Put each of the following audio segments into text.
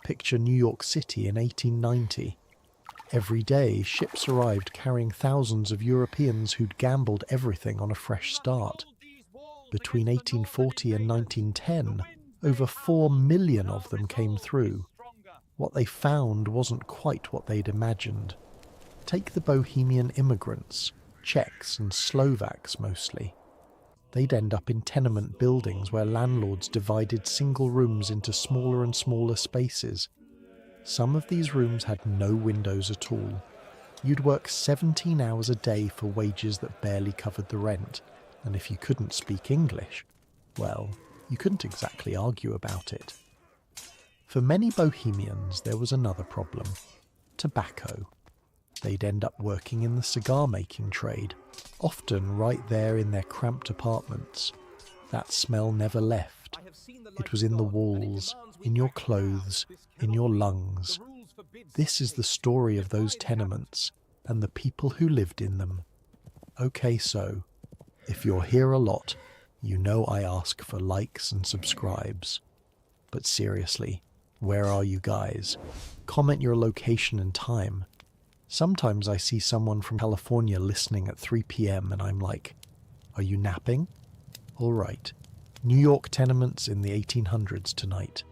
Picture New York City in 1890. Every day, ships arrived carrying thousands of Europeans who'd gambled everything on a fresh start. Between 1840 and 1910, over 4 million of them came through. What they found wasn't quite what they'd imagined. Take the Bohemian immigrants, Czechs and Slovaks mostly. They'd end up in tenement buildings where landlords divided single rooms into smaller and smaller spaces. Some of these rooms had no windows at all. You'd work 17 hours a day for wages that barely covered the rent, and if you couldn't speak English, well, you couldn't exactly argue about it. For many Bohemians, there was another problem: tobacco. They'd end up working in the cigar-making trade, often right there in their cramped apartments. That smell never left. It was in the walls, in your clothes, in your lungs. This is the story of those tenements and the people who lived in them. Okay, so, if you're here a lot, you know I ask for likes and subscribes. But seriously, where are you guys? Comment your location and time. Sometimes I see someone from California listening at 3 p.m. and I'm like, are you napping? All right, New York tenements in the 1800s tonight.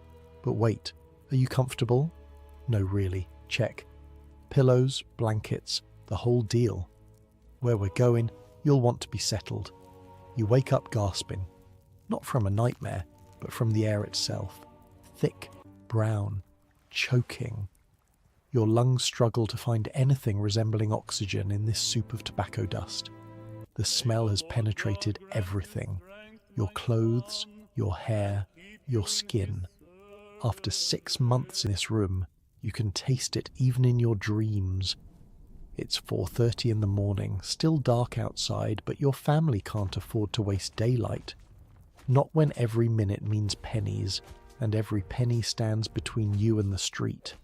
But wait, are you comfortable? No, really, check. Pillows, blankets, the whole deal. Where we're going, you'll want to be settled. You wake up gasping, not from a nightmare, but from the air itself. Thick, brown, choking. Your lungs struggle to find anything resembling oxygen in this soup of tobacco dust. The smell has penetrated everything. Your clothes, your hair, your skin. After 6 months in this room, you can taste it even in your dreams. It's 4:30 in the morning, still dark outside, but your family can't afford to waste daylight. Not when every minute means pennies, and every penny stands between you and the street.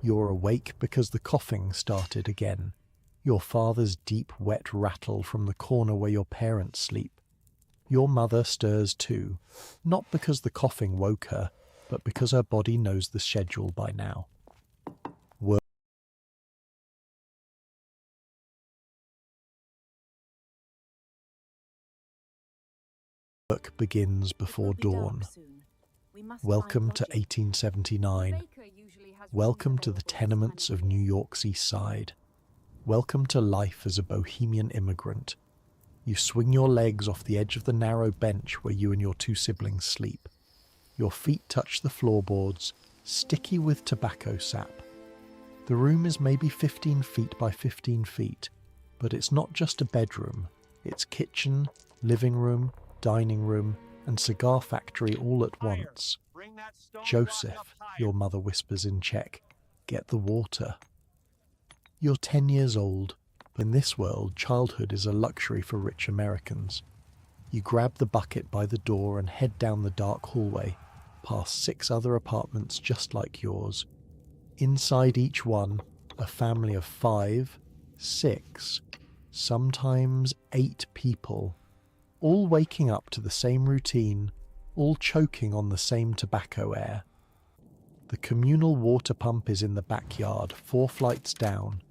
You're awake because the coughing started again. Your father's deep, wet rattle from the corner where your parents sleep. Your mother stirs too, not because the coughing woke her, but because her body knows the schedule by now. Work begins before dawn. Welcome to 1879. Welcome to the tenements of New York's East Side. Welcome to life as a Bohemian immigrant. You swing your legs off the edge of the narrow bench where you and your 2 siblings sleep. Your feet touch the floorboards, sticky with tobacco sap. The room is maybe 15 feet by 15 feet, but it's not just a bedroom. It's kitchen, living room, dining room, and cigar factory all at once. Joseph, your mother whispers in Czech, get the water. You're 10 years old, but in this world, childhood is a luxury for rich Americans. You grab the bucket by the door and head down the dark hallway, past 6 other apartments just like yours. Inside each one, a family of 5, 6, sometimes 8 people, all waking up to the same routine, all choking on the same tobacco air. The communal water pump is in the backyard, 4 flights down.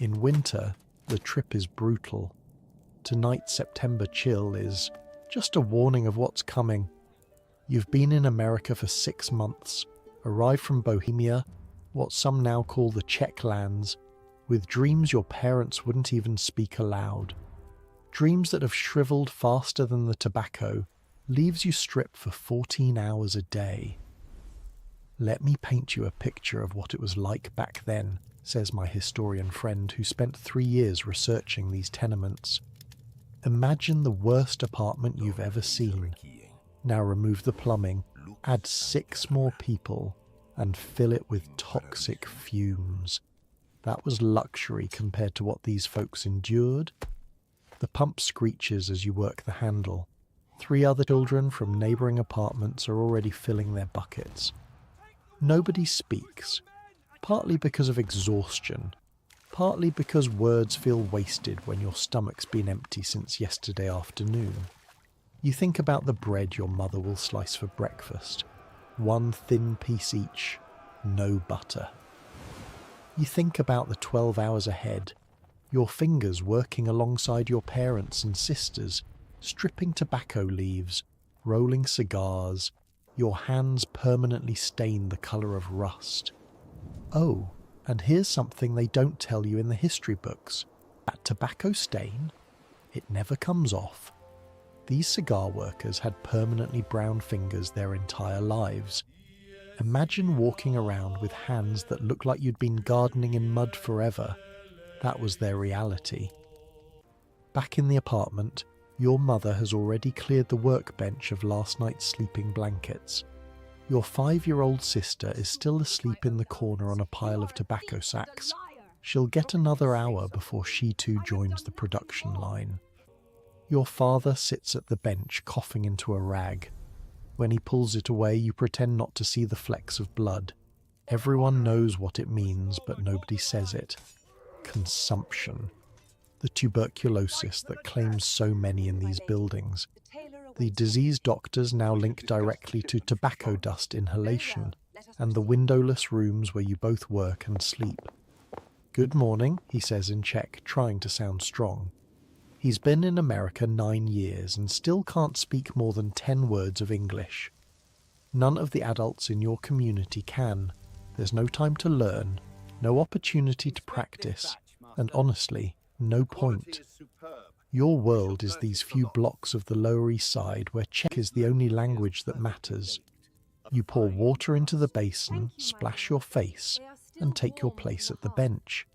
In winter, the trip is brutal. Tonight's September chill is just a warning of what's coming. You've been in America for 6 months, arrived from Bohemia, what some now call the Czech lands, with dreams your parents wouldn't even speak aloud. Dreams that have shriveled faster than the tobacco, leaves you stripped for 14 hours a day. Let me paint you a picture of what it was like back then, says my historian friend who spent 3 years researching these tenements. Imagine the worst apartment you've ever seen. Now remove the plumbing, add 6 more people, and fill it with toxic fumes. That was luxury compared to what these folks endured. The pump screeches as you work the handle. 3 other children from neighbouring apartments are already filling their buckets. Nobody speaks, partly because of exhaustion, partly because words feel wasted when your stomach's been empty since yesterday afternoon. You think about the bread your mother will slice for breakfast, 1 thin piece each, no butter. You think about the 12 hours ahead, your fingers working alongside your parents and sisters, stripping tobacco leaves, rolling cigars, your hands permanently stained the colour of rust. Oh, and here's something they don't tell you in the history books. That tobacco stain, it never comes off. These cigar workers had permanently brown fingers their entire lives. Imagine walking around with hands that look like you'd been gardening in mud forever. That was their reality. Back in the apartment, your mother has already cleared the workbench of last night's sleeping blankets. Your 5-year-old sister is still asleep in the corner on a pile of tobacco sacks. She'll get another hour before she too joins the production line. Your father sits at the bench coughing into a rag. When he pulls it away, you pretend not to see the flecks of blood. Everyone knows what it means, but nobody says it. Consumption. The tuberculosis that claims so many in these buildings. The disease doctors now link directly to tobacco dust inhalation and the windowless rooms where you both work and sleep. "Good morning," he says in Czech, trying to sound strong. He's been in America 9 years and still can't speak more than 10 words of English. None of the adults in your community can. There's no time to learn, no opportunity to practice, and honestly, no point. Your world is these few blocks of the Lower East Side where Czech is the only language that matters. You pour water into the basin, splash your face, and take your place at the bench.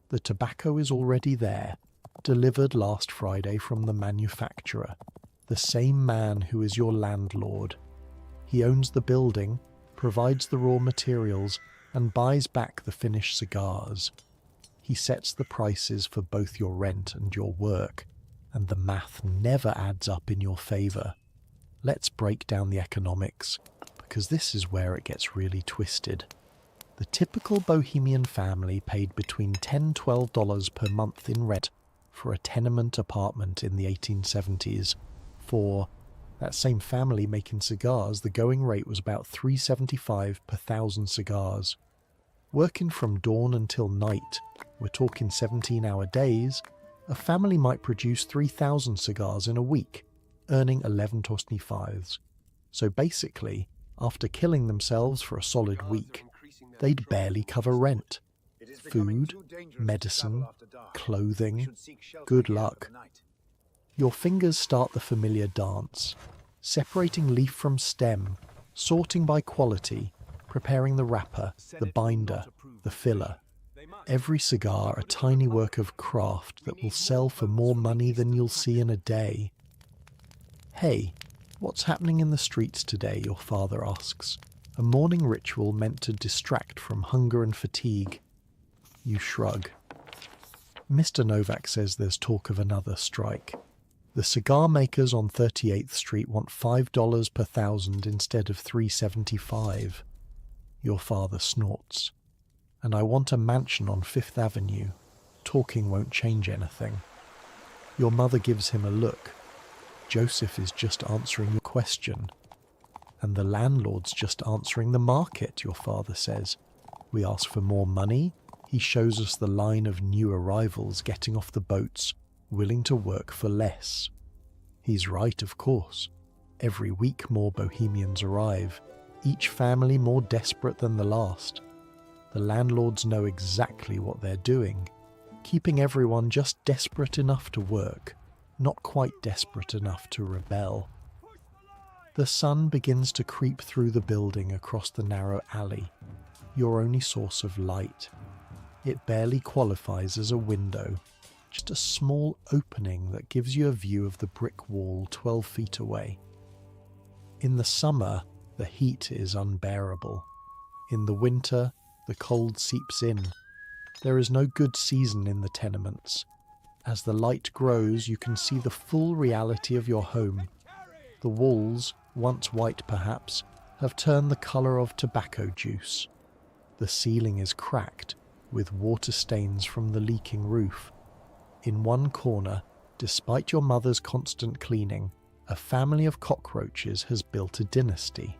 The tobacco is already there, delivered last Friday from the manufacturer, the same man who is your landlord. He owns the building, provides the raw materials, and buys back the finished cigars. He sets the prices for both your rent and your work, and the math never adds up in your favour. Let's break down the economics, because this is where it gets really twisted. The typical Bohemian family paid between $10–12 per month in rent for a tenement apartment in the 1870s. For that same family making cigars, the going rate was about $3.75 per 1,000 cigars. Working from dawn until night, we're talking 17-hour days, a family might produce 3,000 cigars in a week, earning 11.25. So basically, after killing themselves for a solid week, they'd barely cover rent. Food, medicine, clothing, good luck. Your fingers start the familiar dance, separating leaf from stem, sorting by quality, preparing the wrapper, the binder, the filler. Every cigar a tiny work of craft that will sell for more money than you'll see in a day. "Hey, what's happening in the streets today?" your father asks. A morning ritual meant to distract from hunger and fatigue. You shrug. Mr. Novak says there's talk of another strike. The cigar makers on 38th Street want $5 per 1,000 instead of $3.75. Your father snorts. "And I want a mansion on 5th Avenue. Talking won't change anything." Your mother gives him a look. "Joseph is just answering your question." "And the landlord's just answering the market," your father says. "We ask for more money. He shows us the line of new arrivals getting off the boats, willing to work for less." He's right, of course. Every week more Bohemians arrive, each family more desperate than the last. The landlords know exactly what they're doing, keeping everyone just desperate enough to work, not quite desperate enough to rebel. The sun begins to creep through the building across the narrow alley, your only source of light. It barely qualifies as a window, just a small opening that gives you a view of the brick wall 12 feet away. In the summer, the heat is unbearable. In the winter, the cold seeps in. There is no good season in the tenements. As the light grows, you can see the full reality of your home. The walls, once white perhaps, have turned the colour of tobacco juice. The ceiling is cracked, with water stains from the leaking roof. In one corner, despite your mother's constant cleaning, a family of cockroaches has built a dynasty.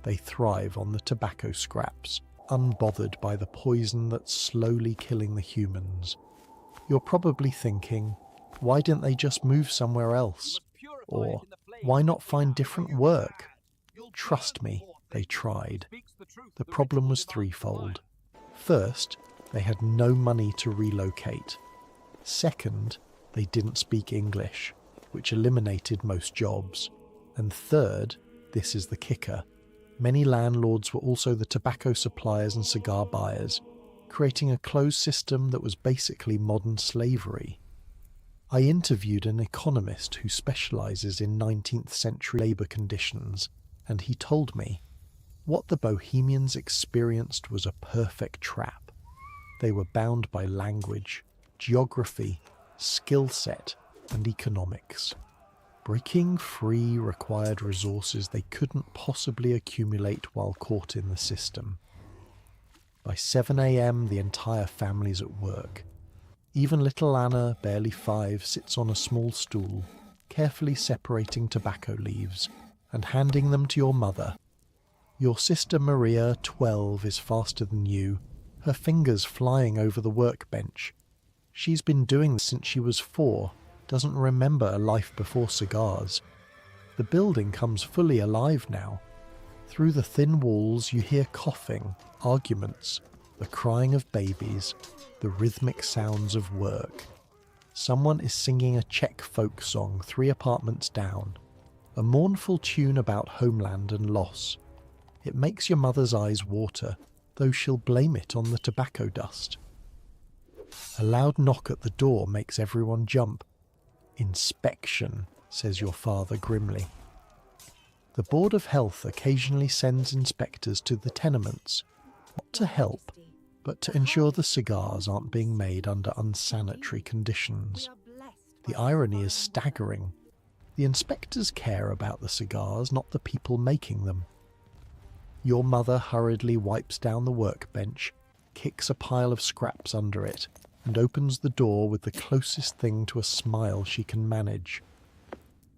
They thrive on the tobacco scraps, unbothered by the poison that's slowly killing the humans. You're probably thinking, why didn't they just move somewhere else? Or, why not find different work? Trust me, they tried. The problem was threefold. First, they had no money to relocate. Second, they didn't speak English, which eliminated most jobs. And third, this is the kicker, many landlords were also the tobacco suppliers and cigar buyers, creating a closed system that was basically modern slavery. I interviewed an economist who specializes in 19th century labor conditions, and he told me, what the Bohemians experienced was a perfect trap. They were bound by language, geography, skill set, and economics. Breaking free required resources they couldn't possibly accumulate while caught in the system. By 7 a.m, the entire family's at work. Even little Anna, barely 5, sits on a small stool, carefully separating tobacco leaves and handing them to your mother. Your sister Maria, 12, is faster than you, her fingers flying over the workbench. She's been doing this since she was 4, doesn't remember a life before cigars. The building comes fully alive now. Through the thin walls you hear coughing, arguments, the crying of babies, the rhythmic sounds of work. Someone is singing a Czech folk song 3 apartments down, a mournful tune about homeland and loss. It makes your mother's eyes water, though she'll blame it on the tobacco dust. A loud knock at the door makes everyone jump. Inspection, says your father grimly. The Board of Health occasionally sends inspectors to the tenements, not to help, but to ensure the cigars aren't being made under unsanitary conditions. The irony is staggering. The inspectors care about the cigars, not the people making them. Your mother hurriedly wipes down the workbench, kicks a pile of scraps under it, and opens the door with the closest thing to a smile she can manage.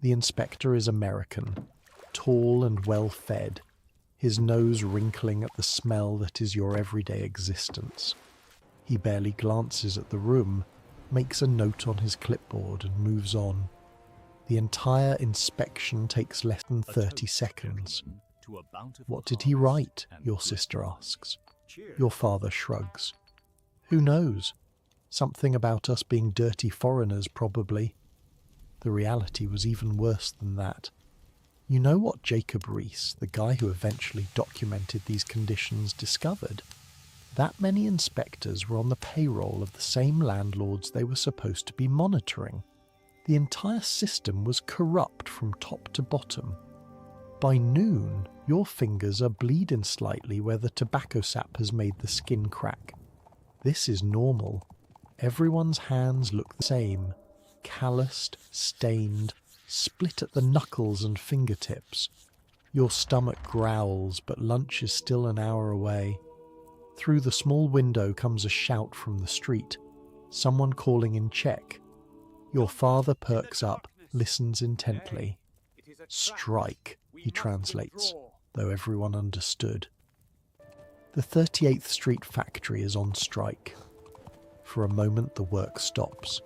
The inspector is American, tall and well-fed, his nose wrinkling at the smell that is your everyday existence. He barely glances at the room, makes a note on his clipboard and moves on. The entire inspection takes less than 30 seconds. What did he write? Your sister asks. Your father shrugs. Who knows? Something about us being dirty foreigners, probably. The reality was even worse than that. You know what Jacob Rees, the guy who eventually documented these conditions, discovered? That many inspectors were on the payroll of the same landlords they were supposed to be monitoring. The entire system was corrupt from top to bottom. By noon, your fingers are bleeding slightly where the tobacco sap has made the skin crack. This is normal. Everyone's hands look the same, calloused, stained, split at the knuckles and fingertips. Your stomach growls, but lunch is still an hour away. Through the small window comes a shout from the street, someone calling in Czech. Your father perks up, listens intently. Strike, he translates, though everyone understood. The 38th Street factory is on strike. For a moment the work stops.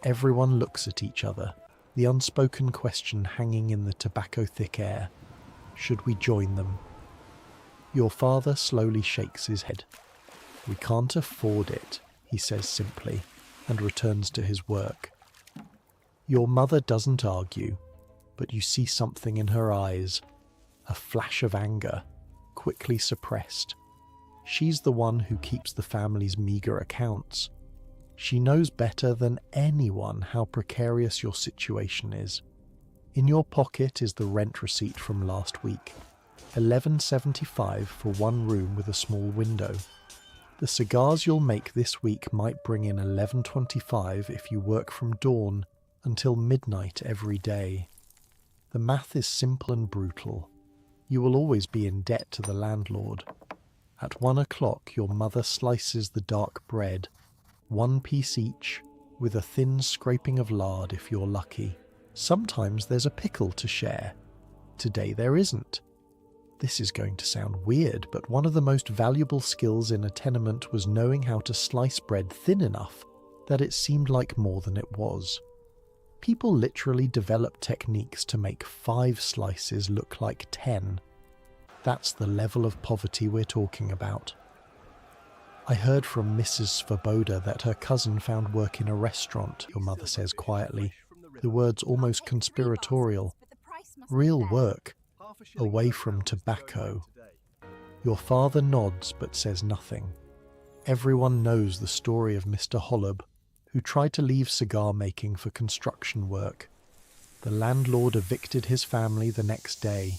Everyone looks at each other, the unspoken question hanging in the tobacco-thick air. Should we join them? Your father slowly shakes his head. We can't afford it, he says simply, and returns to his work. Your mother doesn't argue, but you see something in her eyes, a flash of anger, quickly suppressed. She's the one who keeps the family's meagre accounts. She knows better than anyone how precarious your situation is. In your pocket is the rent receipt from last week, $11.75 for one room with a small window. The cigars you'll make this week might bring in $11.25 if you work from dawn until midnight every day. The math is simple and brutal. You will always be in debt to the landlord. At 1 o'clock your mother slices the dark bread, 1 piece each, with a thin scraping of lard if you're lucky. Sometimes there's a pickle to share. Today there isn't. This is going to sound weird, but one of the most valuable skills in a tenement was knowing how to slice bread thin enough that it seemed like more than it was. People literally developed techniques to make 5 slices look like 10. That's the level of poverty we're talking about. I heard from Mrs. Svoboda that her cousin found work in a restaurant, your mother says quietly, the words almost conspiratorial. Real work, away from tobacco. Your father nods but says nothing. Everyone knows the story of Mr. Holub, who tried to leave cigar making for construction work. The landlord evicted his family the next day.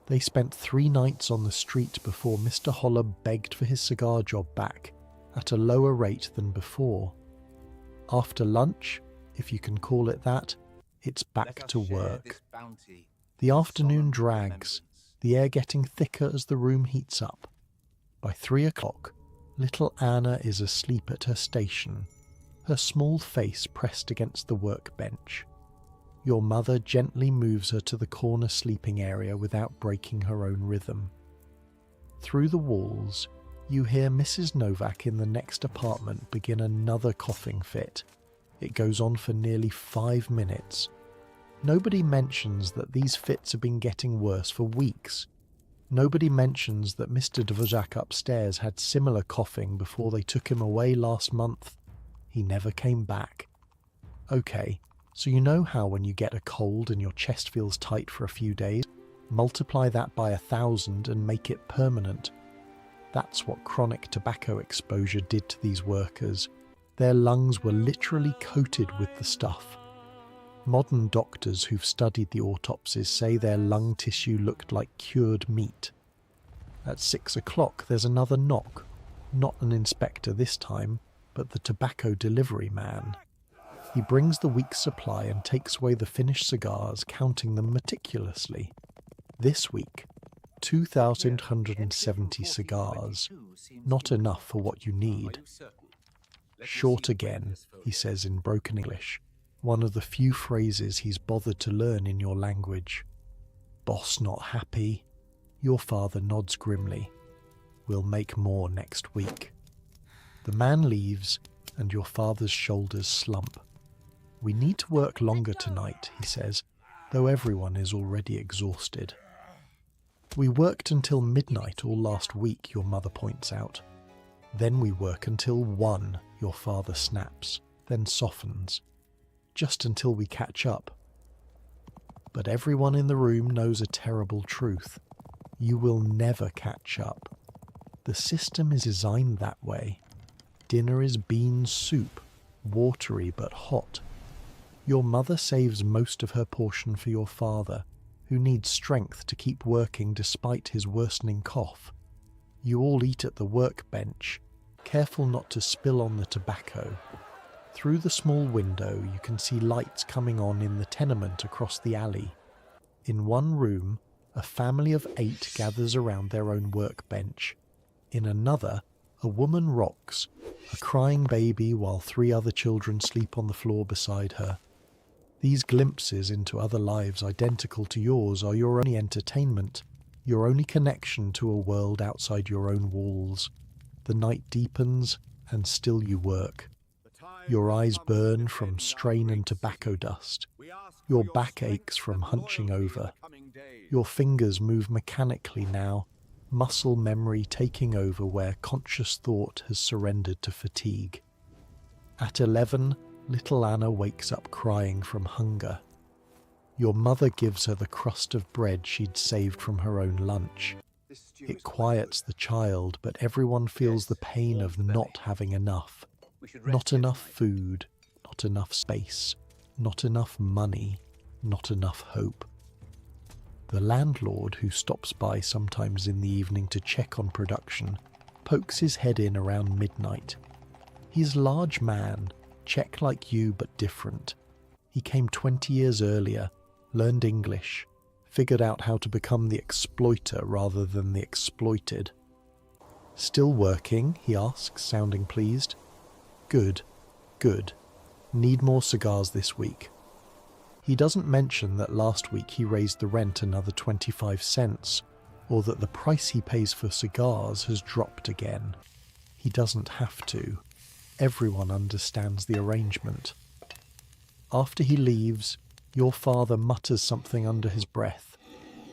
They spent 3 nights on the street before Mr. Holub begged for his cigar job back, at a lower rate than before. After lunch, if you can call it that, it's back to work. The afternoon drags, the air getting thicker as the room heats up. By 3 o'clock, little Anna is asleep at her station, her small face pressed against the workbench. Your mother gently moves her to the corner sleeping area without breaking her own rhythm. Through the walls, you hear Mrs. Novak in the next apartment begin another coughing fit. It goes on for nearly 5 minutes. Nobody mentions that these fits have been getting worse for weeks. Nobody mentions that Mr. Dvořák upstairs had similar coughing before they took him away last month. He never came back. Okay, so you know how when you get a cold and your chest feels tight for a few days, multiply that by 1,000 and make it permanent. That's what chronic tobacco exposure did to these workers. Their lungs were literally coated with the stuff. Modern doctors who've studied the autopsies say their lung tissue looked like cured meat. At 6 o'clock there's another knock. Not an inspector this time, but the tobacco delivery man. He brings the week's supply and takes away the finished cigars, counting them meticulously. This week, 2,170 cigars. Not enough for what you need. Short again, he says in broken English, one of the few phrases he's bothered to learn in your language. Boss not happy? Your father nods grimly. We'll make more next week. The man leaves, and your father's shoulders slump. We need to work longer tonight, he says, though everyone is already exhausted. We worked until midnight all last week, your mother points out. Then we work until 1, your father snaps, then softens. Just until we catch up. But everyone in the room knows a terrible truth. You will never catch up. The system is designed that way. Dinner is bean soup, watery but hot. Your mother saves most of her portion for your father, who needs strength to keep working despite his worsening cough. You all eat at the workbench, careful not to spill on the tobacco. Through the small window you can see lights coming on in the tenement across the alley. In one room, a family of 8 gathers around their own workbench. In another, a woman rocks, a crying baby while 3 other children sleep on the floor beside her. These glimpses into other lives identical to yours are your only entertainment, your only connection to a world outside your own walls. The night deepens, and still you work. Your eyes burn from strain and tobacco dust. Your back aches from hunching over. Your fingers move mechanically now, muscle memory taking over where conscious thought has surrendered to fatigue. At 11, little Anna wakes up crying from hunger. Your mother gives her the crust of bread she'd saved from her own lunch. It quiets the child, but everyone feels the pain of not having enough. Not enough food, not enough space, not enough money, not enough hope. The landlord, who stops by sometimes in the evening to check on production, pokes his head in around midnight. He's a large man, Czech like you but different. He came 20 years earlier, learned English, figured out how to become the exploiter rather than the exploited. Still working? He asks, sounding pleased. Good, good. Need more cigars this week. He doesn't mention that last week he raised the rent another 25 cents, or that the price he pays for cigars has dropped again. He doesn't have to. Everyone understands the arrangement. After he leaves, your father mutters something under his breath,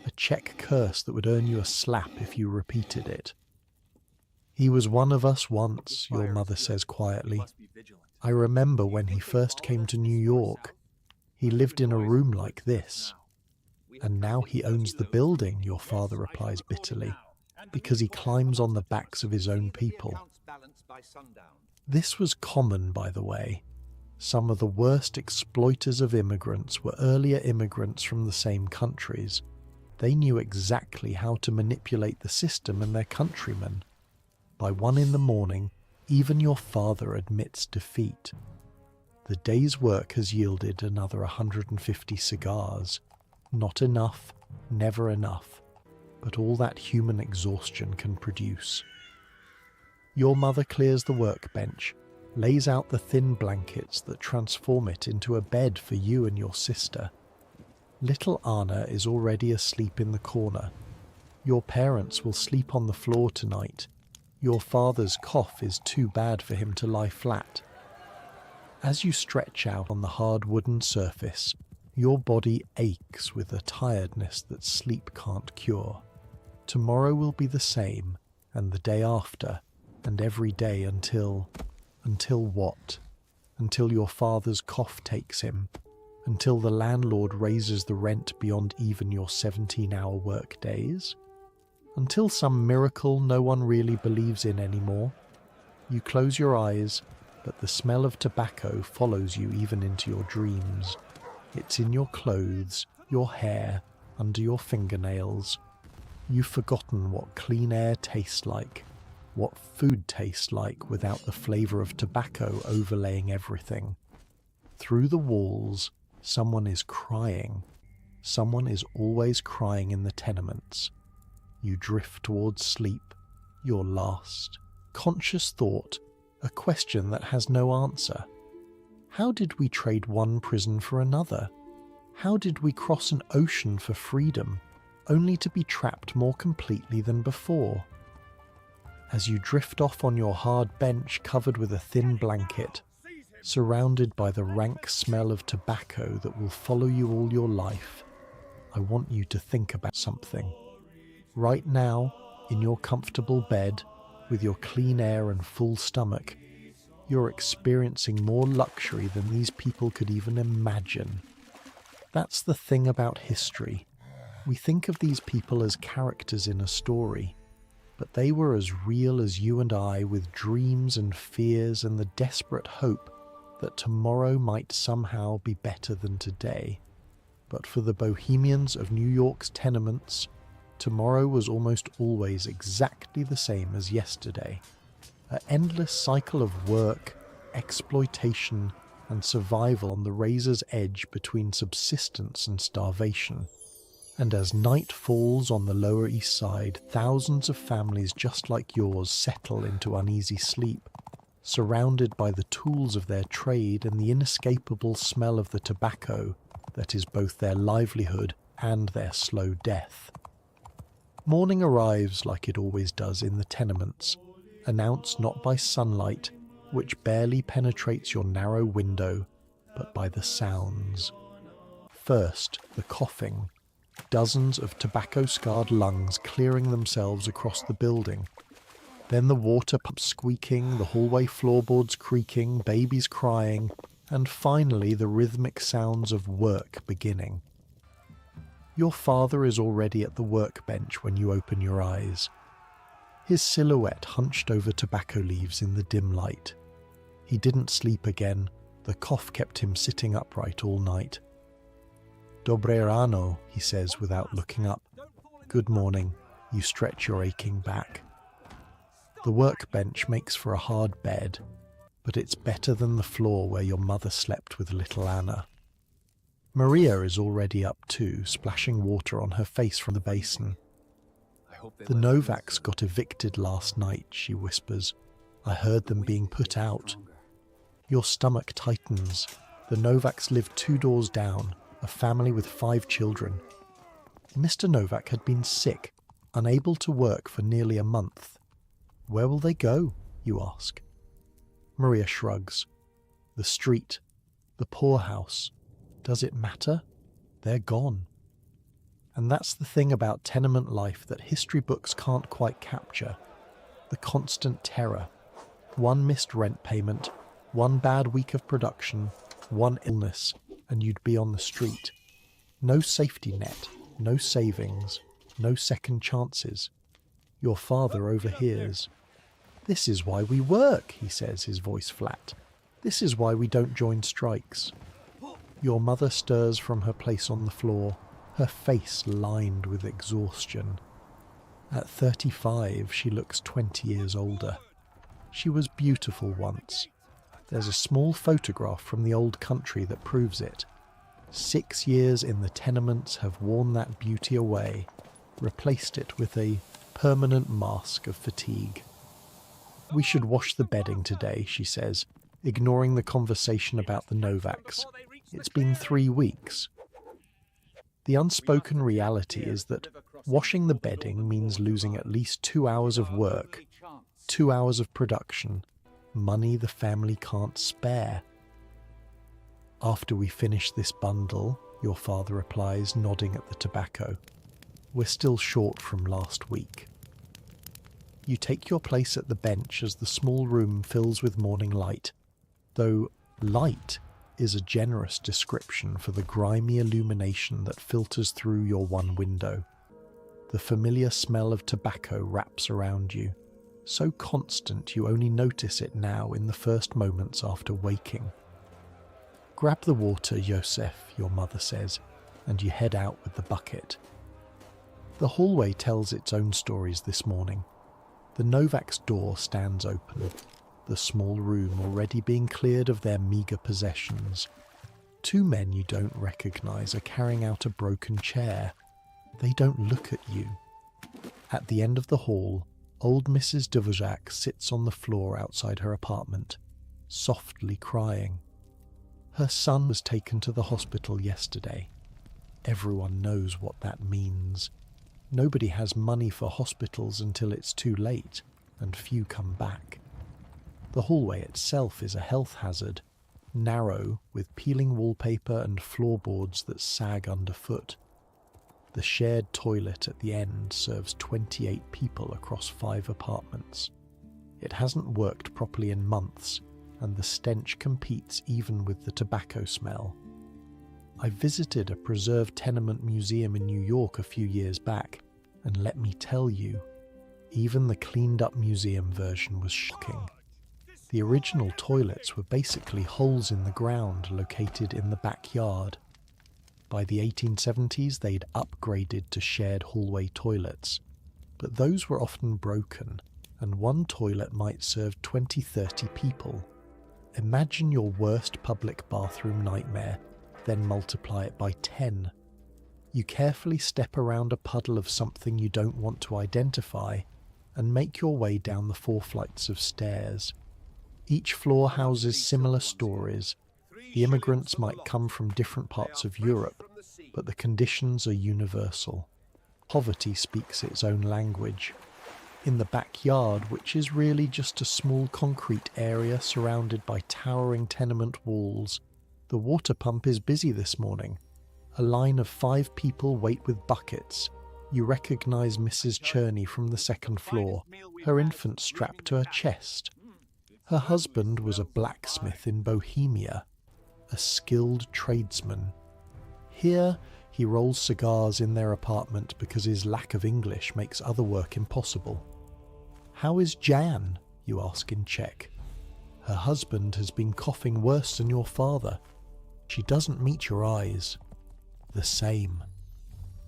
a Czech curse that would earn you a slap if you repeated it. "He was one of us once," your mother says quietly. "I remember when he first came to New York. He lived in a room like this. And now he owns the building," your father replies bitterly, "because he climbs on the backs of his own people." This was common, by the way. Some of the worst exploiters of immigrants were earlier immigrants from the same countries. They knew exactly how to manipulate the system and their countrymen. By 1 in the morning, even your father admits defeat. The day's work has yielded another 150 cigars. Not enough, never enough, but all that human exhaustion can produce. Your mother clears the workbench, lays out the thin blankets that transform it into a bed for you and your sister. Little Anna is already asleep in the corner. Your parents will sleep on the floor tonight. Your father's cough is too bad for him to lie flat. As you stretch out on the hard wooden surface, your body aches with a tiredness that sleep can't cure. Tomorrow will be the same, and the day after, and every day until what? Until your father's cough takes him, until the landlord raises the rent beyond even your 17-hour work days, until some miracle no one really believes in anymore. You close your eyes, but the smell of tobacco follows you even into your dreams. It's in your clothes, your hair, under your fingernails. You've forgotten what clean air tastes like, what food tastes like without the flavour of tobacco overlaying everything. Through the walls, someone is crying. Someone is always crying in the tenements. You drift towards sleep, your last conscious thought, a question that has no answer. How did we trade one prison for another? How did we cross an ocean for freedom, only to be trapped more completely than before? As you drift off on your hard bench covered with a thin blanket, surrounded by the rank smell of tobacco that will follow you all your life, I want you to think about something. Right now, in your comfortable bed, with your clean air and full stomach, you're experiencing more luxury than these people could even imagine. That's the thing about history. We think of these people as characters in a story, but they were as real as you and I, with dreams and fears and the desperate hope that tomorrow might somehow be better than today. But for the Bohemians of New York's tenements, tomorrow was almost always exactly the same as yesterday. An endless cycle of work, exploitation, and survival on the razor's edge between subsistence and starvation. And as night falls on the Lower East Side, thousands of families just like yours settle into uneasy sleep, surrounded by the tools of their trade and the inescapable smell of the tobacco that is both their livelihood and their slow death. Morning arrives like it always does in the tenements, announced not by sunlight, which barely penetrates your narrow window, but by the sounds. First, the coughing. Dozens of tobacco-scarred lungs clearing themselves across the building. Then the water pumps squeaking, the hallway floorboards creaking, babies crying, and finally the rhythmic sounds of work beginning. Your father is already at the workbench when you open your eyes. His silhouette hunched over tobacco leaves in the dim light. He didn't sleep again. The cough kept him sitting upright all night. "Dobre rano," he says without looking up. "Good morning." You stretch your aching back. The workbench makes for a hard bed, but it's better than the floor where your mother slept with little Anna. Maria is already up too, splashing water on her face from the basin. "The Novaks got evicted last night," she whispers. "I heard them being put out." Your stomach tightens. The Novaks lived 2 doors down, a family with 5 children. Mr. Novak had been sick, unable to work for nearly a month. Where will they go, you ask? Maria shrugs. The street, the poorhouse, does it matter? They're gone. And that's the thing about tenement life that history books can't quite capture. The constant terror. One missed rent payment, one bad week of production, one illness, and you'd be on the street. No safety net, no savings, no second chances. Your father overhears. "This is why we work," he says, his voice flat. "This is why we don't join strikes." Your mother stirs from her place on the floor, her face lined with exhaustion. At 35, she looks 20 years older. She was beautiful once. There's a small photograph from the old country that proves it. 6 years in the tenements have worn that beauty away, replaced it with a permanent mask of fatigue. "We should wash the bedding today," she says, ignoring the conversation about the Novaks. "It's been 3 weeks." The unspoken reality is that washing the bedding means losing at least 2 hours of work, 2 hours of production, money the family can't spare. "After we finish this bundle," your father replies, nodding at the tobacco. "We're still short from last week." You take your place at the bench as the small room fills with morning light, though light is a generous description for the grimy illumination that filters through your one window. The familiar smell of tobacco wraps around you, so constant you only notice it now in the first moments after waking. "Grab the water, Josef," your mother says, and you head out with the bucket. The hallway tells its own stories this morning. The Novak's door stands open, the small room already being cleared of their meagre possessions. 2 men you don't recognize are carrying out a broken chair. They don't look at you. At the end of the hall, old Mrs. Dvořák sits on the floor outside her apartment, softly crying. Her son was taken to the hospital yesterday. Everyone knows what that means. Nobody has money for hospitals until it's too late, and few come back. The hallway itself is a health hazard, narrow, with peeling wallpaper and floorboards that sag underfoot. The shared toilet at the end serves 28 people across 5 apartments. It hasn't worked properly in months, and the stench competes even with the tobacco smell. I visited a preserved tenement museum in New York a few years back, and let me tell you, even the cleaned-up museum version was shocking. The original toilets were basically holes in the ground located in the backyard. By the 1870s, they'd upgraded to shared hallway toilets, but those were often broken, and one toilet might serve 20-30 people. Imagine your worst public bathroom nightmare, then multiply it by 10. You carefully step around a puddle of something you don't want to identify and make your way down the 4 flights of stairs. Each floor houses similar stories. The immigrants might come from different parts of Europe, but the conditions are universal. Poverty speaks its own language. In the backyard, which is really just a small concrete area surrounded by towering tenement walls, the water pump is busy this morning. A line of 5 people wait with buckets. You recognise Mrs. Cherney from the 2nd floor, her infant strapped to her chest. Her husband was a blacksmith in Bohemia, a skilled tradesman. Here, he rolls cigars in their apartment because his lack of English makes other work impossible. "How is Jan?" you ask in Czech. "Her husband has been coughing worse than your father. She doesn't meet your eyes." "The same."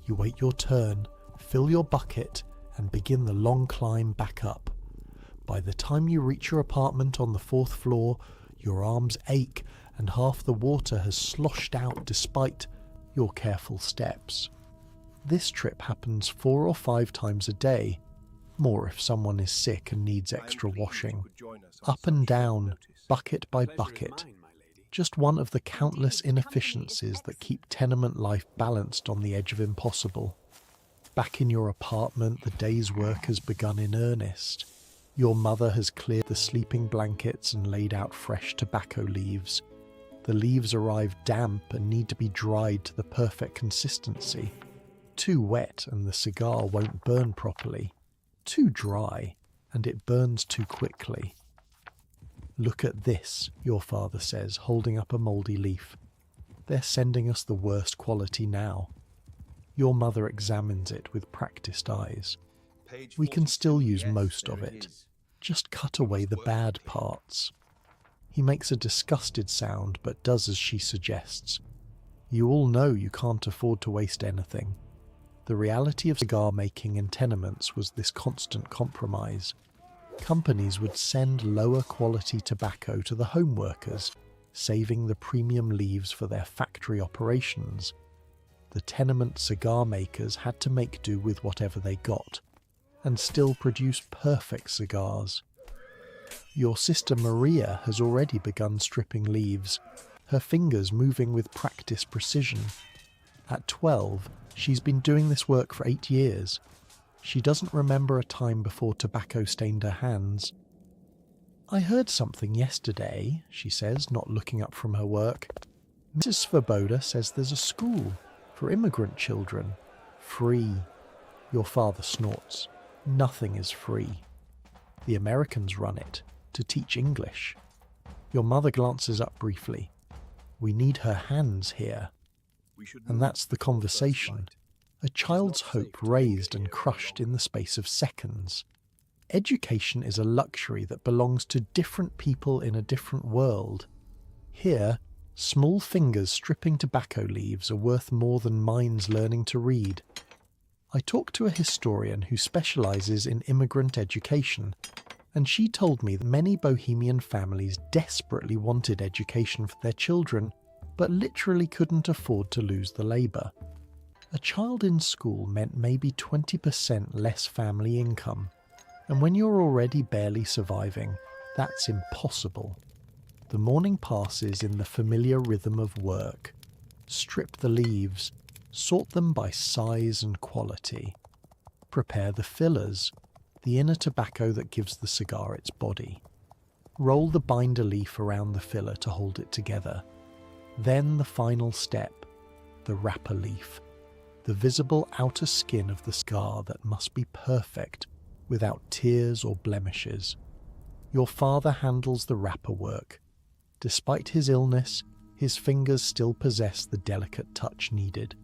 You wait your turn, fill your bucket, and begin the long climb back up. By the time you reach your apartment on the 4th floor, your arms ache and half the water has sloshed out despite your careful steps. This trip happens 4 or 5 times a day, more if someone is sick and needs extra washing. Up and down, bucket by bucket. Just one of the countless inefficiencies that keep tenement life balanced on the edge of impossible. Back in your apartment, the day's work has begun in earnest. Your mother has cleared the sleeping blankets and laid out fresh tobacco leaves. The leaves arrive damp and need to be dried to the perfect consistency. Too wet and the cigar won't burn properly. Too dry and it burns too quickly. "Look at this," your father says, holding up a mouldy leaf. "They're sending us the worst quality now." Your mother examines it with practiced eyes. "We can still use most of it. Just cut away the bad parts." He makes a disgusted sound but does as she suggests. You all know you can't afford to waste anything. The reality of cigar making in tenements was this constant compromise. Companies would send lower quality tobacco to the home workers, saving the premium leaves for their factory operations. The tenement cigar makers had to make do with whatever they got, and still produce perfect cigars. Your sister Maria has already begun stripping leaves, her fingers moving with practiced precision. At 12, she's been doing this work for 8 years. She doesn't remember a time before tobacco stained her hands. "I heard something yesterday," she says, not looking up from her work. "Mrs. Svoboda says there's a school for immigrant children. Free." Your father snorts. "Nothing is free. The Americans run it, to teach English." Your mother glances up briefly. "We need her hands here." And that's the conversation. A child's hope raised and crushed in the space of seconds. Education is a luxury that belongs to different people in a different world. Here, small fingers stripping tobacco leaves are worth more than minds learning to read. I talked to a historian who specializes in immigrant education, and she told me that many Bohemian families desperately wanted education for their children, but literally couldn't afford to lose the labor. A child in school meant maybe 20% less family income, and when you're already barely surviving, that's impossible. The morning passes in the familiar rhythm of work. Strip the leaves, sort them by size and quality. Prepare the fillers, the inner tobacco that gives the cigar its body. Roll the binder leaf around the filler to hold it together. Then the final step, the wrapper leaf, the visible outer skin of the cigar that must be perfect, without tears or blemishes. Your father handles the wrapper work. Despite his illness, his fingers still possess the delicate touch needed.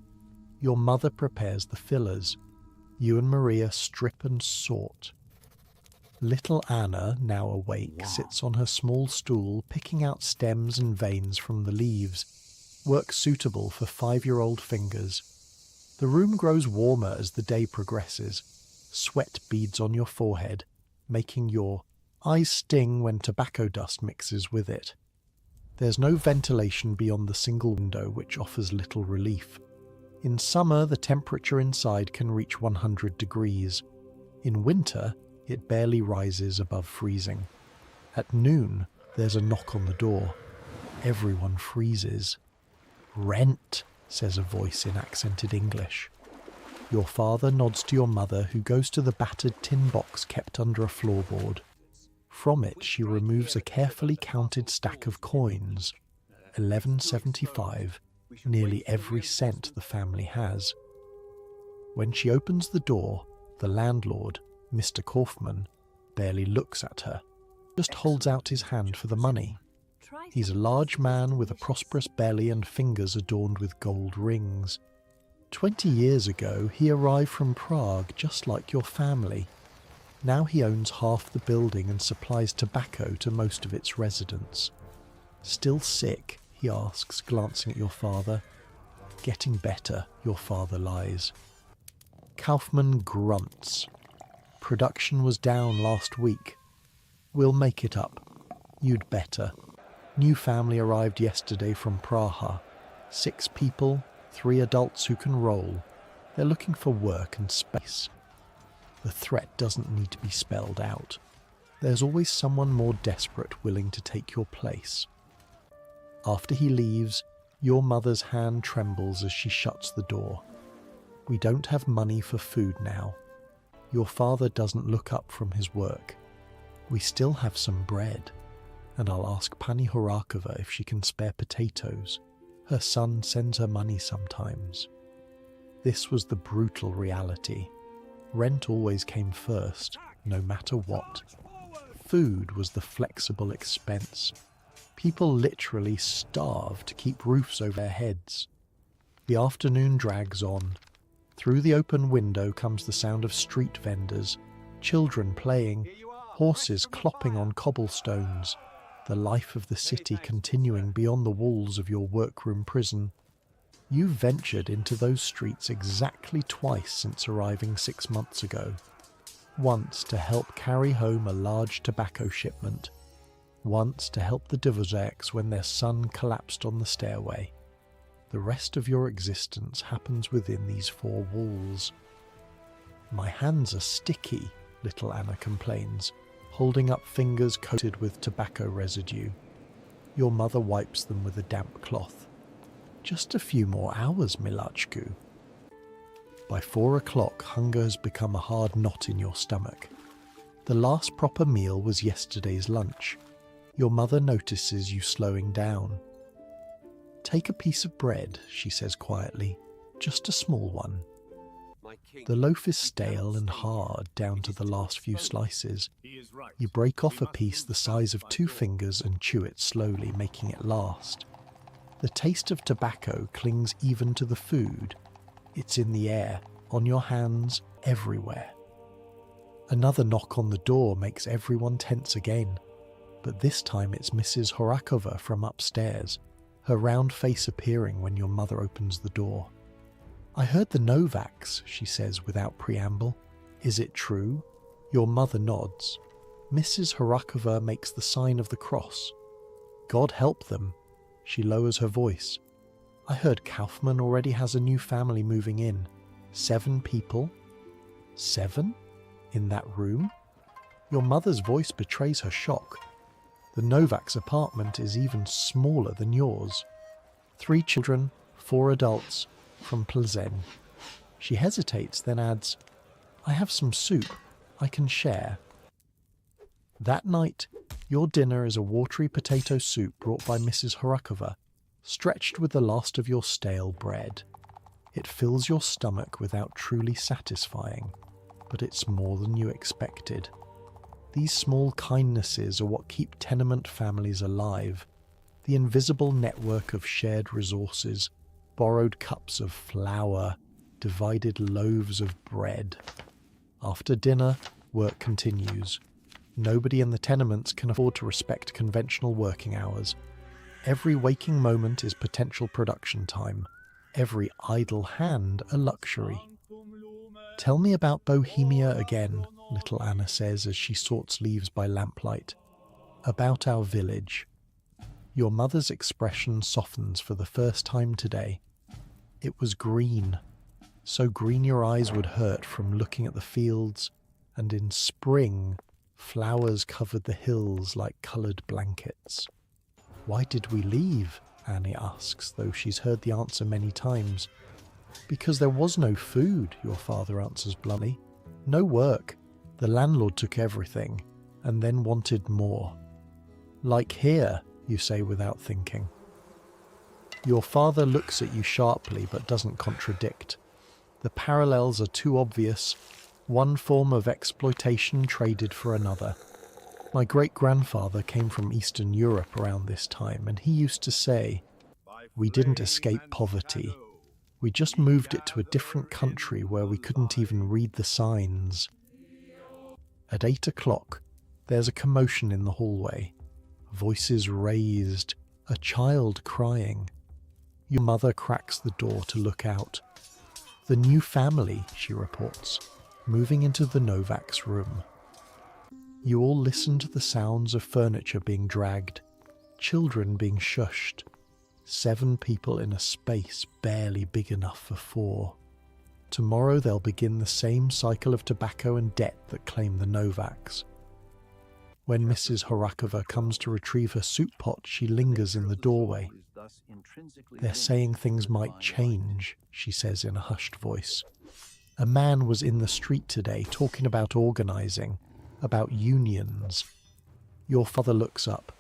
Your mother prepares the fillers. You and Maria strip and sort. Little Anna, now awake, sits on her small stool picking out stems and veins from the leaves, work suitable for 5-year-old fingers. The room grows warmer as the day progresses. Sweat beads on your forehead, making your eyes sting when tobacco dust mixes with it. There's no ventilation beyond the single window, which offers little relief. In summer, the temperature inside can reach 100 degrees. In winter, it barely rises above freezing. At noon, there's a knock on the door. Everyone freezes. "Rent," says a voice in accented English. Your father nods to your mother, who goes to the battered tin box kept under a floorboard. From it, she removes a carefully counted stack of coins. $11.75, nearly every cent the family has. When she opens the door, the landlord, Mr. Kaufman, barely looks at her, just holds out his hand for the money. He's a large man with a prosperous belly and fingers adorned with gold rings. 20 years ago, he arrived from Prague just like your family. Now he owns half the building and supplies tobacco to most of its residents. "Still sick?" he asks, glancing at your father. "Getting better," your father lies. Kaufman grunts. "Production was down last week. We'll make it up. You'd better. New family arrived yesterday from Praha. 6 people, 3 adults who can roll. They're looking for work and space." The threat doesn't need to be spelled out. There's always someone more desperate willing to take your place. After he leaves, your mother's hand trembles as she shuts the door. We don't have money for food now. Your father doesn't look up from his work. We still have some bread. And I'll ask Pani Horakova if she can spare potatoes. Her son sends her money sometimes. This was the brutal reality. Rent always came first, no matter what. Food was the flexible expense. People literally starved to keep roofs over their heads. The afternoon drags on. Through the open window comes the sound of street vendors, children playing, horses clopping on cobblestones, the life of the city continuing beyond the walls of your workroom prison. You ventured into those streets exactly twice since arriving 6 months ago. Once to help carry home a large tobacco shipment. Once to help the Dvořáks when their son collapsed on the stairway. The rest of your existence happens within these 4 walls. My hands are sticky, little Anna complains, holding up fingers coated with tobacco residue. Your mother wipes them with a damp cloth. Just a few more hours, Milachku. By 4 o'clock, hunger has become a hard knot in your stomach. The last proper meal was yesterday's lunch. Your mother notices you slowing down. Take a piece of bread, she says quietly, just a small one. The loaf is stale and hard down to the last few slices. You break off a piece the size of 2 fingers and chew it slowly, making it last. The taste of tobacco clings even to the food. It's in the air, on your hands, everywhere. Another knock on the door makes everyone tense again. But this time it's Mrs. Horakova from upstairs, her round face appearing when your mother opens the door. I heard the Novaks, she says without preamble. Is it true? Your mother nods. Mrs. Horakova makes the sign of the cross. God help them. She lowers her voice. I heard Kaufman already has a new family moving in. 7 people? 7? In that room? Your mother's voice betrays her shock. The Novak's apartment is even smaller than yours. 3 children, 4 adults, from Plzeň. She hesitates, then adds, I have some soup. I can share. That night, your dinner is a watery potato soup brought by Mrs. Horakova, stretched with the last of your stale bread. It fills your stomach without truly satisfying, but it's more than you expected. These small kindnesses are what keep tenement families alive. The invisible network of shared resources, borrowed cups of flour, divided loaves of bread. After dinner, work continues. Nobody in the tenements can afford to respect conventional working hours. Every waking moment is potential production time. Every idle hand a luxury. Tell me about Bohemia again, little Anna says as she sorts leaves by lamplight. About our village. Your mother's expression softens for the first time today. It was green. So green your eyes would hurt from looking at the fields, and in spring, flowers covered the hills like coloured blankets. Why did we leave? Annie asks, though she's heard the answer many times. Because there was no food, your father answers bluntly. No work. The landlord took everything, and then wanted more. Like here, you say without thinking. Your father looks at you sharply but doesn't contradict. The parallels are too obvious. One form of exploitation traded for another. My great-grandfather came from Eastern Europe around this time, and he used to say, we didn't escape poverty. We just moved it to a different country where we couldn't even read the signs. At 8 o'clock, there's a commotion in the hallway. Voices raised, a child crying. Your mother cracks the door to look out. The new family, she reports, moving into the Novak's room. You all listen to the sounds of furniture being dragged, children being shushed. 7 people in a space barely big enough for 4. Tomorrow they'll begin the same cycle of tobacco and debt that claim the Novaks. When Mrs. Horakova comes to retrieve her soup pot, she lingers in the doorway. They're saying things might change, she says in a hushed voice. A man was in the street today talking about organizing, about unions. Your father looks up.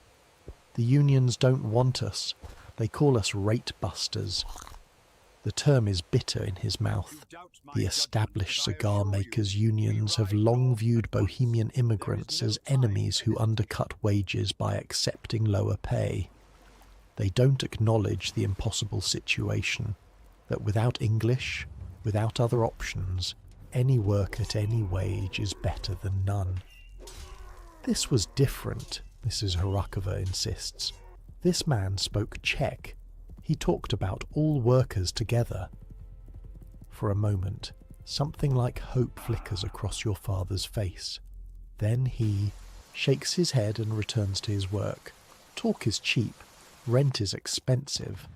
The unions don't want us. They call us rate busters. The term is bitter in his mouth. The established cigar makers' unions have long viewed Bohemian immigrants as enemies who undercut wages by accepting lower pay. They don't acknowledge the impossible situation that without English, without other options, any work at any wage is better than none. This was different, Mrs. Horakova insists. This man spoke Czech. He talked about all workers together. For a moment, something like hope flickers across your father's face. Then he shakes his head and returns to his work. Talk is cheap. Rent is expensive.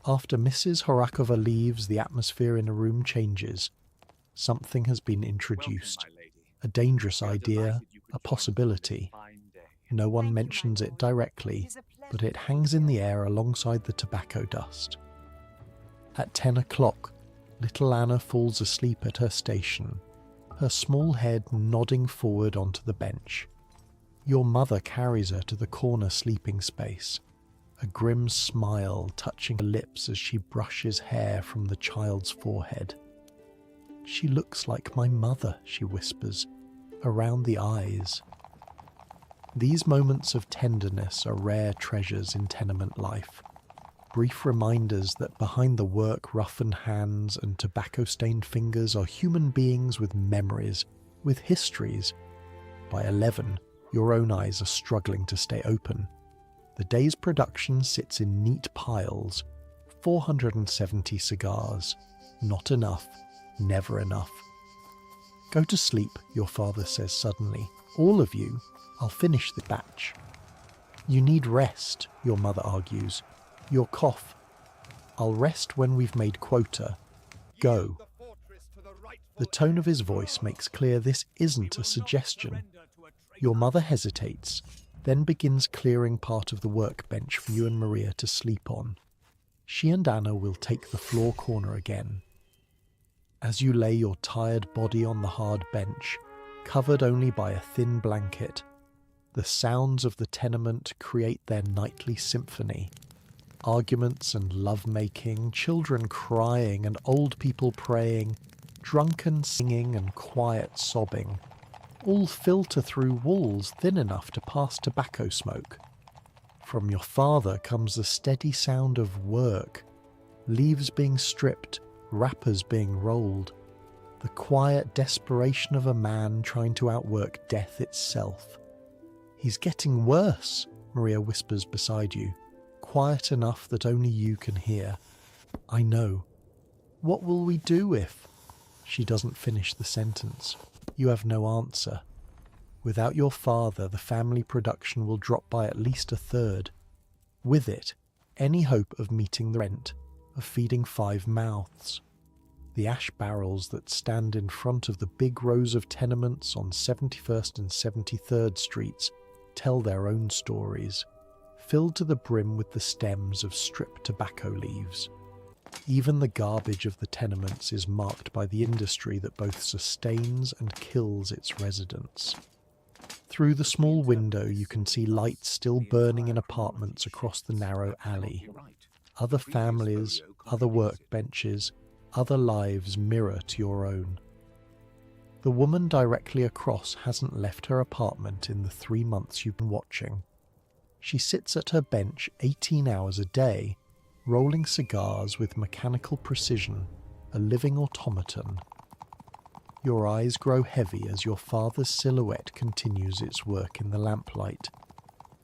After Mrs. Horakova leaves, the atmosphere in a room changes. Something has been introduced. A dangerous idea, a possibility. No one mentions it directly, but it hangs in the air alongside the tobacco dust. At 10 o'clock, little Anna falls asleep at her station, her small head nodding forward onto the bench. Your mother carries her to the corner sleeping space, a grim smile touching her lips as she brushes hair from the child's forehead. She looks like my mother, she whispers, around the eyes. These moments of tenderness are rare treasures in tenement life, brief reminders that behind the work-roughened hands and tobacco-stained fingers are human beings with memories, with histories. By 11, your own eyes are struggling to stay open. The day's production sits in neat piles, 470 cigars. Not enough, never enough. Go to sleep, your father says suddenly. All of you. I'll finish the batch. You need rest, your mother argues. Your cough. I'll rest when we've made quota. Go. The tone of his voice makes clear this isn't a suggestion. Your mother hesitates, then begins clearing part of the workbench for you and Maria to sleep on. She and Anna will take the floor corner again. As you lay your tired body on the hard bench, covered only by a thin blanket, the sounds of the tenement create their nightly symphony. Arguments and love-making, children crying and old people praying, drunken singing and quiet sobbing, all filter through walls thin enough to pass tobacco smoke. From your father comes the steady sound of work, leaves being stripped, wrappers being rolled, the quiet desperation of a man trying to outwork death itself. He's getting worse, Maria whispers beside you, quiet enough that only you can hear. I know. What will we do if... She doesn't finish the sentence. You have no answer. Without your father, the family production will drop by at least a third. With it, any hope of meeting the rent, of feeding 5 mouths. The ash barrels that stand in front of the big rows of tenements on 71st and 73rd Streets tell their own stories, filled to the brim with the stems of stripped tobacco leaves. Even the garbage of the tenements is marked by the industry that both sustains and kills its residents. Through the small window you can see lights still burning in apartments across the narrow alley. Other families, other workbenches, other lives mirror to your own. The woman directly across hasn't left her apartment in the 3 months you've been watching. She sits at her bench 18 hours a day, rolling cigars with mechanical precision, a living automaton. Your eyes grow heavy as your father's silhouette continues its work in the lamplight.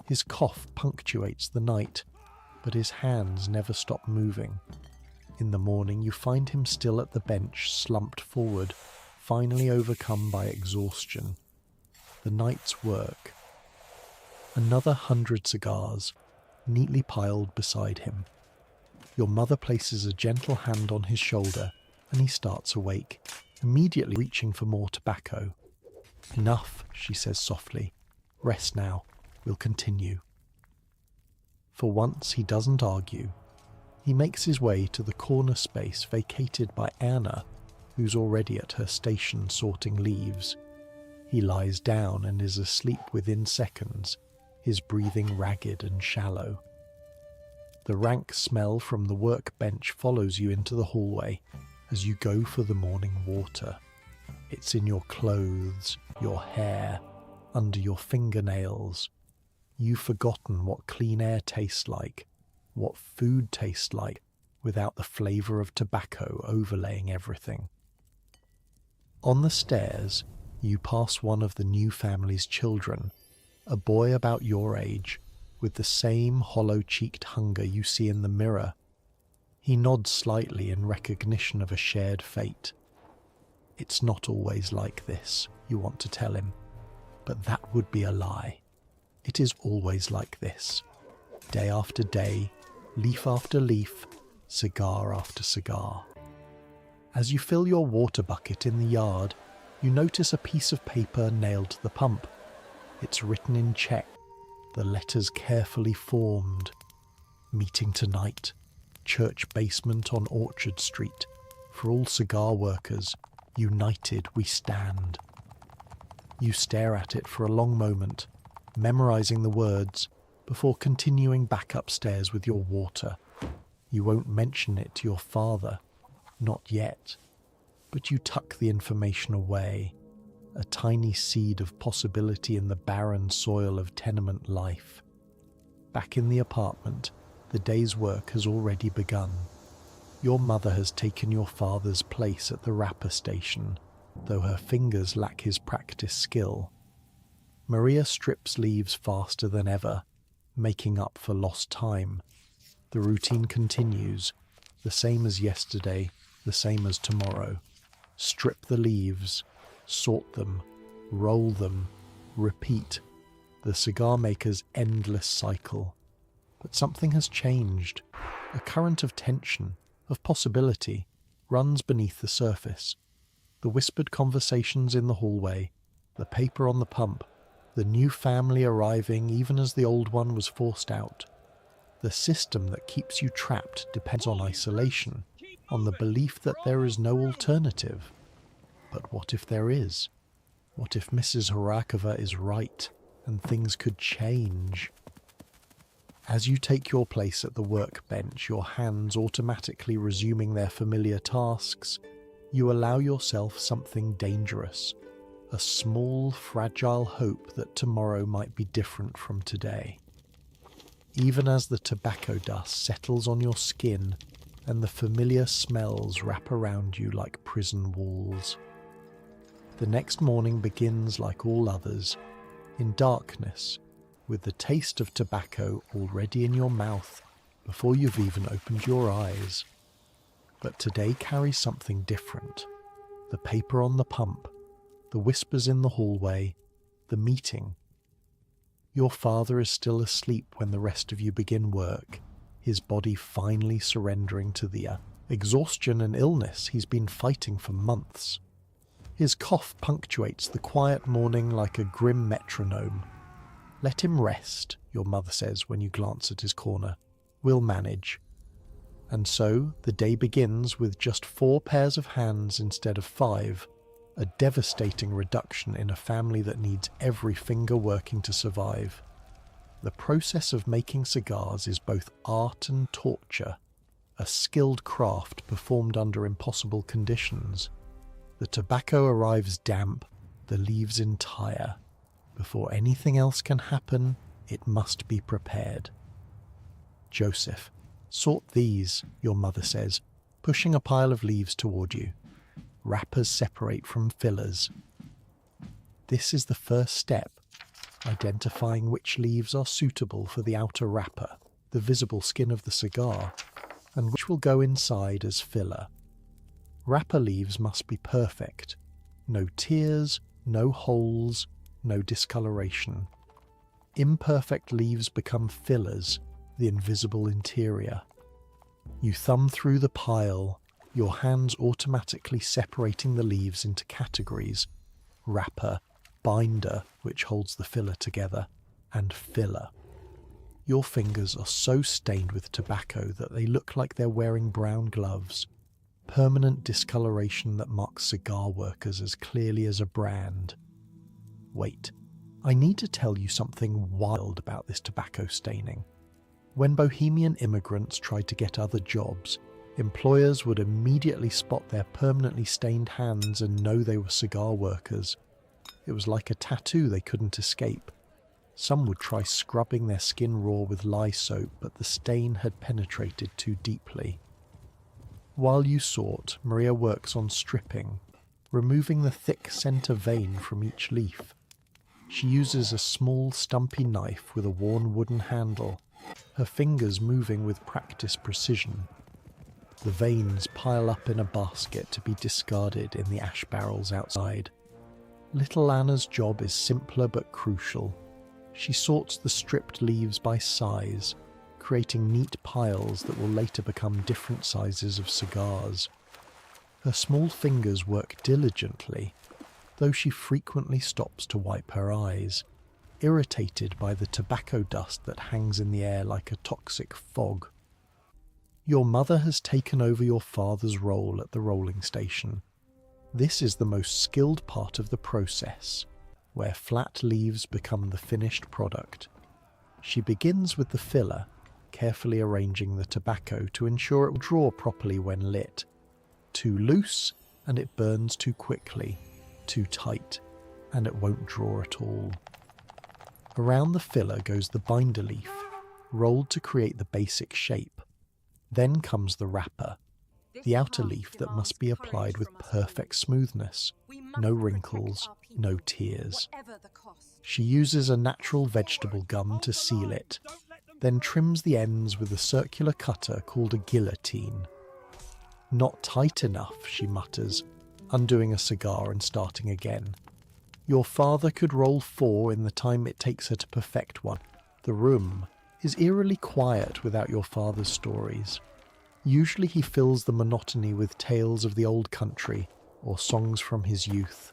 His cough punctuates the night, but his hands never stop moving. In the morning you find him still at the bench, slumped forward, finally overcome by exhaustion. The night's work. Another 100 cigars, neatly piled beside him. Your mother places a gentle hand on his shoulder, and he starts awake, immediately reaching for more tobacco. Enough, she says softly. Rest now. We'll continue. For once, he doesn't argue. He makes his way to the corner space vacated by Anna, who's already at her station sorting leaves. He lies down and is asleep within seconds, his breathing ragged and shallow. The rank smell from the workbench follows you into the hallway as you go for the morning water. It's in your clothes, your hair, under your fingernails. You've forgotten what clean air tastes like, what food tastes like, without the flavour of tobacco overlaying everything. On the stairs, you pass one of the new family's children, a boy about your age, with the same hollow-cheeked hunger you see in the mirror. He nods slightly in recognition of a shared fate. It's not always like this, you want to tell him, but that would be a lie. It is always like this. Day after day, leaf after leaf, cigar after cigar. As you fill your water bucket in the yard, you notice a piece of paper nailed to the pump. It's written in Czech, the letters carefully formed. Meeting tonight, church basement on Orchard Street. For all cigar workers, united we stand. You stare at it for a long moment, memorizing the words, before continuing back upstairs with your water. You won't mention it to your father, not yet, but you tuck the information away, a tiny seed of possibility in the barren soil of tenement life. Back in the apartment, the day's work has already begun. Your mother has taken your father's place at the wrapper station, though her fingers lack his practice skill. Maria strips leaves faster than ever, making up for lost time. The routine continues, the same as yesterday, the same as tomorrow. Strip the leaves, sort them, roll them, repeat. The cigar maker's endless cycle. But something has changed. A current of tension, of possibility, runs beneath the surface. The whispered conversations in the hallway, the paper on the pump, the new family arriving even as the old one was forced out. The system that keeps you trapped depends on isolation, on the belief that there is no alternative. But what if there is? What if Mrs. Horakova is right, and things could change? As you take your place at the workbench, your hands automatically resuming their familiar tasks, you allow yourself something dangerous, a small, fragile hope that tomorrow might be different from today. Even as the tobacco dust settles on your skin and the familiar smells wrap around you like prison walls. The next morning begins like all others, in darkness, with the taste of tobacco already in your mouth before you've even opened your eyes. But today carries something different. The paper on the pump, the whispers in the hallway, the meeting. Your father is still asleep when the rest of you begin work, his body finally surrendering to the exhaustion and illness he's been fighting for months. His cough punctuates the quiet morning like a grim metronome. Let him rest, your mother says when you glance at his corner. We'll manage. And so the day begins with just 4 pairs of hands instead of 5, a devastating reduction in a family that needs every finger working to survive. The process of making cigars is both art and torture, a skilled craft performed under impossible conditions. The tobacco arrives damp, the leaves entire. Before anything else can happen, it must be prepared. Joseph, sort these, your mother says, pushing a pile of leaves toward you. Wrappers separate from fillers. This is the first step, identifying which leaves are suitable for the outer wrapper, the visible skin of the cigar, and which will go inside as filler. Wrapper leaves must be perfect. No tears, no holes, no discoloration. Imperfect leaves become fillers, the invisible interior. You thumb through the pile, your hands automatically separating the leaves into categories: wrapper, binder, which holds the filler together, and filler. Your fingers are so stained with tobacco that they look like they're wearing brown gloves. Permanent discoloration that marks cigar workers as clearly as a brand. Wait, I need to tell you something wild about this tobacco staining. When Bohemian immigrants tried to get other jobs, employers would immediately spot their permanently stained hands and know they were cigar workers. It was like a tattoo they couldn't escape. Some would try scrubbing their skin raw with lye soap, but the stain had penetrated too deeply. While you sort, Maria works on stripping, removing the thick centre vein from each leaf. She uses a small, stumpy knife with a worn wooden handle, her fingers moving with practiced precision. The veins pile up in a basket to be discarded in the ash barrels outside. Little Anna's job is simpler but crucial. She sorts the stripped leaves by size, creating neat piles that will later become different sizes of cigars. Her small fingers work diligently, though she frequently stops to wipe her eyes, irritated by the tobacco dust that hangs in the air like a toxic fog. Your mother has taken over your father's role at the rolling station. This is the most skilled part of the process, where flat leaves become the finished product. She begins with the filler, carefully arranging the tobacco to ensure it will draw properly when lit. Too loose, and it burns too quickly. Too tight, and it won't draw at all. Around the filler goes the binder leaf, rolled to create the basic shape. Then comes the wrapper, the outer leaf that must be applied with perfect smoothness, no wrinkles, no tears. She uses a natural vegetable gum to seal it, then trims the ends with a circular cutter called a guillotine. Not tight enough, she mutters, undoing a cigar and starting again. Your father could roll 4 in the time it takes her to perfect one. The room is eerily quiet without your father's stories. Usually he fills the monotony with tales of the old country or songs from his youth.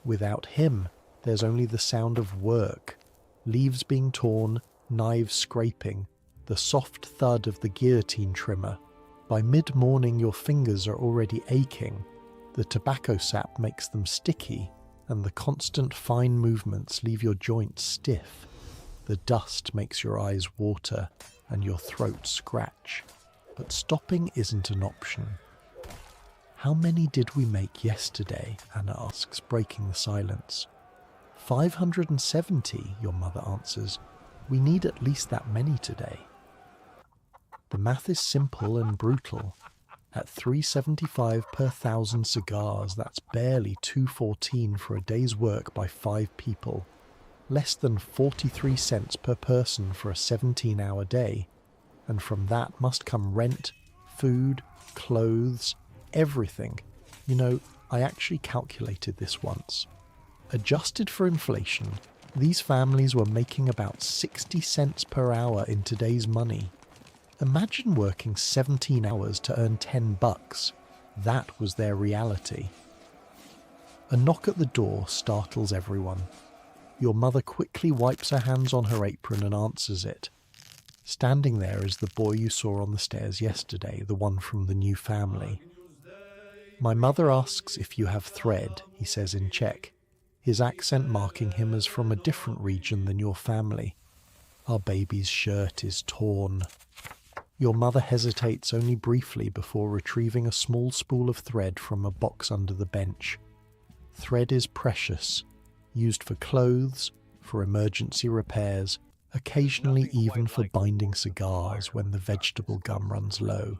Without him, there's only the sound of work, leaves being torn, knives scraping, the soft thud of the guillotine trimmer. By mid-morning your fingers are already aching, the tobacco sap makes them sticky, and the constant fine movements leave your joints stiff. The dust makes your eyes water and your throat scratch. But stopping isn't an option. How many did we make yesterday? Anna asks, breaking the silence. 570, your mother answers. We need at least that many today. The math is simple and brutal. At $3.75 per 1,000 cigars, that's barely $2.14 for a day's work by 5 people. Less than 43 cents per person for a 17-hour day. And from that must come rent, food, clothes, everything. You know, I actually calculated this once. Adjusted for inflation, these families were making about 60 cents per hour in today's money. Imagine working 17 hours to earn $10. That was their reality. A knock at the door startles everyone. Your mother quickly wipes her hands on her apron and answers it. Standing there is the boy you saw on the stairs yesterday, the one from the new family. My mother asks if you have thread, he says in Czech, his accent marking him as from a different region than your family. Our baby's shirt is torn. Your mother hesitates only briefly before retrieving a small spool of thread from a box under the bench. Thread is precious, used for clothes, for emergency repairs, occasionally even for binding cigars when the vegetable gum runs low.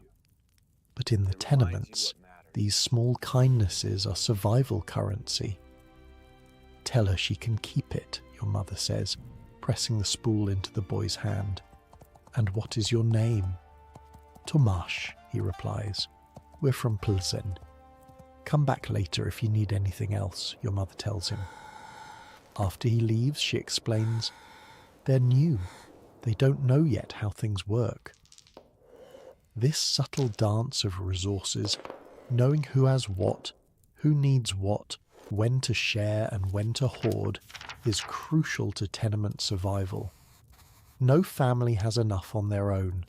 But in the tenements, these small kindnesses are survival currency. Tell her she can keep it, your mother says, pressing the spool into the boy's hand. And what is your name? Tomasz, he replies. We're from Plzeň. Come back later if you need anything else, your mother tells him. After he leaves, she explains, they're new. They don't know yet how things work. This subtle dance of resources, knowing who has what, who needs what, when to share and when to hoard, is crucial to tenement survival. No family has enough on their own.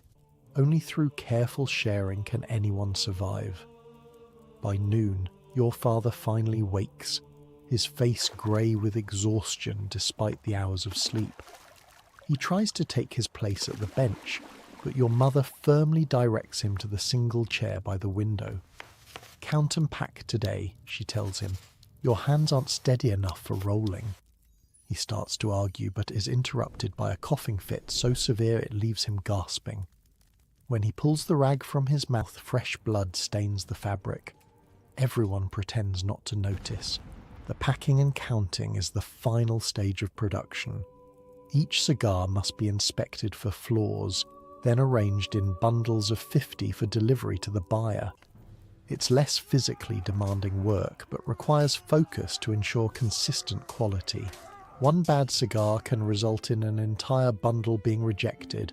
Only through careful sharing can anyone survive. By noon, your father finally wakes, his face grey with exhaustion despite the hours of sleep. He tries to take his place at the bench, but your mother firmly directs him to the single chair by the window. "Count and pack today," she tells him. "Your hands aren't steady enough for rolling." He starts to argue, but is interrupted by a coughing fit so severe it leaves him gasping. When he pulls the rag from his mouth, fresh blood stains the fabric. Everyone pretends not to notice. The packing and counting is the final stage of production. Each cigar must be inspected for flaws, then arranged in bundles of 50 for delivery to the buyer. It's less physically demanding work, but requires focus to ensure consistent quality. One bad cigar can result in an entire bundle being rejected,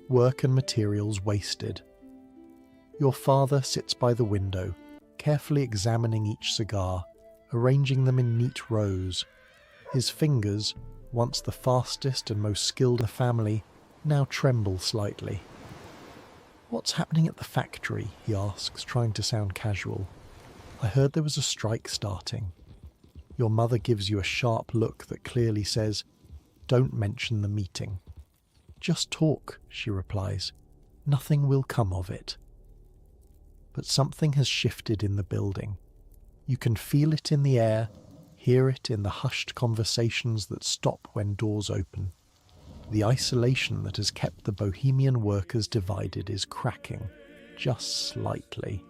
work and materials wasted. Your father sits by the window, carefully examining each cigar, arranging them in neat rows. His fingers, once the fastest and most skilled in the family, now tremble slightly. "What's happening at the factory?" he asks, trying to sound casual. "I heard there was a strike starting." Your mother gives you a sharp look that clearly says, "Don't mention the meeting." "Just talk," she replies. "Nothing will come of it." But something has shifted in the building. You can feel it in the air, hear it in the hushed conversations that stop when doors open. The isolation that has kept the Bohemian workers divided is cracking, just slightly.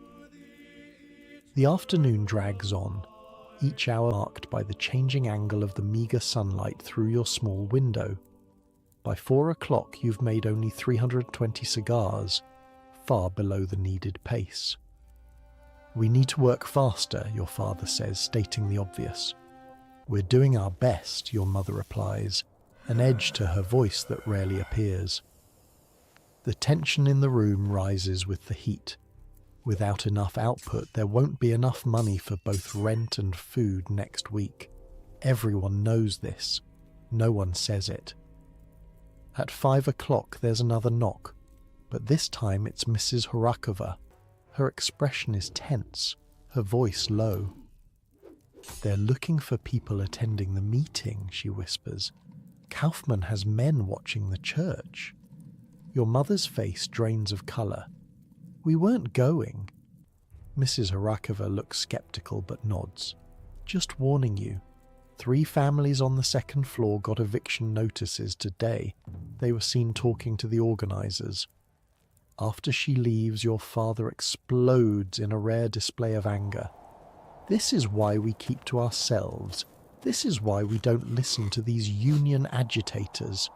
The afternoon drags on, each hour marked by the changing angle of the meagre sunlight through your small window. By 4 o'clock you've made only 320 cigars, far below the needed pace. "We need to work faster," your father says, stating the obvious. "We're doing our best," your mother replies, an edge to her voice that rarely appears. The tension in the room rises with the heat. Without enough output, there won't be enough money for both rent and food next week. Everyone knows this. No one says it. At 5 o'clock there's another knock, but this time it's Mrs. Horakova. Her expression is tense, her voice low. "They're looking for people attending the meeting," she whispers. "Kaufman has men watching the church." Your mother's face drains of colour. "We weren't going." Mrs. Horakova looks sceptical but nods. "Just warning you. 3 families on the second floor got eviction notices today. They were seen talking to the organisers." After she leaves, your father explodes in a rare display of anger. "This is why we keep to ourselves. This is why we don't listen to these union agitators."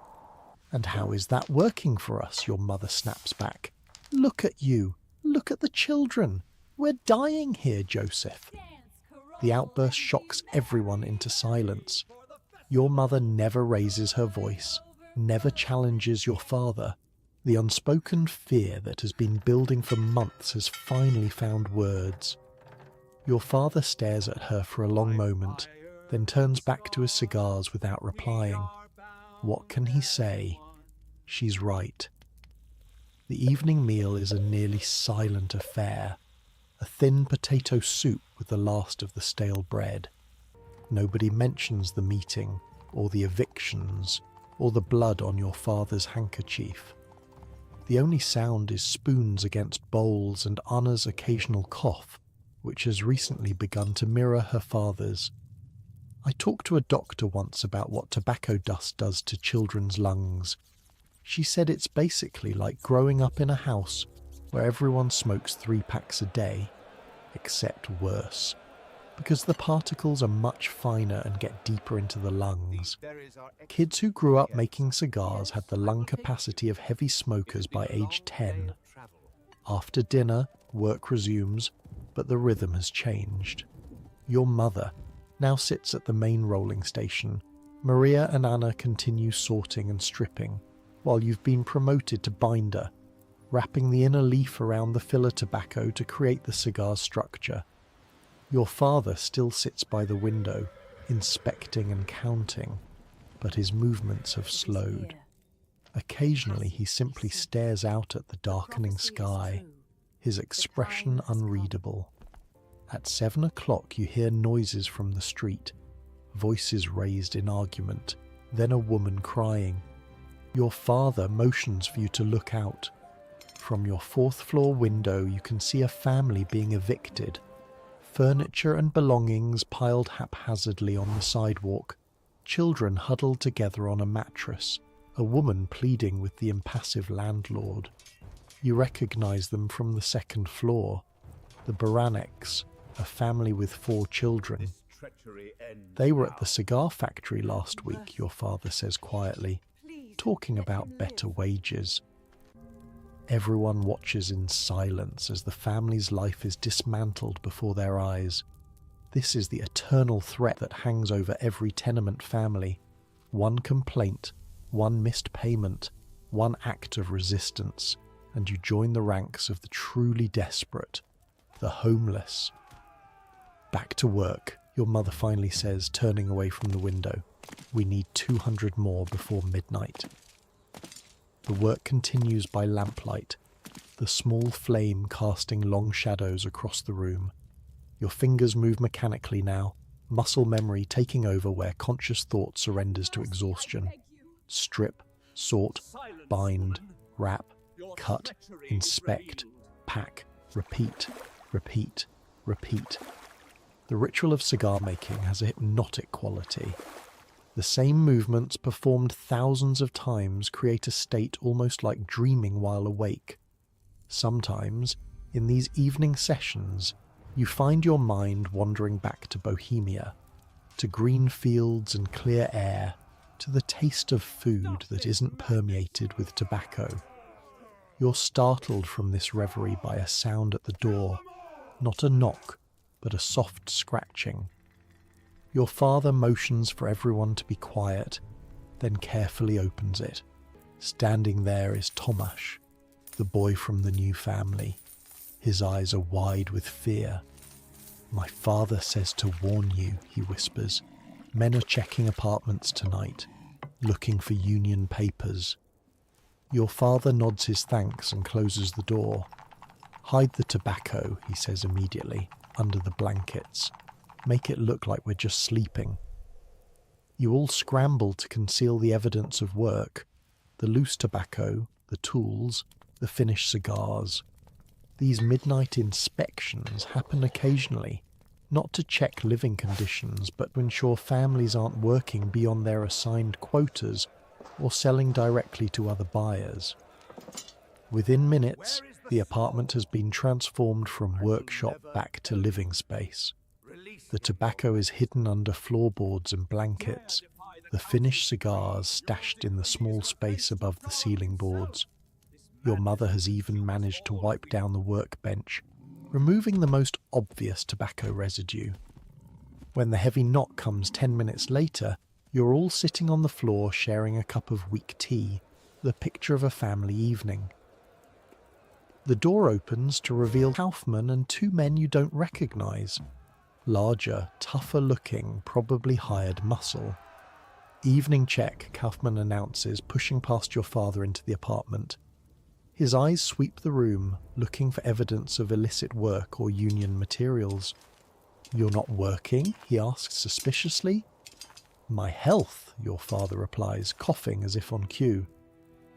"And how is that working for us?" your mother snaps back. "Look at you. Look at the children. We're dying here, Joseph." The outburst shocks everyone into silence. Your mother never raises her voice, never challenges your father. The unspoken fear that has been building for months has finally found words. Your father stares at her for a long moment, then turns back to his cigars without replying. What can he say? She's right. The evening meal is a nearly silent affair. A thin potato soup with the last of the stale bread. Nobody mentions the meeting, or the evictions, or the blood on your father's handkerchief. The only sound is spoons against bowls and Anna's occasional cough, which has recently begun to mirror her father's. I talked to a doctor once about what tobacco dust does to children's lungs. She said it's basically like growing up in a house where everyone smokes 3 packs a day, except worse, because the particles are much finer and get deeper into the lungs. Kids who grew up making cigars had the lung capacity of heavy smokers by age 10. After dinner, work resumes, but the rhythm has changed. Your mother now sits at the main rolling station. Maria and Anna continue sorting and stripping, while you've been promoted to binder, wrapping the inner leaf around the filler tobacco to create the cigar's structure. Your father still sits by the window, inspecting and counting, but his movements have slowed. Occasionally he simply stares out at the darkening sky, his expression unreadable. At 7 o'clock you hear noises from the street, voices raised in argument, then a woman crying. Your father motions for you to look out. From your 4th floor window you can see a family being evicted. Furniture and belongings piled haphazardly on the sidewalk, children huddled together on a mattress, a woman pleading with the impassive landlord. You recognize them from the 2nd floor, the Baraneks, a family with 4 children. They were at the cigar factory last week, your father says quietly, talking about better wages. Everyone watches in silence as the family's life is dismantled before their eyes. This is the eternal threat that hangs over every tenement family. One complaint, one missed payment, one act of resistance, and you join the ranks of the truly desperate, the homeless. Back to work, your mother finally says, turning away from the window. We need 200 more before midnight. The work continues by lamplight, the small flame casting long shadows across the room. Your fingers move mechanically now, muscle memory taking over where conscious thought surrenders to exhaustion. Strip, sort, bind, wrap, cut, inspect, pack, repeat, repeat, repeat. The ritual of cigar making has a hypnotic quality. The same movements performed thousands of times create a state almost like dreaming while awake. Sometimes, in these evening sessions, you find your mind wandering back to Bohemia, to green fields and clear air, to the taste of food that isn't permeated with tobacco. You're startled from this reverie by a sound at the door, not a knock, but a soft scratching. Your father motions for everyone to be quiet, then carefully opens it. Standing there is Tomasz, the boy from the new family. His eyes are wide with fear. My father says to warn you, he whispers. Men are checking apartments tonight, looking for union papers. Your father nods his thanks and closes the door. Hide the tobacco, he says immediately, under the blankets. Make it look like we're just sleeping. You all scramble to conceal the evidence of work, the loose tobacco, the tools, the finished cigars. These midnight inspections happen occasionally, not to check living conditions, but to ensure families aren't working beyond their assigned quotas or selling directly to other buyers. Within minutes, the apartment has been transformed from workshop back to living space. The tobacco is hidden under floorboards and blankets, the finished cigars stashed in the small space above the ceiling boards. Your mother has even managed to wipe down the workbench, removing the most obvious tobacco residue. When the heavy knock comes 10 minutes later, you're all sitting on the floor sharing a cup of weak tea, the picture of a family evening. The door opens to reveal Kaufmann and 2 men you don't recognize. Larger, tougher-looking, probably hired muscle. Evening check, Kaufmann announces, pushing past your father into the apartment. His eyes sweep the room, looking for evidence of illicit work or union materials. You're not working? He asks suspiciously. My health, your father replies, coughing as if on cue.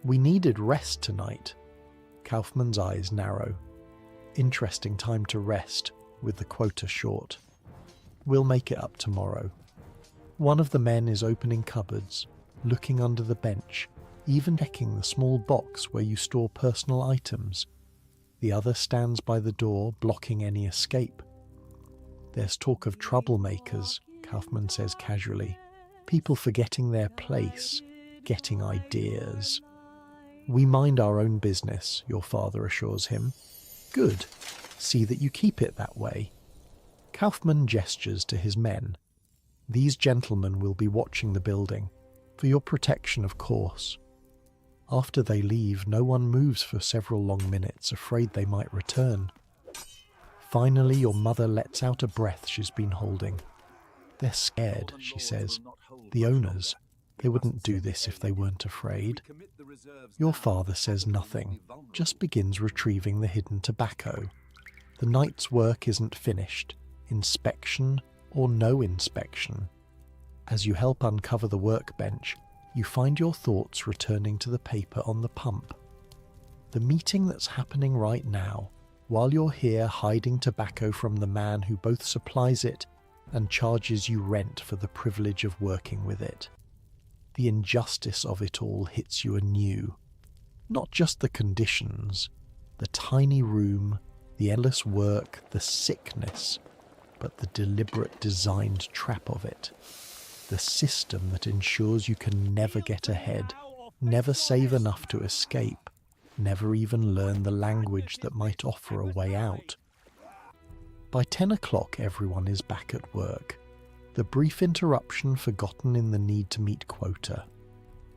We needed rest tonight. Kaufmann's eyes narrow. Interesting time to rest, with the quota short. We'll make it up tomorrow. One of the men is opening cupboards, looking under the bench, even checking the small box where you store personal items. The other stands by the door, blocking any escape. There's talk of troublemakers, Kaufmann says casually. People forgetting their place, getting ideas. We mind our own business, your father assures him. Good. See that you keep it that way. Kaufmann gestures to his men. These gentlemen will be watching the building, for your protection, of course. After they leave, no one moves for several long minutes, afraid they might return. Finally, your mother lets out a breath she's been holding. They're scared, she says. The owners. They wouldn't do this if they weren't afraid. Your father says nothing, just begins retrieving the hidden tobacco. The night's work isn't finished, inspection or no inspection. As you help uncover the workbench, you find your thoughts returning to the paper on the pump. The meeting that's happening right now, while you're here hiding tobacco from the man who both supplies it and charges you rent for the privilege of working with it. The injustice of it all hits you anew. Not just the conditions, the tiny room, the endless work, the sickness, but the deliberate designed trap of it. The system that ensures you can never get ahead, never save enough to escape, never even learn the language that might offer a way out. By 10 o'clock, everyone is back at work. The brief interruption forgotten in the need to meet quota.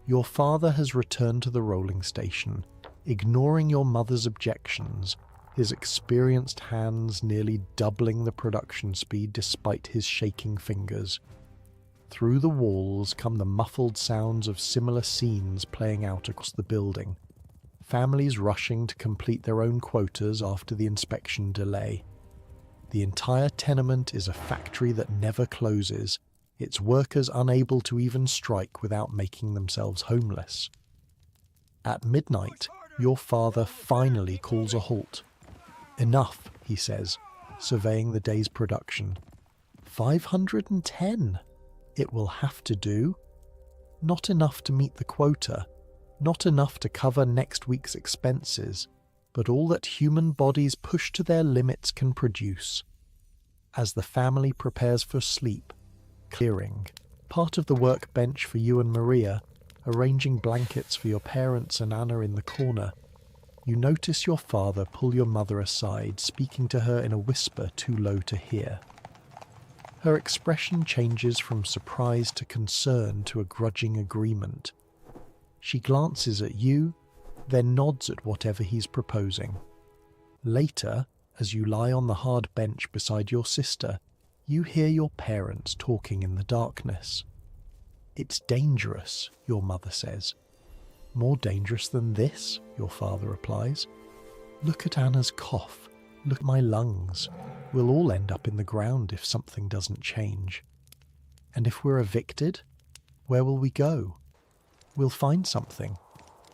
Your father has returned to the rolling station, ignoring your mother's objections, his experienced hands nearly doubling the production speed despite his shaking fingers. Through the walls come the muffled sounds of similar scenes playing out across the building. Families rushing to complete their own quotas after the inspection delay. The entire tenement is a factory that never closes, its workers unable to even strike without making themselves homeless. At midnight, your father finally calls a halt. Enough, he says, surveying the day's production. 510. It will have to do. Not enough to meet the quota, not enough to cover next week's expenses, but all that human bodies pushed to their limits can produce. As the family prepares for sleep, clearing, part of the workbench for you and Maria, arranging blankets for your parents and Anna in the corner, you notice your father pull your mother aside, speaking to her in a whisper too low to hear. Her expression changes from surprise to concern to a grudging agreement. She glances at you, then nods at whatever he's proposing. Later, as you lie on the hard bench beside your sister, you hear your parents talking in the darkness. It's dangerous, your mother says. More dangerous than this, your father replies. Look at Anna's cough. Look at my lungs. We'll all end up in the ground if something doesn't change. And if we're evicted, where will we go? We'll find something.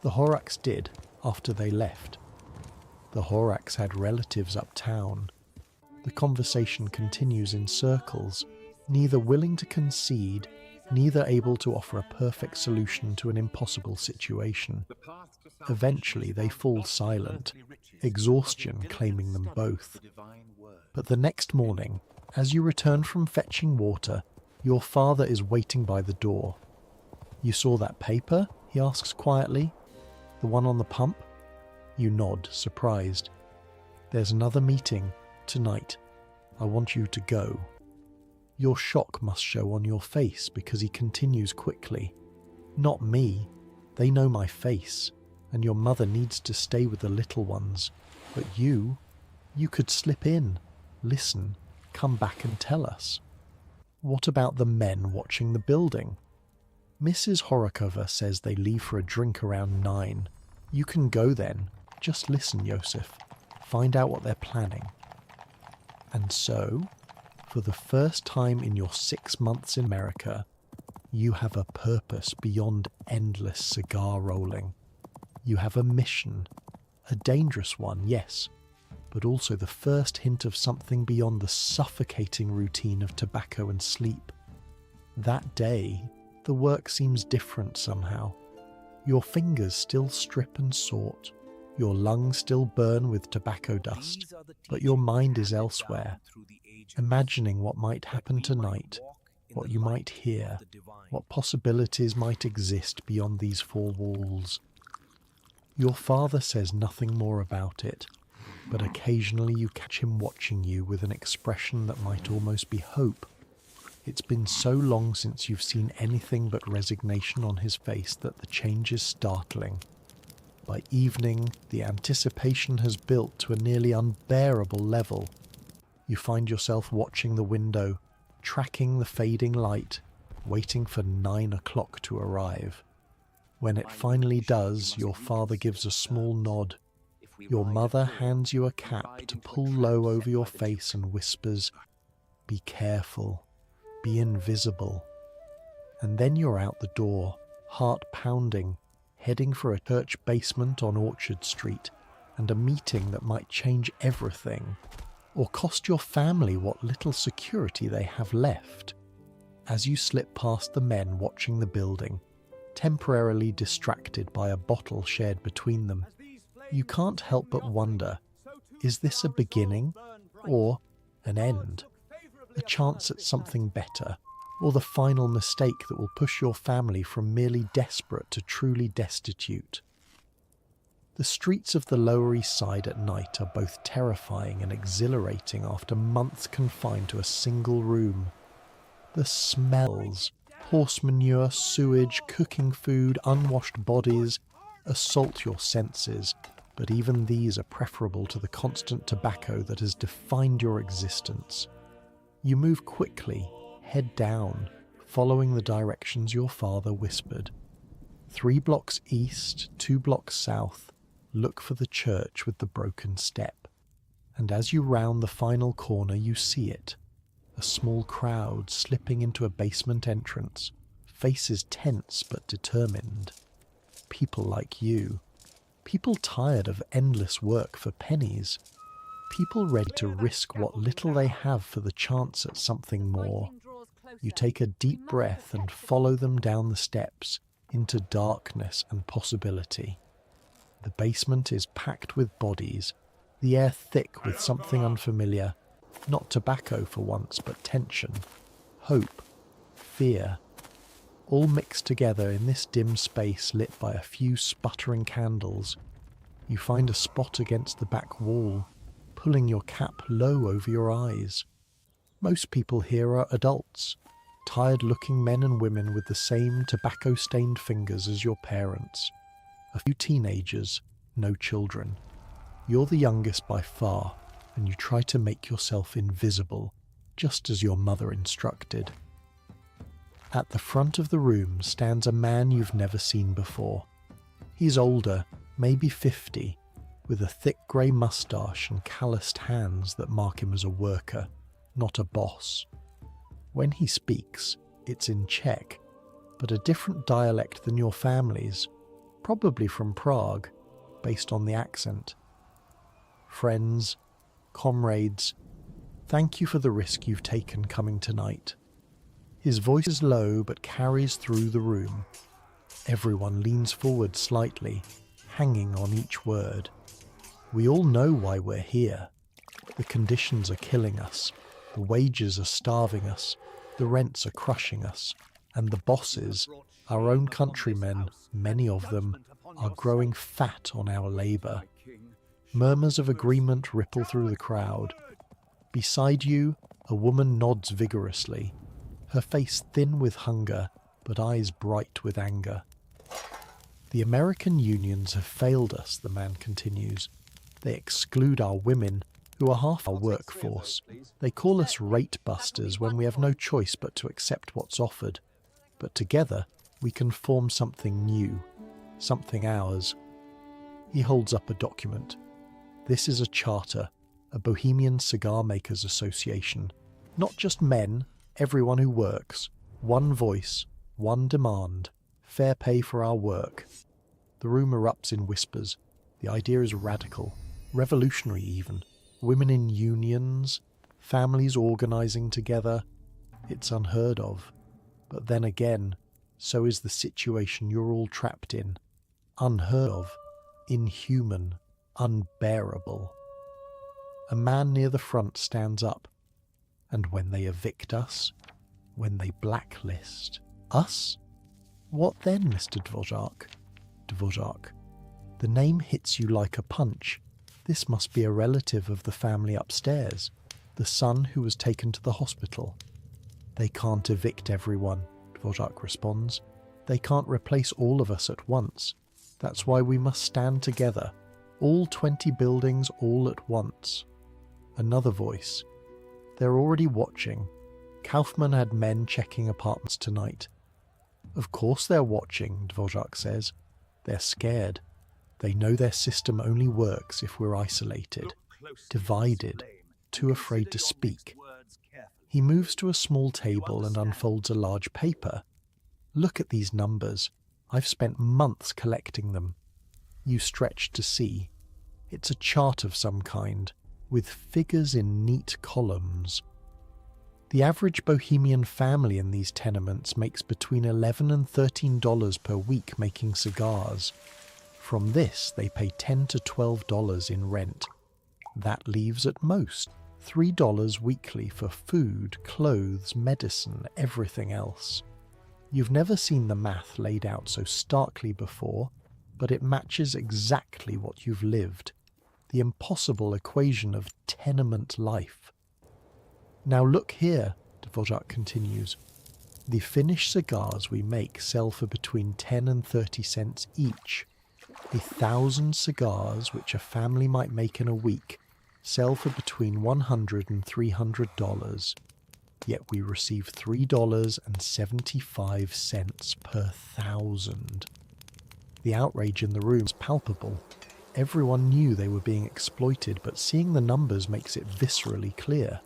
The Horrocks did, after they left. The Horrocks had relatives uptown. The conversation continues in circles, neither willing to concede, neither able to offer a perfect solution to an impossible situation. Eventually they fall silent, exhaustion claiming them both. But the next morning, as you return from fetching water, your father is waiting by the door. You saw that paper? He asks quietly. The one on the pump? You nod, surprised. There's another meeting, tonight. I want you to go. Your shock must show on your face because he continues quickly. Not me. They know my face, and your mother needs to stay with the little ones. But you could slip in, listen, come back and tell us. What about the men watching the building? Mrs. Horokova says they leave for a drink around 9. You can go then. Just listen, Josef. Find out what they're planning. And so, for the first time in your 6 months in America, you have a purpose beyond endless cigar rolling. You have a mission. A dangerous one, yes, but also the first hint of something beyond the suffocating routine of tobacco and sleep. That day, the work seems different somehow. Your fingers still strip and sort, your lungs still burn with tobacco dust, but your mind is elsewhere, imagining what might happen tonight, what you might hear, what possibilities might exist beyond these 4 walls. Your father says nothing more about it, but occasionally you catch him watching you with an expression that might almost be hope. It's been so long since you've seen anything but resignation on his face that the change is startling. By evening, the anticipation has built to a nearly unbearable level. You find yourself watching the window, tracking the fading light, waiting for 9 o'clock to arrive. When it finally does, your father gives a small nod. Your mother hands you a cap to pull low over your face and whispers, "Be careful, be invisible." And then you're out the door, heart pounding, heading for a church basement on Orchard Street and a meeting that might change everything, or cost your family what little security they have left. As you slip past the men watching the building, temporarily distracted by a bottle shared between them, you can't help but wonder, is this a beginning or an end? A chance at something better, or the final mistake that will push your family from merely desperate to truly destitute? The streets of the Lower East Side at night are both terrifying and exhilarating after months confined to a single room. The smells, horse manure, sewage, cooking food, unwashed bodies, assault your senses, but even these are preferable to the constant tobacco that has defined your existence. You move quickly, head down, following the directions your father whispered. 3 blocks east, 2 blocks south, look for the church with the broken step. And as you round the final corner, you see it. A small crowd slipping into a basement entrance, faces tense but determined. People like you. People tired of endless work for pennies. People ready to risk what little they have for the chance at something more. You take a deep breath and follow them down the steps into darkness and possibility. The basement is packed with bodies, the air thick with something unfamiliar, not tobacco for once, but tension, hope, fear, all mixed together in this dim space lit by a few sputtering candles. You find a spot against the back wall, pulling your cap low over your eyes. Most people here are adults, tired-looking men and women with the same tobacco-stained fingers as your parents. A few teenagers, no children. You're the youngest by far, and you try to make yourself invisible, just as your mother instructed. At the front of the room stands a man you've never seen before. He's older, maybe 50, with a thick grey moustache and calloused hands that mark him as a worker, not a boss. When he speaks, it's in Czech, but a different dialect than your family's, probably from Prague, based on the accent. Friends, comrades, thank you for the risk you've taken coming tonight. His voice is low but carries through the room. Everyone leans forward slightly, hanging on each word. We all know why we're here. The conditions are killing us, the wages are starving us, the rents are crushing us, and the bosses, our own countrymen, many of them, are growing fat on our labour. Murmurs of agreement ripple through the crowd. Beside you, a woman nods vigorously, her face thin with hunger, but eyes bright with anger. The American unions have failed us, the man continues. They exclude our women, who are half our workforce. They call us rate busters when we have no choice but to accept what's offered. But together, we can form something new, something ours. He holds up a document. This is a charter, a Bohemian Cigar Makers Association. Not just men, everyone who works. One voice, one demand. Fair pay for our work. The room erupts in whispers. The idea is radical, revolutionary even. Women in unions, families organising together. It's unheard of. But then again, so is the situation you're all trapped in. Unheard of, inhuman, unbearable. A man near the front stands up. And when they evict us, when they blacklist us, what then, Mr. Dvořák? Dvořák. The name hits you like a punch. This must be a relative of the family upstairs, the son who was taken to the hospital. They can't evict everyone, Dvořák responds. They can't replace all of us at once. That's why we must stand together. All 20 buildings all at once. Another voice. They're already watching, Kaufman had men checking apartments tonight. Of course they're watching, Dvorak says. They're scared. They know their system only works if we're isolated, divided, too afraid to speak. He moves to a small table and unfolds a large paper. Look at these numbers. I've spent months collecting them. You stretch to see. It's a chart of some kind, with figures in neat columns. The average Bohemian family in these tenements makes between $11 and $13 per week making cigars. From this, they pay $10 to $12 in rent. That leaves at most $3 weekly for food, clothes, medicine, everything else. You've never seen the math laid out so starkly before, but it matches exactly what you've lived. The impossible equation of tenement life. Now look here, Dvorak continues. The finished cigars we make sell for between 10 and 30 cents each. 1,000 cigars, which a family might make in a week, sell for between $100 and $300. Yet we receive $3.75 per 1,000. The outrage in the room is palpable. Everyone knew they were being exploited, but seeing the numbers makes it viscerally clear.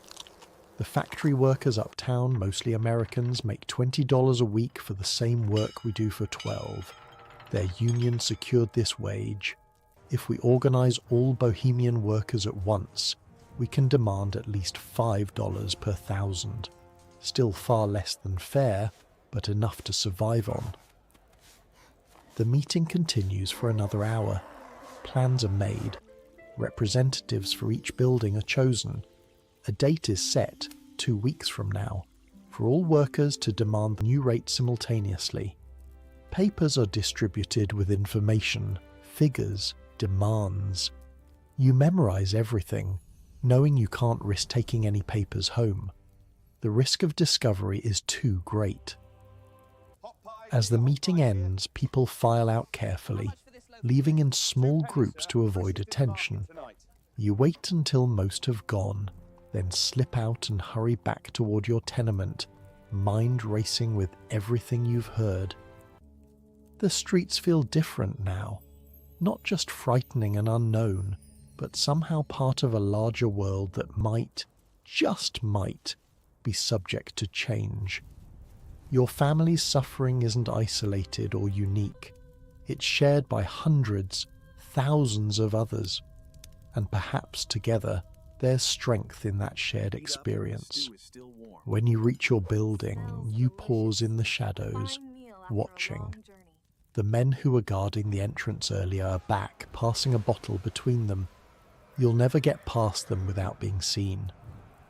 The factory workers uptown, mostly Americans, make $20 a week for the same work we do for 12. Their union secured this wage. If we organize all Bohemian workers at once, we can demand at least $5 per 1,000. Still far less than fair, but enough to survive on. The meeting continues for another hour. Plans are made. Representatives for each building are chosen. A date is set, 2 weeks from now, for all workers to demand the new rate simultaneously. Papers are distributed with information, figures, demands. You memorize everything, knowing you can't risk taking any papers home. The risk of discovery is too great. As the meeting ends, people file out carefully, leaving in small groups to avoid attention. You wait until most have gone, then slip out and hurry back toward your tenement, mind racing with everything you've heard. The streets feel different now, not just frightening and unknown, but somehow part of a larger world that might, just might, be subject to change. Your family's suffering isn't isolated or unique. It's shared by hundreds, thousands of others, and perhaps together there's strength in that shared experience. When you reach your building, you pause in the shadows, watching. The men who were guarding the entrance earlier are back, passing a bottle between them. You'll never get past them without being seen.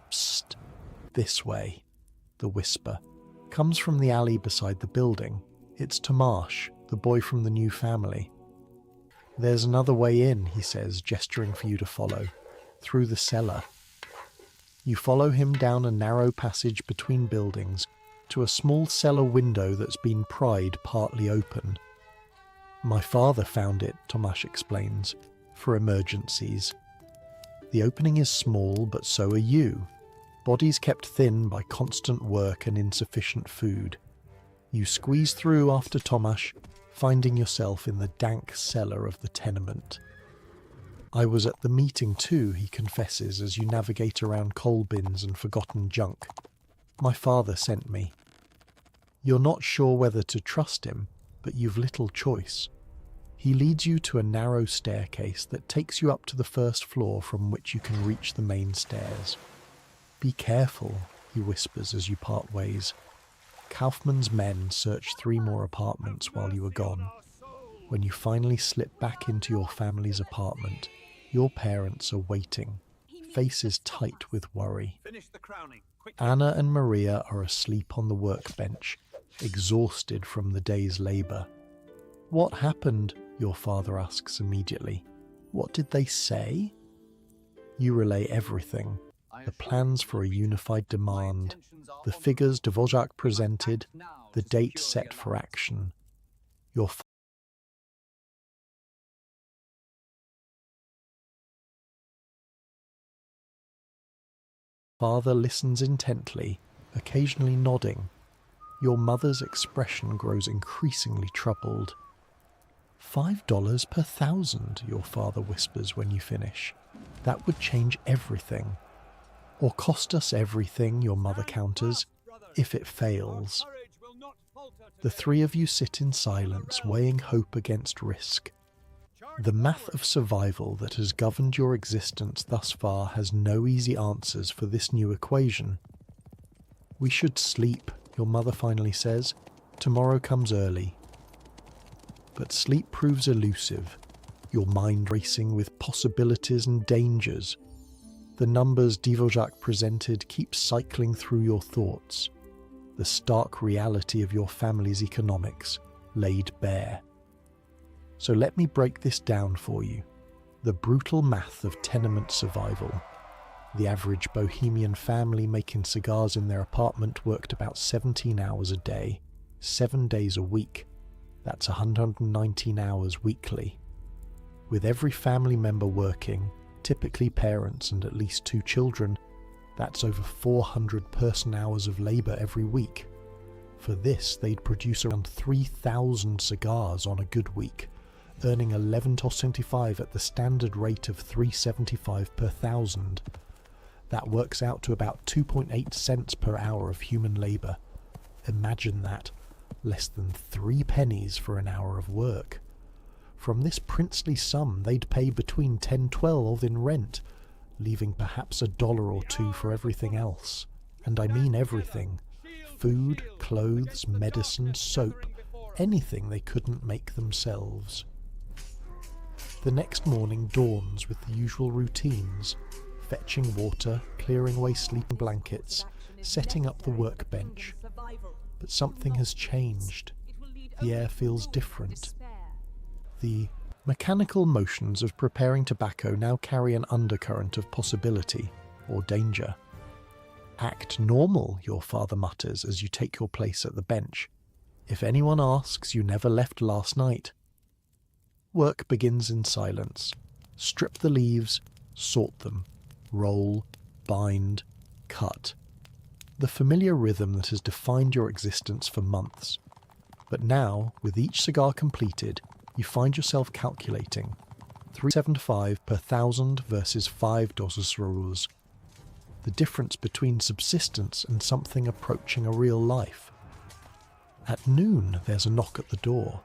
Psst, this way. The whisper comes from the alley beside the building. It's Tomasz, the boy from the new family. There's another way in, he says, gesturing for you to follow. Through the cellar. You follow him down a narrow passage between buildings to a small cellar window that's been pried partly open. My father found it, Tomasz explains, for emergencies. The opening is small, but so are you. Bodies kept thin by constant work and insufficient food. You squeeze through after Tomasz, finding yourself in the dank cellar of the tenement. I was at the meeting too, he confesses as you navigate around coal bins and forgotten junk. My father sent me. You're not sure whether to trust him, but you've little choice. He leads you to a narrow staircase that takes you up to the first floor from which you can reach the main stairs. Be careful, he whispers as you part ways. Kaufman's men searched 3 more apartments while you were gone. When you finally slip back into your family's apartment, your parents are waiting, faces tight with worry. Anna and Maria are asleep on the workbench, exhausted from the day's labour. What happened? Your father asks immediately. What did they say? You relay everything. The plans for a unified demand, the figures Dvorak presented, the date set for action. Your father listens intently, occasionally nodding. Your mother's expression grows increasingly troubled. $5 per 1,000, your father whispers when you finish. That would change everything. Or cost us everything, your mother counters, if it fails. The three of you sit in silence, weighing hope against risk. The math of survival that has governed your existence thus far has no easy answers for this new equation. We should sleep, your mother finally says. Tomorrow comes early. But sleep proves elusive, your mind racing with possibilities and dangers. The numbers Dvořák presented keep cycling through your thoughts. The stark reality of your family's economics laid bare. So let me break this down for you. The brutal math of tenement survival. The average Bohemian family making cigars in their apartment worked about 17 hours a day, 7 days a week. That's 119 hours weekly. With every family member working, typically parents and at least 2 children, that's over 400 person-hours of labour every week. For this, they'd produce around 3,000 cigars on a good week, earning $11.75 at the standard rate of $3.75 per 1,000. That works out to about 2.8 cents per hour of human labour. Imagine that, less than 3 pennies for an hour of work. From this princely sum, they'd pay between $10-12 in rent, leaving perhaps $1 or $2 for everything else. And I mean everything. Food, clothes, medicine, soap, anything they couldn't make themselves. The next morning dawns with the usual routines: fetching water, clearing away sleeping blankets, setting up the workbench. But something has changed. The air feels different. The mechanical motions of preparing tobacco now carry an undercurrent of possibility or danger. Act normal, your father mutters as you take your place at the bench. If anyone asks, you never left last night. Work begins in silence. Strip the leaves, sort them, roll, bind, cut. The familiar rhythm that has defined your existence for months. But now, with each cigar completed, you find yourself calculating $3.75 per 1,000 versus $5 the difference between subsistence and something approaching a real life. At noon, there's a knock at the door.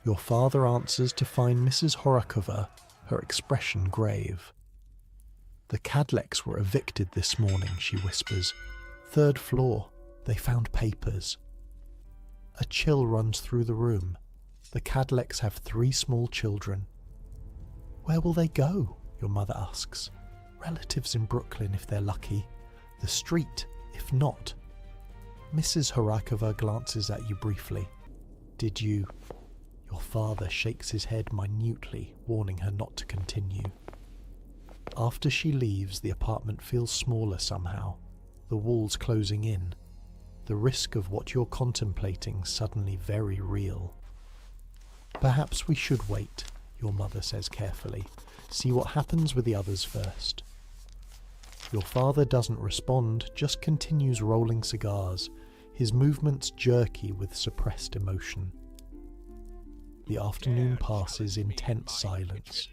Your father answers to find Mrs. Horakova, her expression grave. The Cadlecks were evicted this morning, she whispers. 3rd floor. They found papers. A chill runs through the room. The Cadlecks have 3 small children. Where will they go? Your mother asks. Relatives in Brooklyn if they're lucky. The street, if not. Mrs. Horakova glances at you briefly. Did you... Your father shakes his head minutely, warning her not to continue. After she leaves, the apartment feels smaller somehow, the walls closing in, the risk of what you're contemplating suddenly very real. Perhaps we should wait, your mother says carefully. See what happens with the others first. Your father doesn't respond, just continues rolling cigars, his movements jerky with suppressed emotion. The afternoon passes in tense silence.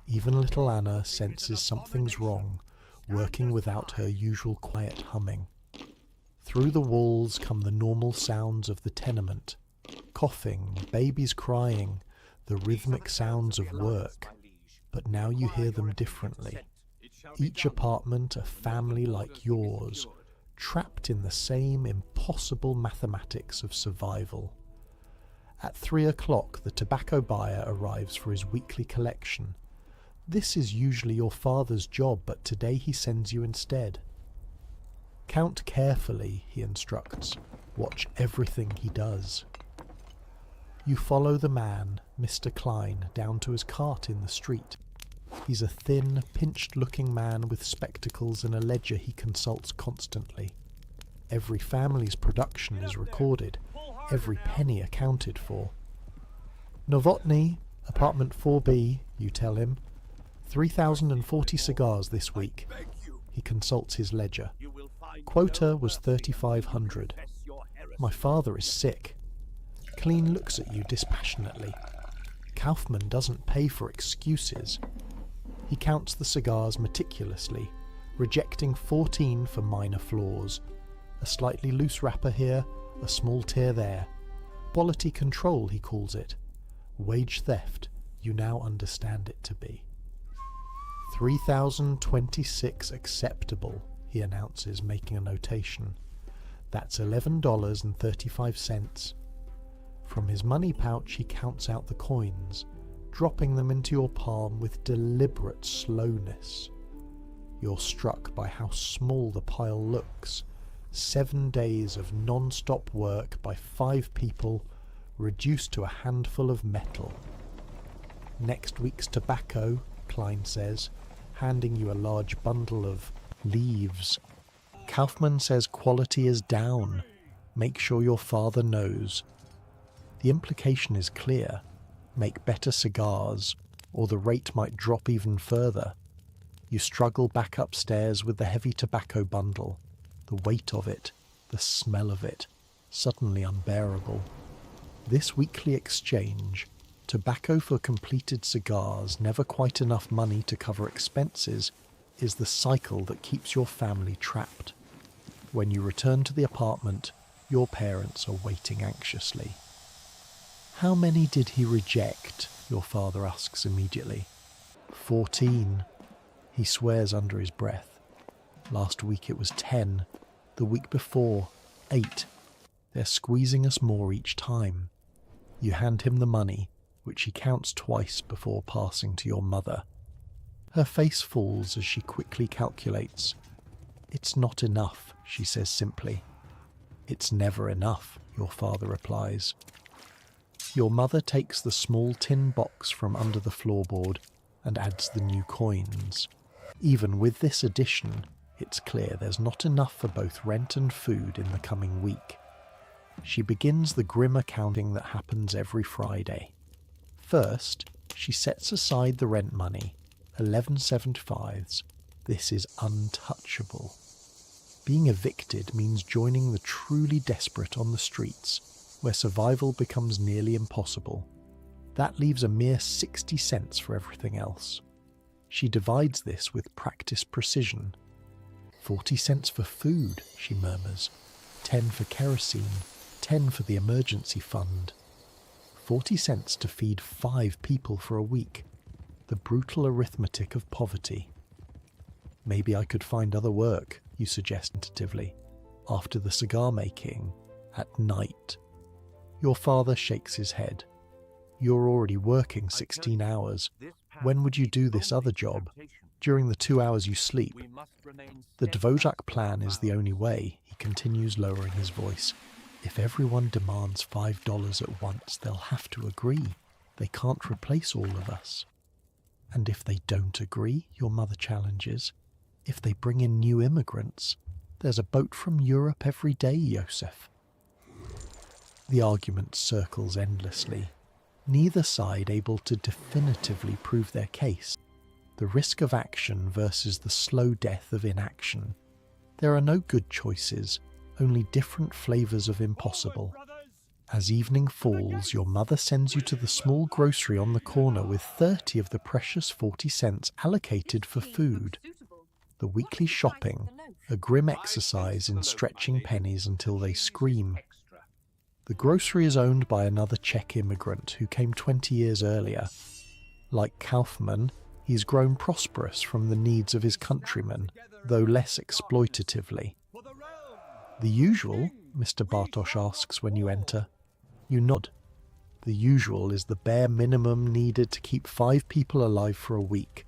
Even little Anna senses something's wrong, working without her usual quiet humming. Through the walls come the normal sounds of the tenement. Coughing, babies crying, the rhythmic sounds of work. But now you hear them differently. Each apartment a family like yours, trapped in the same impossible mathematics of survival. At 3 o'clock, the tobacco buyer arrives for his weekly collection. This is usually your father's job, but today he sends you instead. Count carefully, he instructs. Watch everything he does. You follow the man, Mr. Klein, down to his cart in the street. He's a thin, pinched-looking man with spectacles and a ledger he consults constantly. Every family's production is recorded, every penny accounted for. Novotny, apartment 4B, you tell him. 3,040 cigars this week. He consults his ledger. Quota was 3,500. My father is sick. Clean looks at you dispassionately. Kaufman doesn't pay for excuses. He counts the cigars meticulously, rejecting 14 for minor flaws. A slightly loose wrapper here, a small tear there. Quality control, he calls it. Wage theft, you now understand it to be. 3,026 acceptable, he announces, making a notation. That's $11.35. From his money pouch he counts out the coins, dropping them into your palm with deliberate slowness. You're struck by how small the pile looks. 7 days of non-stop work by 5 people, reduced to a handful of metal. Next week's tobacco, Klein says, handing you a large bundle of leaves. Kaufman says quality is down. Make sure your father knows. The implication is clear. Make better cigars, or the rate might drop even further. You struggle back upstairs with the heavy tobacco bundle. The weight of it, the smell of it, suddenly unbearable. This weekly exchange, tobacco for completed cigars, never quite enough money to cover expenses, is the cycle that keeps your family trapped. When you return to the apartment, your parents are waiting anxiously. How many did he reject? Your father asks immediately. 14. He swears under his breath. Last week it was 10. The week before, 8. They're squeezing us more each time. You hand him the money, which he counts twice before passing to your mother. Her face falls as she quickly calculates. It's not enough, she says simply. It's never enough, your father replies. Your mother takes the small tin box from under the floorboard and adds the new coins. Even with this addition, it's clear there's not enough for both rent and food in the coming week. She begins the grim accounting that happens every Friday. First, she sets aside the rent money, 11.75. This is untouchable. Being evicted means joining the truly desperate on the streets, where survival becomes nearly impossible. That leaves a mere 60 cents for everything else. She divides this with practiced precision. 40 cents for food, she murmurs. 10 for kerosene, 10 for the emergency fund. 40 cents to feed 5 people for a week. The brutal arithmetic of poverty. Maybe I could find other work, you suggest tentatively, after the cigar making, at night. Your father shakes his head. You're already working 16 hours. When would you do this other job? During the 2 hours you sleep. The Dvořák plan is the only way, he continues, lowering his voice. If everyone demands $5 at once, they'll have to agree. They can't replace all of us. And if they don't agree, your mother challenges, if they bring in new immigrants, there's a boat from Europe every day, Josef. The argument circles endlessly, neither side able to definitively prove their case. The risk of action versus the slow death of inaction. There are no good choices, only different flavours of impossible. As evening falls, your mother sends you to the small grocery on the corner with 30 of the precious 40 cents allocated for food. The weekly shopping, a grim exercise in stretching pennies until they scream. The grocery is owned by another Czech immigrant who came 20 years earlier. Like Kaufman, he's grown prosperous from the needs of his countrymen, though less exploitatively. The usual, Mr. Bartosz asks when you enter. You nod. The usual is the bare minimum needed to keep 5 people alive for a week.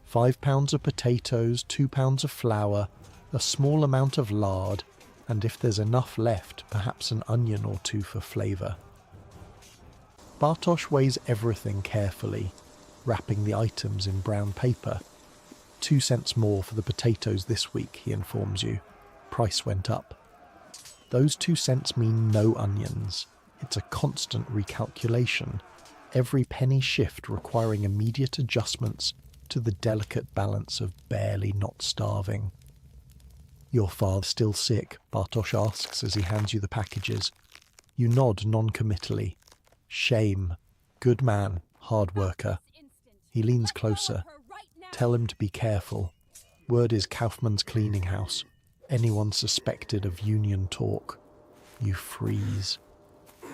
5 pounds of potatoes, 2 pounds of flour, a small amount of lard, and if there's enough left, perhaps an onion or 2 for flavour. Bartosz weighs everything carefully, wrapping the items in brown paper. 2 cents more for the potatoes this week, he informs you. Price went up. Those 2 cents mean no onions. It's a constant recalculation, every penny shift requiring immediate adjustments to the delicate balance of barely not starving. Your father still sick? Bartosz asks as he hands you the packages. You nod non-committally. Shame. Good man. Hard worker. He leans closer. Tell him to be careful. Word is Kaufman's cleaning house. Anyone suspected of union talk. You freeze.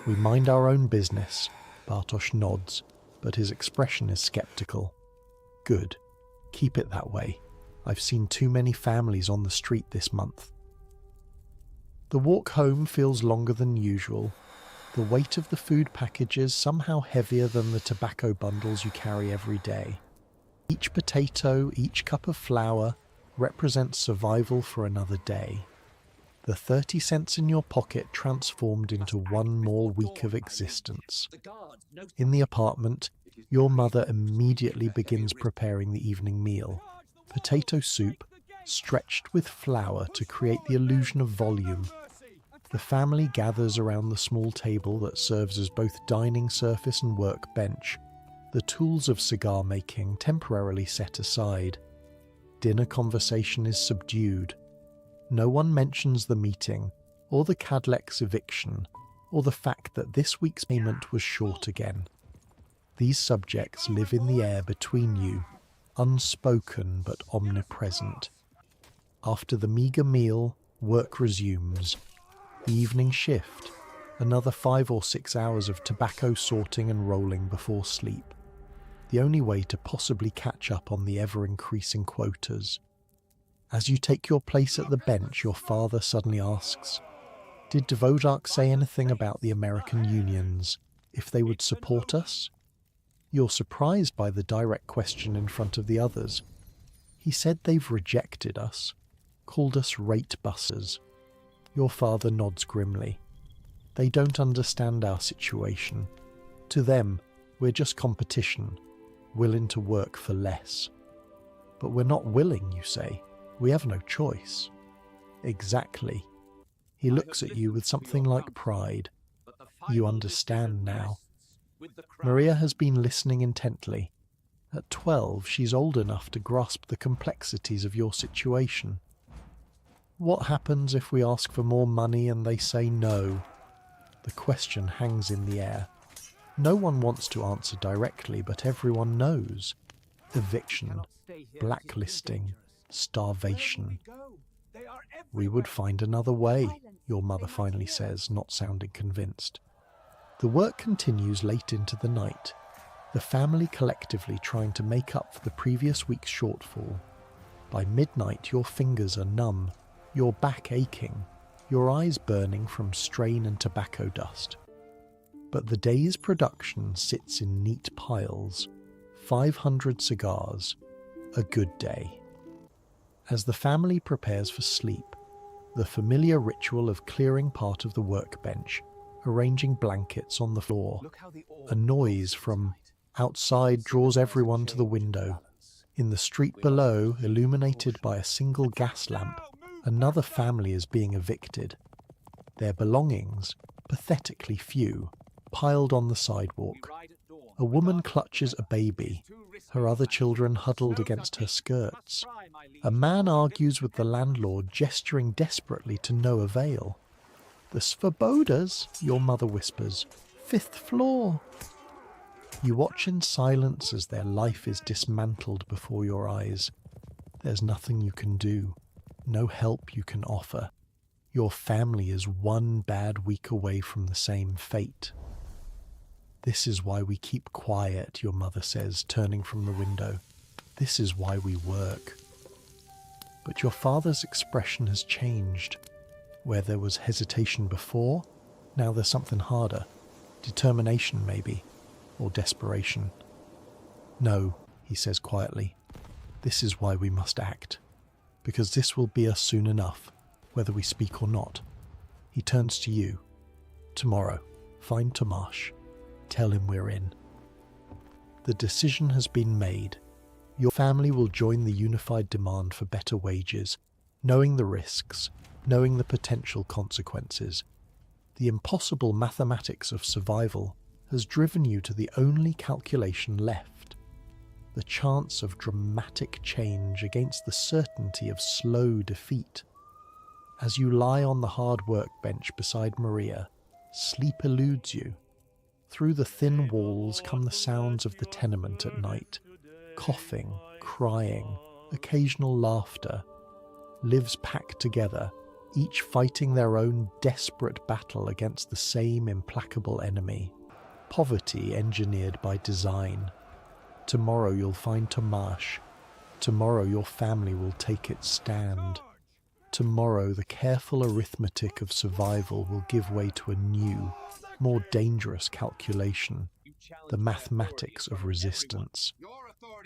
We mind our own business. Bartosz nods, but his expression is skeptical. Good. Keep it that way. I've seen too many families on the street this month. The walk home feels longer than usual. The weight of the food packages somehow heavier than the tobacco bundles you carry every day. Each potato, each cup of flour represents survival for another day. The 30 cents in your pocket transformed into one more week of existence. In the apartment, your mother immediately begins preparing the evening meal. Potato soup, stretched with flour to create the illusion of volume. The family gathers around the small table that serves as both dining surface and workbench, the tools of cigar making temporarily set aside. Dinner conversation is subdued. No one mentions the meeting, or the Cadlec's eviction, or the fact that this week's payment was short again. These subjects live in the air between you, unspoken but omnipresent. After the meagre meal, work resumes. The evening shift, another 5 or 6 hours of tobacco sorting and rolling before sleep. The only way to possibly catch up on the ever-increasing quotas. As you take your place at the bench, your father suddenly asks, "Did Dvorak say anything about the American unions, if they would support us?" You're surprised by the direct question in front of the others. He said they've rejected us, called us rate busters. Your father nods grimly. They don't understand our situation. To them, we're just competition, willing to work for less. But we're not willing, you say. We have no choice. Exactly. He looks at you with something like pride. You understand now. Maria has been listening intently. At 12, she's old enough to grasp the complexities of your situation. What happens if we ask for more money and they say no? The question hangs in the air. No one wants to answer directly, but everyone knows. Eviction, blacklisting, starvation. We would find another way, your mother finally says, not sounding convinced. The work continues late into the night, the family collectively trying to make up for the previous week's shortfall. By midnight, your fingers are numb, your back aching, your eyes burning from strain and tobacco dust. But the day's production sits in neat piles, 500 cigars, a good day. As the family prepares for sleep, the familiar ritual of clearing part of the workbench, arranging blankets on the floor, a noise from outside draws everyone to the window. In the street below, illuminated by a single gas lamp, another family is being evicted. Their belongings, pathetically few, piled on the sidewalk. A woman clutches a baby, her other children huddled against her skirts. A man argues with the landlord, gesturing desperately to no avail. "The Svobodas," your mother whispers, "5th floor." You watch in silence as their life is dismantled before your eyes. There's nothing you can do, no help you can offer. Your family is one bad week away from the same fate. "This is why we keep quiet," your mother says, turning from the window. "This is why we work." But your father's expression has changed. Where there was hesitation before, now there's something harder. Determination, maybe, or desperation. "No," he says quietly. "This is why we must act. Because this will be us soon enough, whether we speak or not." He turns to you. "Tomorrow, find Tomasz. Tell him we're in." The decision has been made. Your family will join the unified demand for better wages, knowing the risks, knowing the potential consequences. The impossible mathematics of survival has driven you to the only calculation left: the chance of dramatic change against the certainty of slow defeat. As you lie on the hard workbench beside Maria, sleep eludes you. Through the thin walls come the sounds of the tenement at night. Coughing, crying, occasional laughter. Lives packed together, each fighting their own desperate battle against the same implacable enemy. Poverty engineered by design. Tomorrow you'll find Tomasz. Tomorrow your family will take its stand. Tomorrow the careful arithmetic of survival will give way to a new, more dangerous calculation, the mathematics of resistance.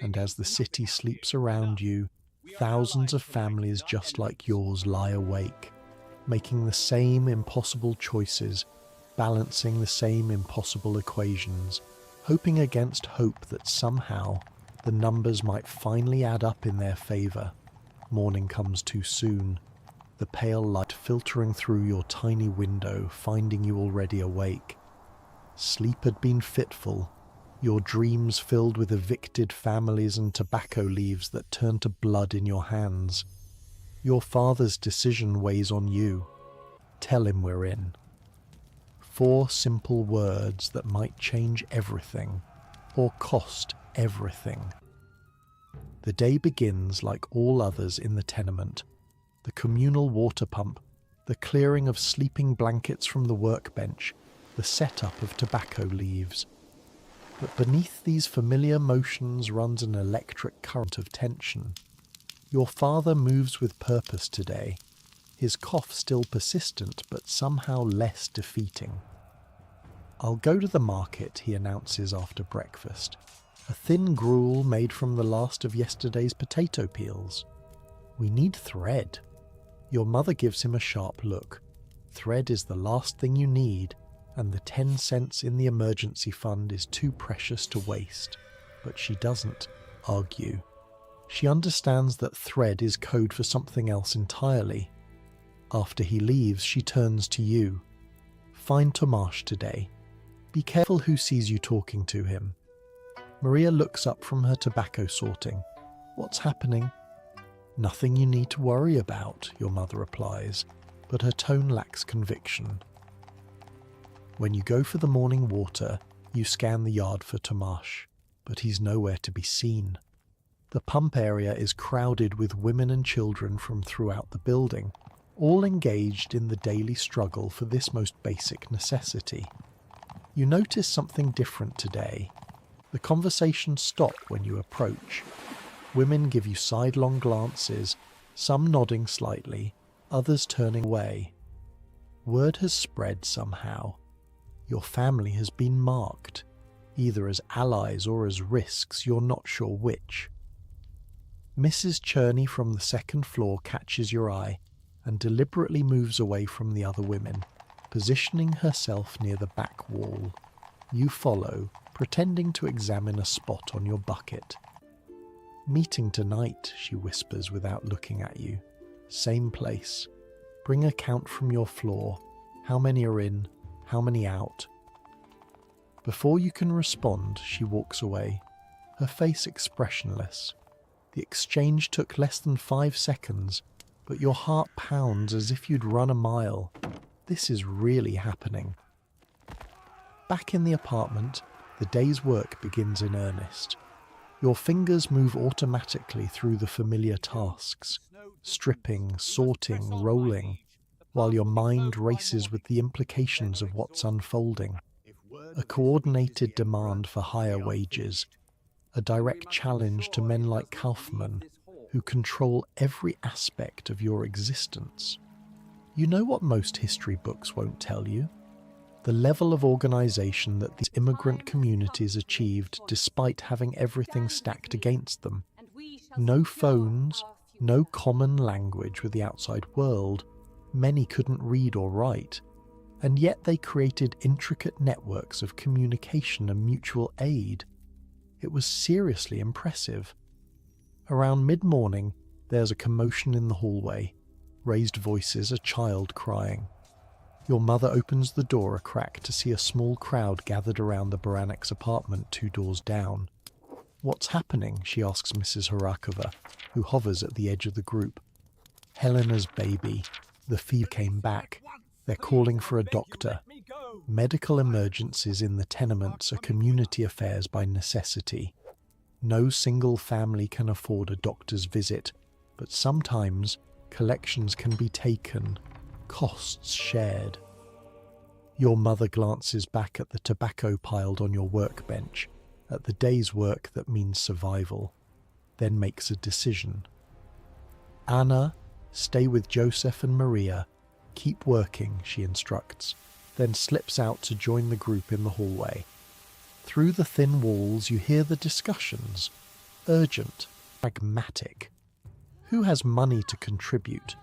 And as the city sleeps around you, thousands of families just like yours lie awake, making the same impossible choices, balancing the same impossible equations, hoping against hope that somehow the numbers might finally add up in their favor. Morning comes too soon, the pale light filtering through your tiny window, finding you already awake. Sleep had been fitful, your dreams filled with evicted families and tobacco leaves that turn to blood in your hands. Your father's decision weighs on you. Tell him we're in. 4 simple words that might change everything, or cost everything. The day begins like all others in the tenement. The communal water pump, the clearing of sleeping blankets from the workbench, the setup of tobacco leaves. But beneath these familiar motions runs an electric current of tension. Your father moves with purpose today, his cough still persistent but somehow less defeating. "I'll go to the market," he announces after breakfast. "A thin gruel made from the last of yesterday's potato peels. We need thread." Your mother gives him a sharp look. Thread is the last thing you need, and the 10 cents in the emergency fund is too precious to waste. But she doesn't argue. She understands that thread is code for something else entirely. After he leaves, she turns to you. "Find Tomasz today. Be careful who sees you talking to him." Maria looks up from her tobacco sorting. "What's happening?" "Nothing you need to worry about," your mother replies, but her tone lacks conviction. When you go for the morning water, you scan the yard for Tomasz, but he's nowhere to be seen. The pump area is crowded with women and children from throughout the building, all engaged in the daily struggle for this most basic necessity. You notice something different today. The conversations stop when you approach. Women give you sidelong glances, some nodding slightly, others turning away. Word has spread somehow. Your family has been marked, either as allies or as risks, you're not sure which. Mrs. Cherney from the second floor catches your eye and deliberately moves away from the other women, positioning herself near the back wall. You follow, pretending to examine a spot on your bucket. "Meeting tonight," she whispers without looking at you. "Same place. Bring a count from your floor. How many are in? How many out?" Before you can respond, she walks away, her face expressionless. The exchange took less than 5 seconds, but your heart pounds as if you'd run a mile. This is really happening. Back in the apartment, the day's work begins in earnest. Your fingers move automatically through the familiar tasks, stripping, sorting, rolling, while your mind races with the implications of what's unfolding. A coordinated demand for higher wages, a direct challenge to men like Kaufman, who control every aspect of your existence. You know what most history books won't tell you? The level of organization that these immigrant communities achieved despite having everything stacked against them. No phones, no common language with the outside world. Many couldn't read or write, and yet they created intricate networks of communication and mutual aid. It was seriously impressive. Around mid-morning, there's a commotion in the hallway. Raised voices, a child crying. Your mother opens the door a crack to see a small crowd gathered around the Baranek's apartment 2 doors down. "What's happening?" she asks Mrs. Harakova, who hovers at the edge of the group. "Helena's baby," The fever came back. They're calling for a doctor. Medical emergencies in the tenements are community affairs by necessity. No single family can afford a doctor's visit, but sometimes collections can be taken, costs shared. Your mother glances back at the tobacco piled on your workbench, at the day's work that means survival, then makes a decision. Anna, stay with Joseph and Maria. Keep working, she instructs, then slips out to join the group in the hallway. Through the thin walls you hear the discussions, urgent, pragmatic. Who has money to contribute?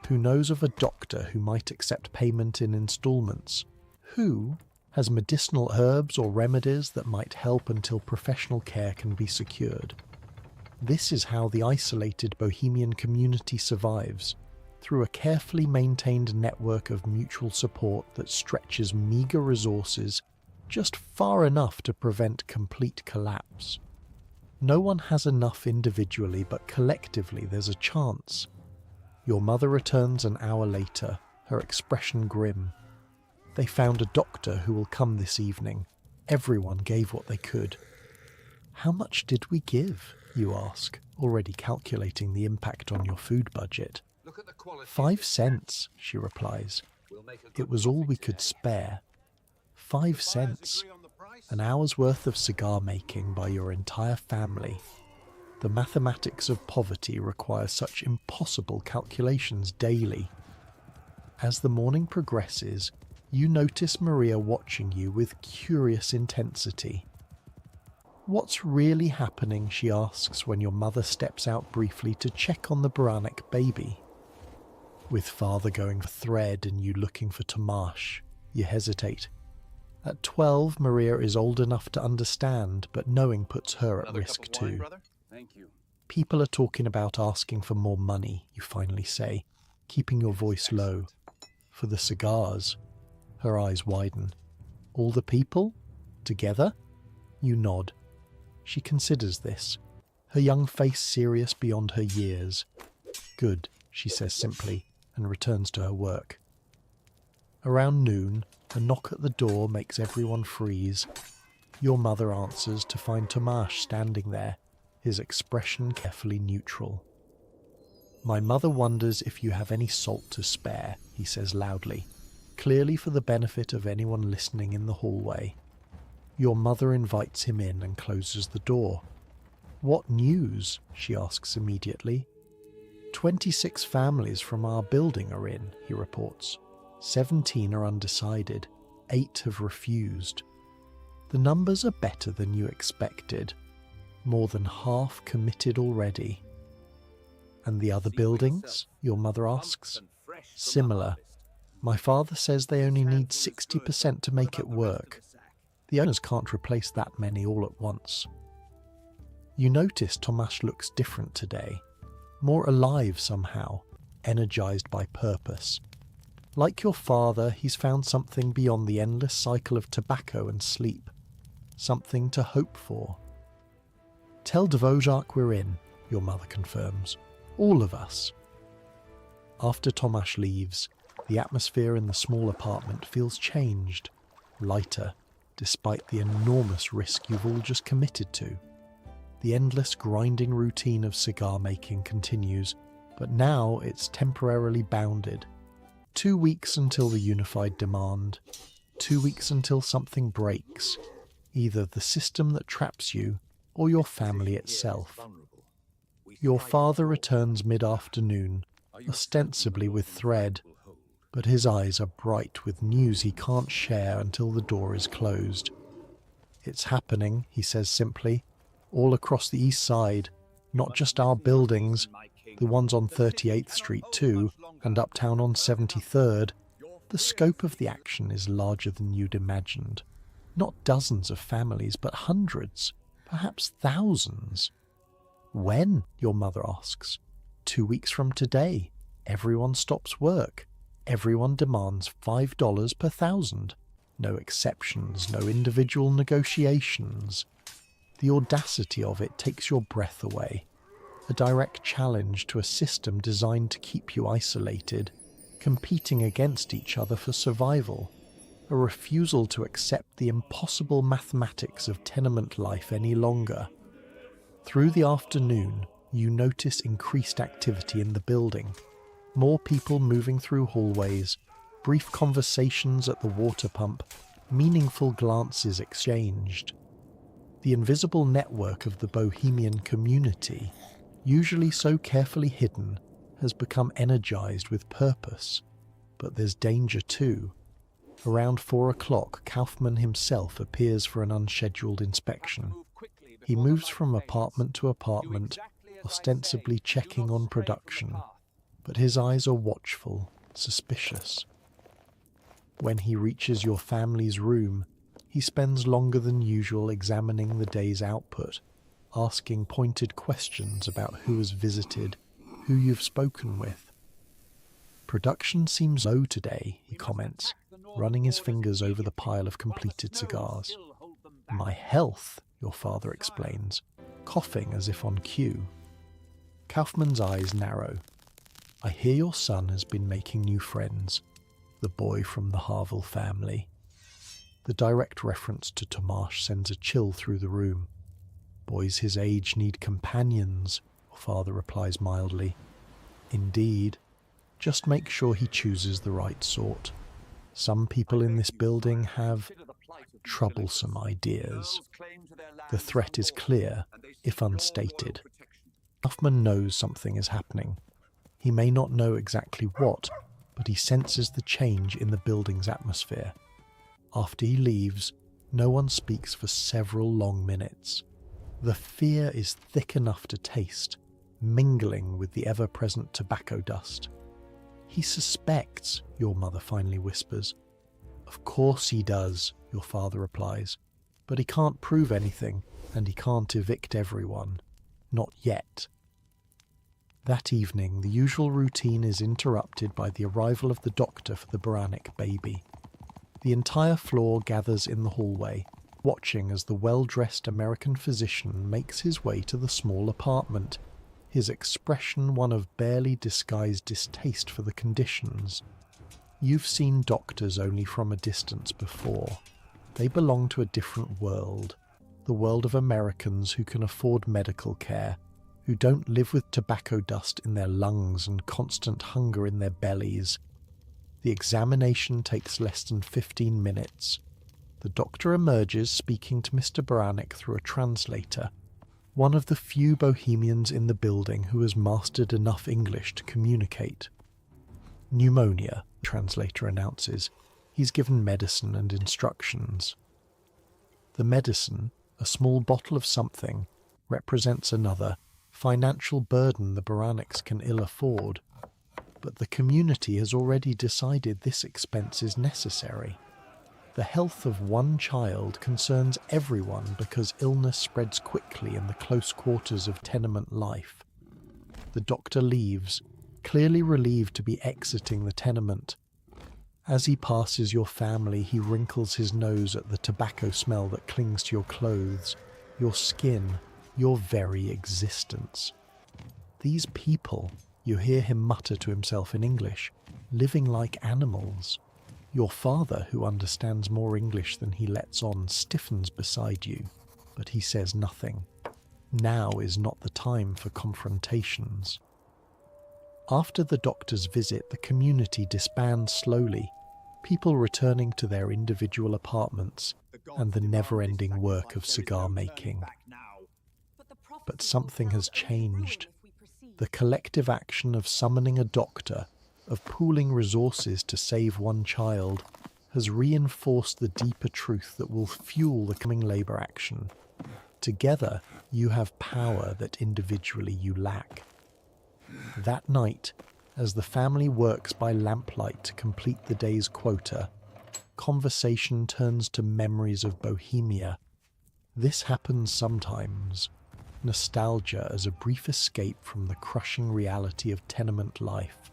Who knows of a doctor who might accept payment in installments? Who has medicinal herbs or remedies that might help until professional care can be secured? This is how the isolated Bohemian community survives, through a carefully maintained network of mutual support that stretches meagre resources just far enough to prevent complete collapse. No one has enough individually, but collectively there's a chance. Your mother returns an hour later, her expression grim. They found a doctor who will come this evening. Everyone gave what they could. How much did we give, you ask, already calculating the impact on your food budget. 5 cents, she replies. It was all we could spare. 5 cents. An hour's worth of cigar making by your entire family. The mathematics of poverty require such impossible calculations daily. As the morning progresses, you notice Maria watching you with curious intensity. What's really happening, she asks when your mother steps out briefly to check on the Baranek baby. With father going for thread and you looking for Tomash, you hesitate. At 12, Maria is old enough to understand, but knowing puts her at risk too. Thank you. People are talking about asking for more money, you finally say, keeping your voice low. For the cigars. Her eyes widen. All the people? Together? You nod. She considers this, her young face serious beyond her years. Good, she says simply, and returns to her work. Around noon, a knock at the door makes everyone freeze. Your mother answers to find Tomash standing there, his expression carefully neutral. My mother wonders if you have any salt to spare, he says loudly, clearly for the benefit of anyone listening in the hallway. Your mother invites him in and closes the door. What news? She asks immediately. 26 families from our building are in, he reports. 17 are undecided. 8 have refused. The numbers are better than you expected. More than half committed already. And the other buildings? Your mother asks. Similar. My father says they only need 60% to make it work. The owners can't replace that many all at once. You notice Tomash looks different today. More alive somehow, energized by purpose. Like your father, he's found something beyond the endless cycle of tobacco and sleep. Something to hope for. Tell Dvořák we're in, your mother confirms. All of us. After Tomash leaves, the atmosphere in the small apartment feels changed, lighter, despite the enormous risk you've all just committed to. The endless grinding routine of cigar making continues, but now it's temporarily bounded. 2 weeks until the unified demand. 2 weeks until something breaks, either the system that traps you or your family itself. Your father returns mid-afternoon, ostensibly with thread, but his eyes are bright with news he can't share until the door is closed. It's happening, he says simply, all across the east side, not just our buildings, the ones on 38th Street too, and uptown on 73rd. The scope of the action is larger than you'd imagined. Not dozens of families, but hundreds, perhaps thousands. When? Your mother asks. 2 weeks from today. Everyone stops work. Everyone demands $5 per thousand. No exceptions, no individual negotiations. The audacity of it takes your breath away. A direct challenge to a system designed to keep you isolated. competing against each other for survival, a refusal to accept the impossible mathematics of tenement life any longer. Through the afternoon, you notice increased activity in the building, more people moving through hallways, brief conversations at the water pump, meaningful glances exchanged. The invisible network of the Bohemian community, usually so carefully hidden, has become energized with purpose. But there's danger too. Around 4 o'clock, Kaufman himself appears for an unscheduled inspection. He moves from apartment to apartment, ostensibly checking on production, but his eyes are watchful, suspicious. When he reaches your family's room, he spends longer than usual examining the day's output, asking pointed questions about who has visited, who you've spoken with. Production seems low today, he comments, running his fingers over the pile of completed cigars. My health, your father explains, coughing as if on cue. Kaufman's eyes narrow. I hear your son has been making new friends, the boy from the Harville family. The direct reference to Tomasz sends a chill through the room. Boys his age need companions, your father replies mildly. Indeed, just make sure he chooses the right sort. Some people in this building have troublesome ideas. The threat is clear, if unstated. Kaufman knows something is happening. He may not know exactly what, but he senses the change in the building's atmosphere. After he leaves, no one speaks for several long minutes. The fear is thick enough to taste, mingling with the ever-present tobacco dust. He suspects, your mother finally whispers. Of course he does, your father replies. But he can't prove anything, and he can't evict everyone. Not yet. That evening, the usual routine is interrupted by the arrival of the doctor for the Baranek baby. The entire floor gathers in the hallway, watching as the well-dressed American physician makes his way to the small apartment, his expression one of barely disguised distaste for the conditions. You've seen doctors only from a distance before. They belong to a different world, the world of Americans who can afford medical care, who don't live with tobacco dust in their lungs and constant hunger in their bellies. The examination takes less than 15 minutes. The doctor emerges speaking to Mr. Baranek through a translator, one of the few Bohemians in the building who has mastered enough English to communicate. Pneumonia, the translator announces. He's given medicine and instructions. The medicine, a small bottle of something, represents another financial burden the Baraneks can ill afford. But the community has already decided this expense is necessary. The health of one child concerns everyone because illness spreads quickly in the close quarters of tenement life. The doctor leaves, clearly relieved to be exiting the tenement. As he passes your family, he wrinkles his nose at the tobacco smell that clings to your clothes, your skin, your very existence. These people, you hear him mutter to himself in English, living like animals. Your father, who understands more English than he lets on, stiffens beside you, but he says nothing. Now is not the time for confrontations. After the doctor's visit, the community disbands slowly, people returning to their individual apartments and the never-ending work of cigar making. But something has changed. The collective action of summoning a doctor, of pooling resources to save one child, has reinforced the deeper truth that will fuel the coming labour action. Together, you have power that individually you lack. That night, as the family works by lamplight to complete the day's quota, conversation turns to memories of Bohemia. This happens sometimes. Nostalgia as a brief escape from the crushing reality of tenement life.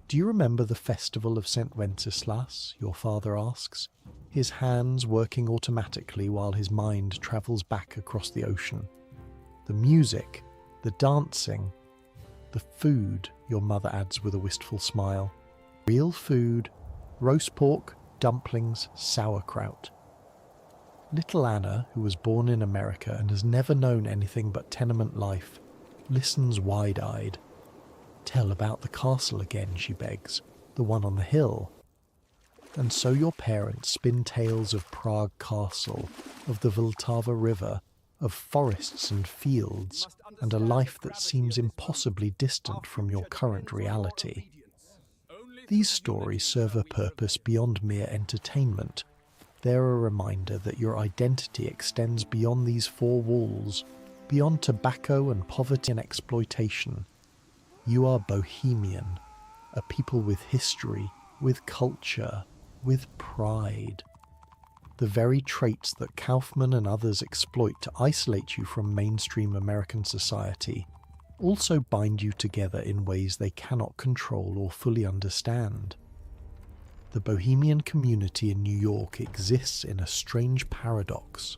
Do you remember the festival of St. Wenceslas? Your father asks, his hands working automatically while his mind travels back across the ocean. The music, the dancing. The food, your mother adds with a wistful smile. Real food, roast pork, dumplings, sauerkraut. Little Anna, who was born in America and has never known anything but tenement life, listens wide-eyed. Tell about the castle again, she begs, the one on the hill. And so your parents spin tales of Prague Castle, of the Vltava River, of forests and fields, and a life that seems impossibly distant from your current reality. These stories serve a purpose beyond mere entertainment. They're a reminder that your identity extends beyond these four walls, beyond tobacco and poverty and exploitation. You are Bohemian, a people with history, with culture, with pride. The very traits that Kaufman and others exploit to isolate you from mainstream American society also bind you together in ways they cannot control or fully understand. The Bohemian community in New York exists in a strange paradox,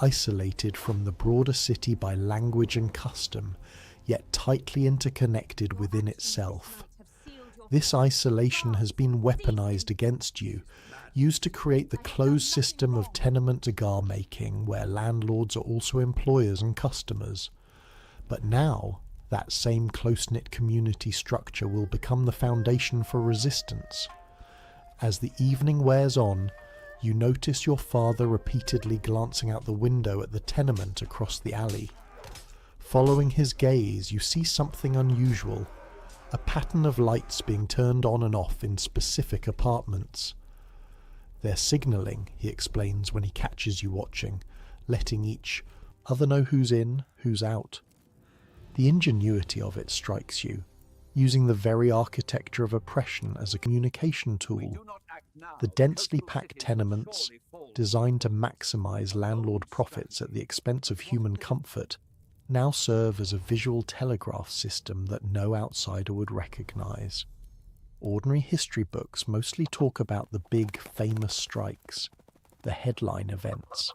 isolated from the broader city by language and custom, yet tightly interconnected within itself. This isolation has been weaponized against you, used to create the closed system of tenement cigar making, where landlords are also employers and customers. But now, that same close-knit community structure will become the foundation for resistance. As the evening wears on, you notice your father repeatedly glancing out the window at the tenement across the alley. Following his gaze, you see something unusual, a pattern of lights being turned on and off in specific apartments. They're signalling, he explains when he catches you watching, letting each other know who's in, who's out. The ingenuity of it strikes you, using the very architecture of oppression as a communication tool. The densely packed tenements, designed to maximize landlord profits at the expense of human comfort, now serve as a visual telegraph system that no outsider would recognize. Ordinary history books mostly talk about the big, famous strikes, the headline events.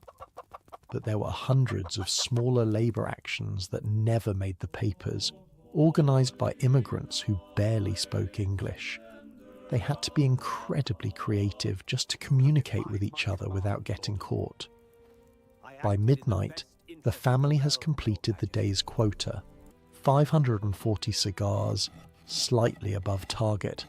But there were hundreds of smaller labor actions that never made the papers, organized by immigrants who barely spoke English. They had to be incredibly creative just to communicate with each other without getting caught. By midnight, the family has completed the day's quota, 540 cigars, slightly above target.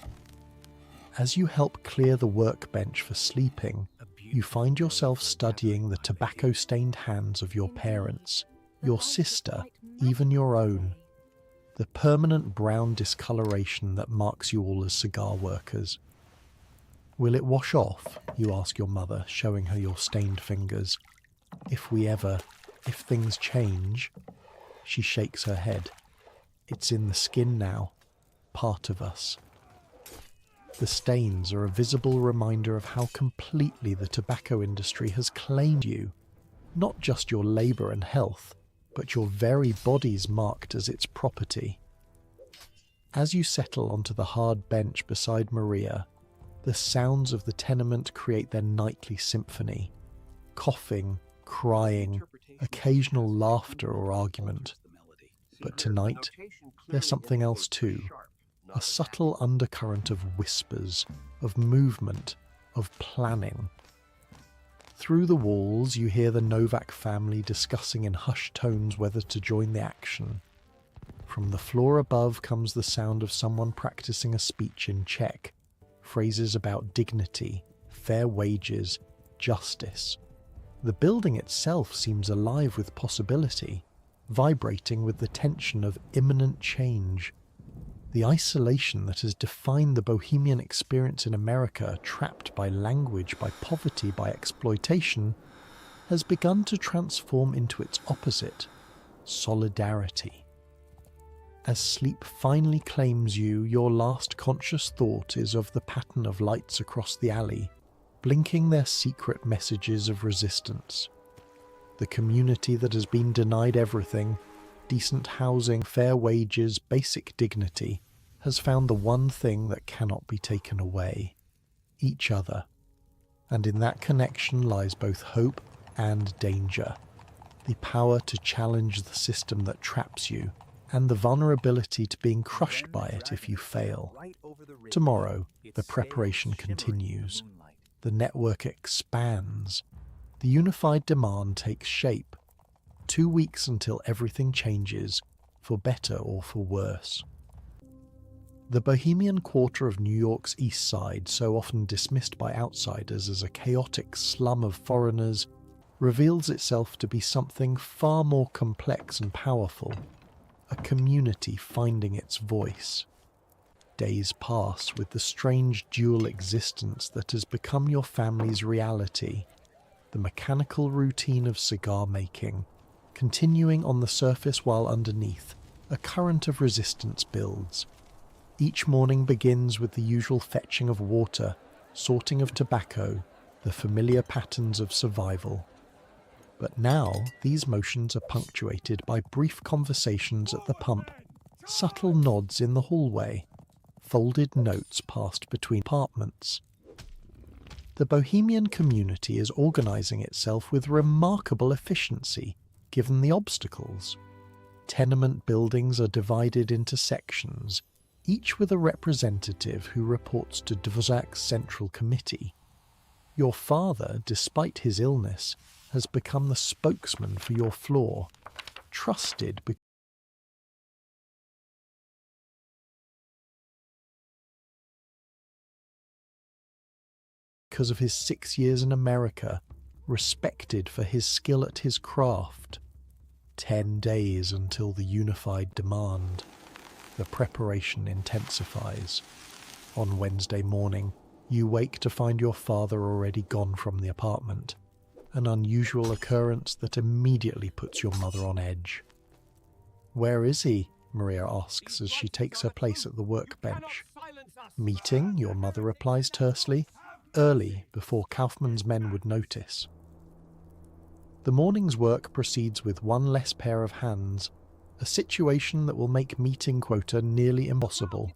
As you help clear the workbench for sleeping, you find yourself studying the tobacco-stained hands of your parents, your sister, even your own. The permanent brown discoloration that marks you all as cigar workers. Will it wash off? You ask your mother, showing her your stained fingers. If things change. She shakes her head. It's in the skin now, part of us. The stains are a visible reminder of how completely the tobacco industry has claimed you, not just your labour and health, but your very bodies marked as its property. As you settle onto the hard bench beside Maria, the sounds of the tenement create their nightly symphony. Coughing, crying, occasional laughter or argument. But tonight, there's something else too. A subtle undercurrent of whispers, of movement, of planning. Through the walls, you hear the Novak family discussing in hushed tones whether to join the action. From the floor above comes the sound of someone practicing a speech in Czech, phrases about dignity, fair wages, justice. The building itself seems alive with possibility, vibrating with the tension of imminent change. The isolation that has defined the Bohemian experience in America, trapped by language, by poverty, by exploitation, has begun to transform into its opposite, solidarity. As sleep finally claims you, your last conscious thought is of the pattern of lights across the alley, blinking their secret messages of resistance. The community that has been denied everything, decent housing, fair wages, basic dignity, has found the one thing that cannot be taken away: each other. And in that connection lies both hope and danger, the power to challenge the system that traps you and the vulnerability to being crushed by it if you fail. Tomorrow, the preparation continues. The network expands. The unified demand takes shape. 2 weeks until everything changes, for better or for worse. The Bohemian quarter of New York's East Side, so often dismissed by outsiders as a chaotic slum of foreigners, reveals itself to be something far more complex and powerful, a community finding its voice. Days pass with the strange dual existence that has become your family's reality, the mechanical routine of cigar making, continuing on the surface while underneath, a current of resistance builds. Each morning begins with the usual fetching of water, sorting of tobacco, the familiar patterns of survival. But now these motions are punctuated by brief conversations at the pump, subtle nods in the hallway, folded notes passed between apartments. The Bohemian community is organising itself with remarkable efficiency, given the obstacles. Tenement buildings are divided into sections, each with a representative who reports to Dvořák's central committee. Your father, despite his illness, has become the spokesman for your floor, trusted because of his 6 years in America, respected for his skill at his craft. 10 days until the unified demand. The preparation intensifies. On Wednesday morning, you wake to find your father already gone from the apartment, an unusual occurrence that immediately puts your mother on edge. "Where is he?" Maria asks as she takes her place at the workbench. "Meeting," your mother replies tersely, early, before Kaufmann's men would notice. The morning's work proceeds with one less pair of hands, a situation that will make meeting quota nearly impossible.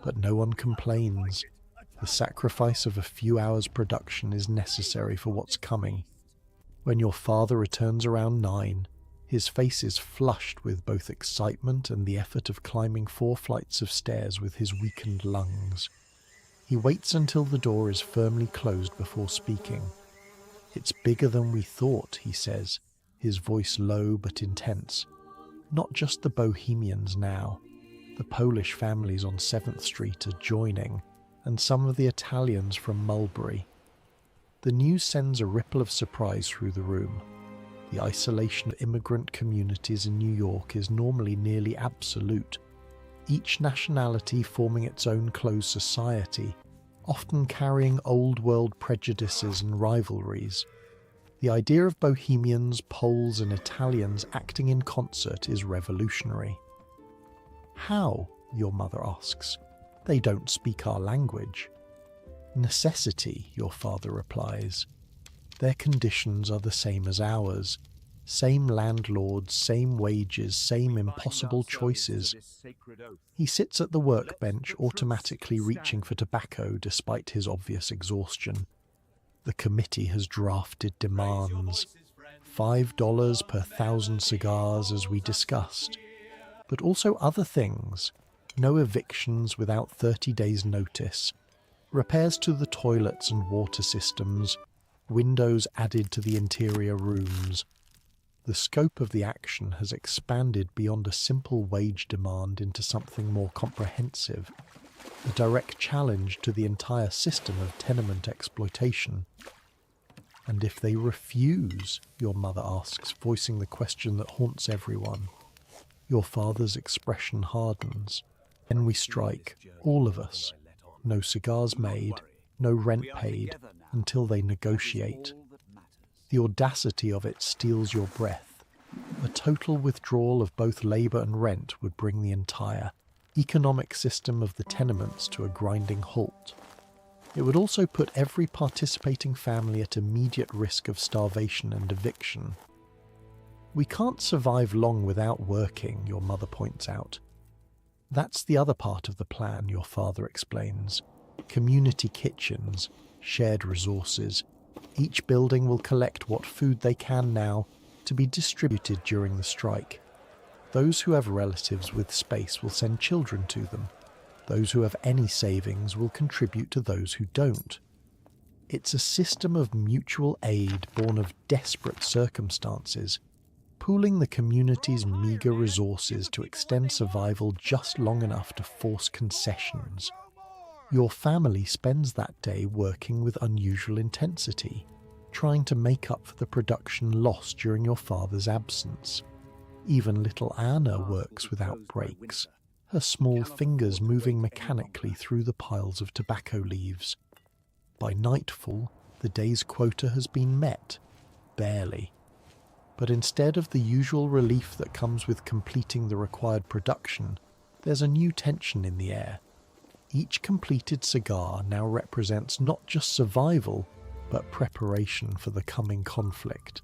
But no one complains. The sacrifice of a few hours' production is necessary for what's coming. When your father returns around 9, his face is flushed with both excitement and the effort of climbing 4 flights of stairs with his weakened lungs. He waits until the door is firmly closed before speaking. "It's bigger than we thought," he says, his voice low but intense. "Not just the Bohemians now. The Polish families on 7th Street are joining, and some of the Italians from Mulberry." The news sends a ripple of surprise through the room. The isolation of immigrant communities in New York is normally nearly absolute, each nationality forming its own closed society, often carrying old-world prejudices and rivalries. The idea of Bohemians, Poles and Italians acting in concert is revolutionary. "How?" your mother asks. "They don't speak our language." "Necessity," your father replies. "Their conditions are the same as ours. Same landlords, same wages, same impossible choices." He sits at the workbench, automatically reaching for tobacco despite his obvious exhaustion. The committee has drafted demands. $5 per 1,000 cigars, as we discussed. But also other things. No evictions without 30 days' notice. Repairs to the toilets and water systems. Windows added to the interior rooms. The scope of the action has expanded beyond a simple wage demand into something more comprehensive, a direct challenge to the entire system of tenement exploitation. "And if they refuse?" your mother asks, voicing the question that haunts everyone. Your father's expression hardens. "Then we strike, all of us. No cigars made, no rent paid, until they negotiate." The audacity of it steals your breath. A total withdrawal of both labour and rent would bring the entire economic system of the tenements to a grinding halt. It would also put every participating family at immediate risk of starvation and eviction. "We can't survive long without working," your mother points out. "That's the other part of the plan," your father explains. "Community kitchens, shared resources. Each building will collect what food they can now to be distributed during the strike. Those who have relatives with space will send children to them. Those who have any savings will contribute to those who don't. It's a system of mutual aid born of desperate circumstances, pooling the community's meagre resources to extend survival just long enough to force concessions. Your family spends that day working with unusual intensity, trying to make up for the production lost during your father's absence. Even little Anna works without breaks, her small fingers moving mechanically through the piles of tobacco leaves. By nightfall, the day's quota has been met, barely. But instead of the usual relief that comes with completing the required production, there's a new tension in the air. Each completed cigar now represents not just survival, but preparation for the coming conflict.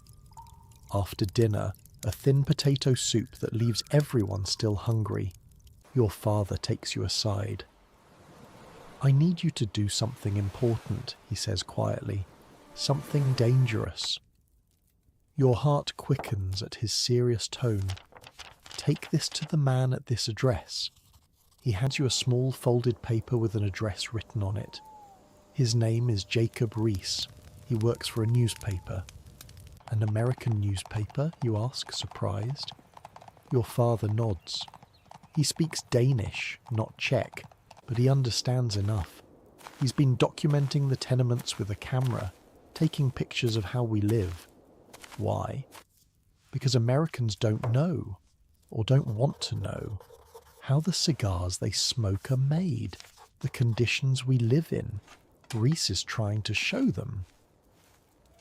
After dinner, a thin potato soup that leaves everyone still hungry. Your father takes you aside. "I need you to do something important," he says quietly. "Something dangerous." Your heart quickens at his serious tone. "Take this to the man at this address." He hands you a small folded paper with an address written on it. His name is Jacob Rees. He works for a newspaper. "An American newspaper?" you ask, surprised. Your father nods. He speaks Danish, not Czech, but he understands enough. He's been documenting the tenements with a camera, taking pictures of how we live. Why? Because Americans don't know, or don't want to know, how the cigars they smoke are made, the conditions we live in. Rees is trying to show them.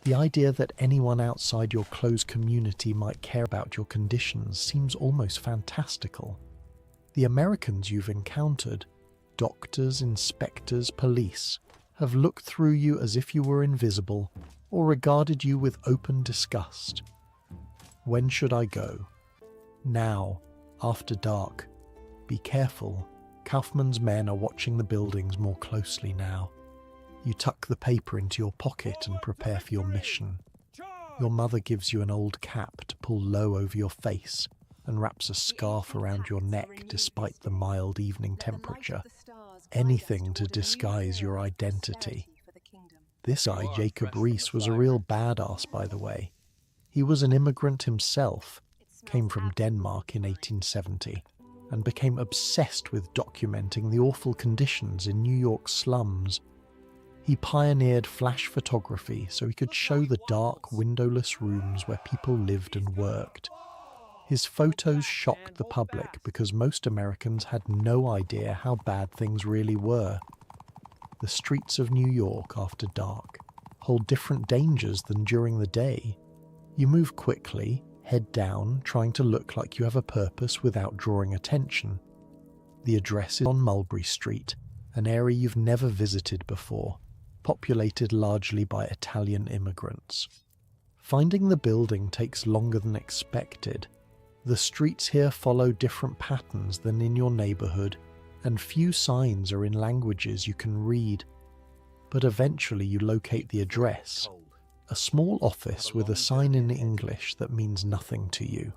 The idea that anyone outside your close community might care about your conditions seems almost fantastical. The Americans you've encountered, doctors, inspectors, police, have looked through you as if you were invisible or regarded you with open disgust. "When should I go?" "Now, after dark. Be careful. Kaufman's men are watching the buildings more closely now." You tuck the paper into your pocket and prepare for your mission. Your mother gives you an old cap to pull low over your face and wraps a scarf around your neck despite the mild evening temperature. Anything to disguise your identity. This guy, Jacob Rees, was a real badass, by the way. He was an immigrant himself, came from Denmark in 1870, and became obsessed with documenting the awful conditions in New York's slums. He pioneered flash photography so he could show the dark, windowless rooms where people lived and worked. His photos shocked the public because most Americans had no idea how bad things really were. The streets of New York after dark hold different dangers than during the day. You move quickly, head down, trying to look like you have a purpose without drawing attention. The address is on Mulberry Street, an area you've never visited before, populated largely by Italian immigrants. Finding the building takes longer than expected. The streets here follow different patterns than in your neighborhood, and few signs are in languages you can read. But eventually you locate the address, a small office with a sign in English that means nothing to you.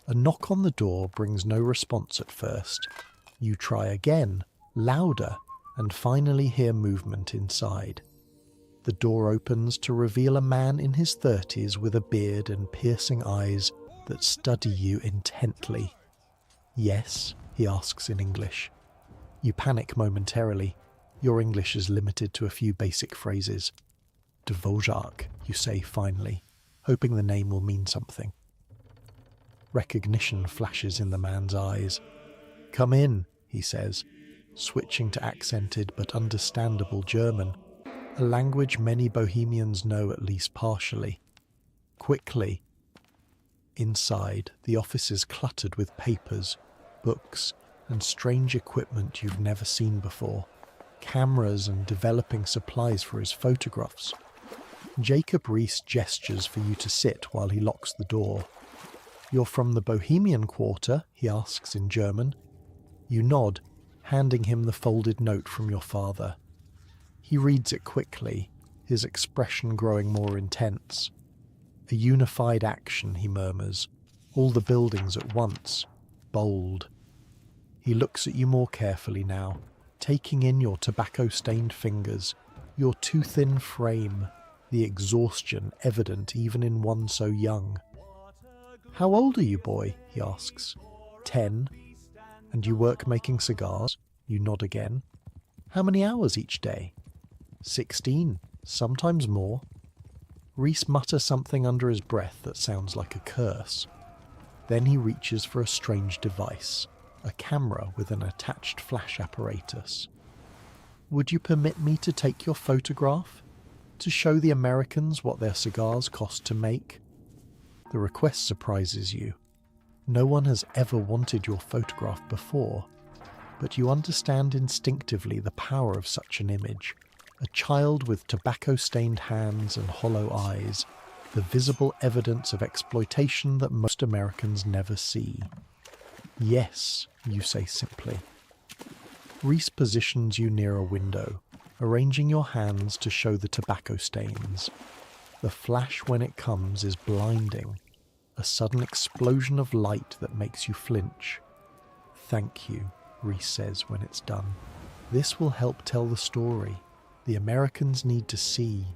A knock on the door brings no response at first. You try again, louder, and finally hear movement inside. The door opens to reveal a man in his 30s with a beard and piercing eyes that study you intently. "Yes?" he asks in English. You panic momentarily. Your English is limited to a few basic phrases. "Dvořák," you say finally, hoping the name will mean something. Recognition flashes in the man's eyes. "Come in," he says, switching to accented but understandable German, a language many Bohemians know at least partially. Quickly. Inside, the office is cluttered with papers, books, and strange equipment you've never seen before. Cameras and developing supplies for his photographs. Jacob Rees gestures for you to sit while he locks the door. "You're from the Bohemian quarter?" he asks in German. You nod, handing him the folded note from your father. He reads it quickly, his expression growing more intense. "A unified action," he murmurs. All the buildings at once. Bold. He looks at you more carefully now, taking in your tobacco-stained fingers, your too thin frame, the exhaustion evident even in one so young. "How old are you, boy?" he asks. 10. "And you work making cigars?" You nod again. "How many hours each day?" 16, sometimes more. Reese mutters something under his breath that sounds like a curse. Then he reaches for a strange device, a camera with an attached flash apparatus. "Would you permit me to take your photograph? To show the Americans what their cigars cost to make?" The request surprises you. No one has ever wanted your photograph before, but you understand instinctively the power of such an image. A child with tobacco-stained hands and hollow eyes, the visible evidence of exploitation that most Americans never see. "Yes," you say simply. Reese positions you near a window, arranging your hands to show the tobacco stains. The flash when it comes is blinding, a sudden explosion of light that makes you flinch. "Thank you," Reese says when it's done. "This will help tell the story. The Americans need to see."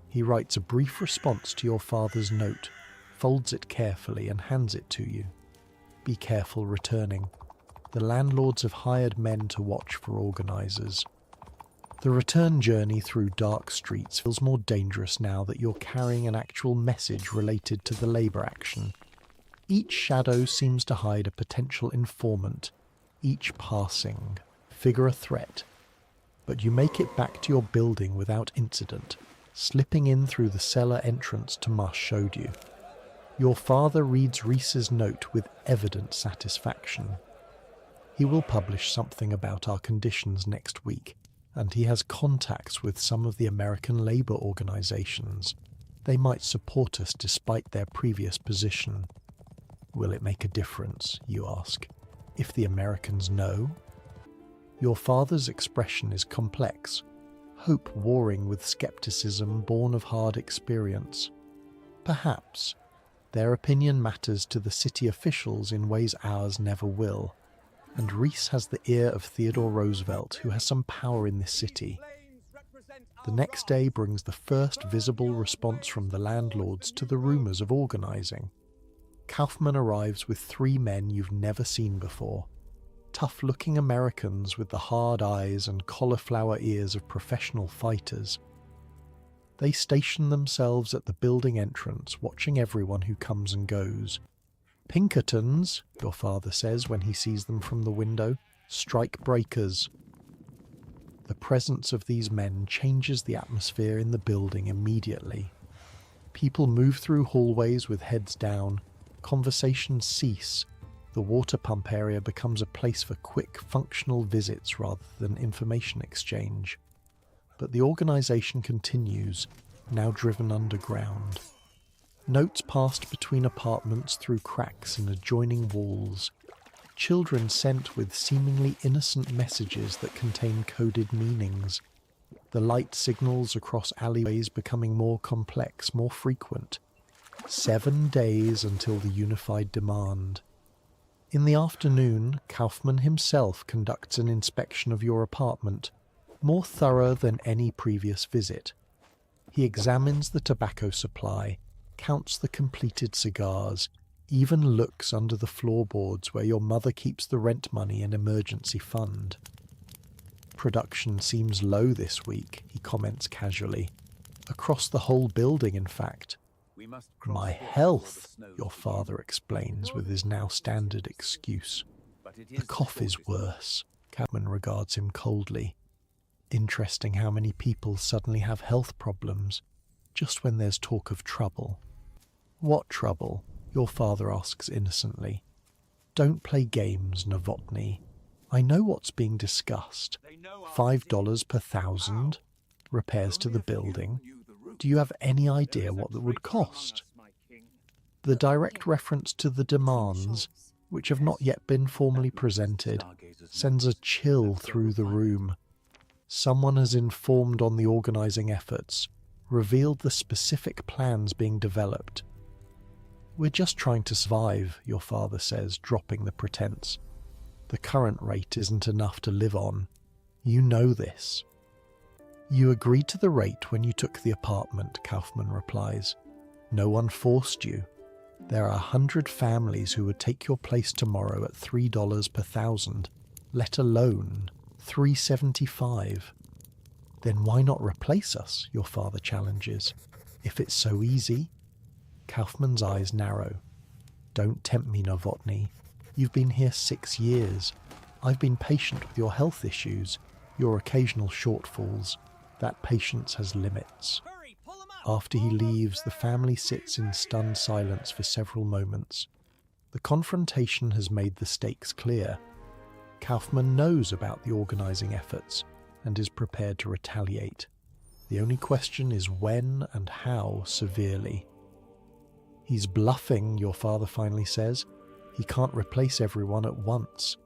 He writes a brief response to your father's note, folds it carefully and hands it to you. "Be careful returning. The landlords have hired men to watch for organisers." The return journey through dark streets feels more dangerous now that you're carrying an actual message related to the labour action. Each shadow seems to hide a potential informant, each passing figure a threat. But you make it back to your building without incident, slipping in through the cellar entrance Tomas showed you. Your father reads Reese's note with evident satisfaction. He will publish something about our conditions next week, and he has contacts with some of the American labour organisations. They might support us despite their previous position. Will it make a difference, you ask, if the Americans know? Your father's expression is complex, hope warring with scepticism born of hard experience. Perhaps. Their opinion matters to the city officials in ways ours never will, and Reese has the ear of Theodore Roosevelt, who has some power in this city. The next day brings the first visible response from the landlords to the rumours of organising. Kaufman arrives with 3 men you've never seen before. Tough-looking Americans with the hard eyes and cauliflower ears of professional fighters. They station themselves at the building entrance, watching everyone who comes and goes. "Pinkertons," your father says when he sees them from the window, "strike breakers." The presence of these men changes the atmosphere in the building immediately. People move through hallways with heads down, conversations cease. The water pump area becomes a place for quick, functional visits rather than information exchange. But the organisation continues, now driven underground. Notes passed between apartments through cracks in adjoining walls. Children sent with seemingly innocent messages that contain coded meanings. The light signals across alleyways becoming more complex, more frequent. 7 days until the unified demand. In the afternoon, Kaufman himself conducts an inspection of your apartment, more thorough than any previous visit. He examines the tobacco supply, counts the completed cigars, even looks under the floorboards where your mother keeps the rent money and emergency fund. "Production seems low this week," he comments casually. "Across the whole building, in fact." "My health," your father explains with his now standard excuse. "The cough is worse." Kaufman regards him coldly. "Interesting how many people suddenly have health problems, just when there's talk of trouble." "What trouble?" your father asks innocently. "Don't play games, Novotny. I know what's being discussed. $5 per 1,000? Repairs to the building? Do you have any idea what that would cost?" The direct reference to the demands, which have not yet been formally presented, sends a chill through the room. Someone has informed on the organising efforts, revealed the specific plans being developed. "We're just trying to survive," your father says, dropping the pretense. "The current rate isn't enough to live on. You know this." "You agreed to the rate when you took the apartment," Kaufman replies. "No one forced you. There are 100 families who would take your place tomorrow at $3 per thousand, let alone $3.75. "Then why not replace us?" your father challenges. "If it's so easy." Kaufman's eyes narrow. "Don't tempt me, Novotny. You've been here 6 years. I've been patient with your health issues, your occasional shortfalls. That patience has limits." After he leaves, the family sits in stunned silence for several moments. The confrontation has made the stakes clear. Kaufman knows about the organising efforts and is prepared to retaliate. The only question is when and how severely. "He's bluffing," your father finally says. "He can't replace everyone at once.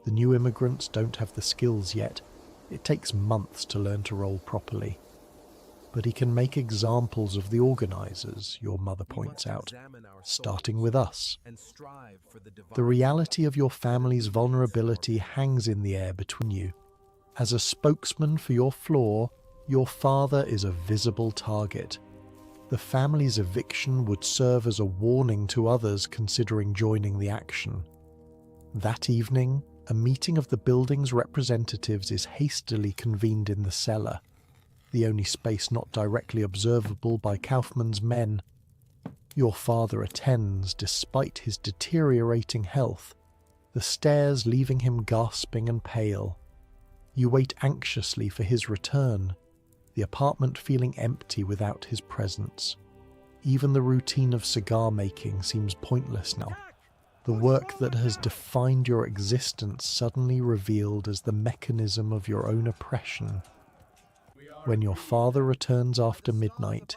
The new immigrants don't have the skills yet. It takes months to learn to roll properly." "But he can make examples of the organisers," your mother points out, "starting with us." The reality of your family's vulnerability hangs in the air between you. As a spokesman for your floor, your father is a visible target. The family's eviction would serve as a warning to others considering joining the action. That evening, a meeting of the building's representatives is hastily convened in the cellar, the only space not directly observable by Kaufman's men. Your father attends despite his deteriorating health, the stairs leaving him gasping and pale. You wait anxiously for his return, the apartment feeling empty without his presence. Even the routine of cigar making seems pointless now. The work that has defined your existence suddenly revealed as the mechanism of your own oppression. When your father returns after midnight,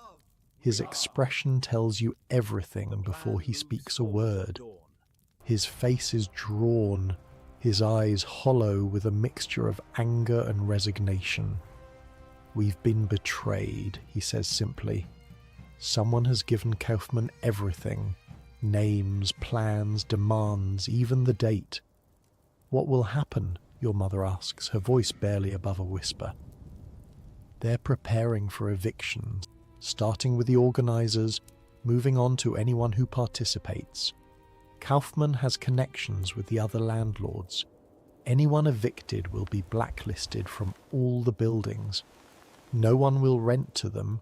his expression tells you everything before he speaks a word. His face is drawn, his eyes hollow with a mixture of anger and resignation. "We've been betrayed," he says simply. "Someone has given Kaufman everything. Names, plans, demands, even the date." "What will happen?" your mother asks, her voice barely above a whisper. "They're preparing for evictions, starting with the organisers, moving on to anyone who participates. Kaufman has connections with the other landlords. Anyone evicted will be blacklisted from all the buildings. No one will rent to them.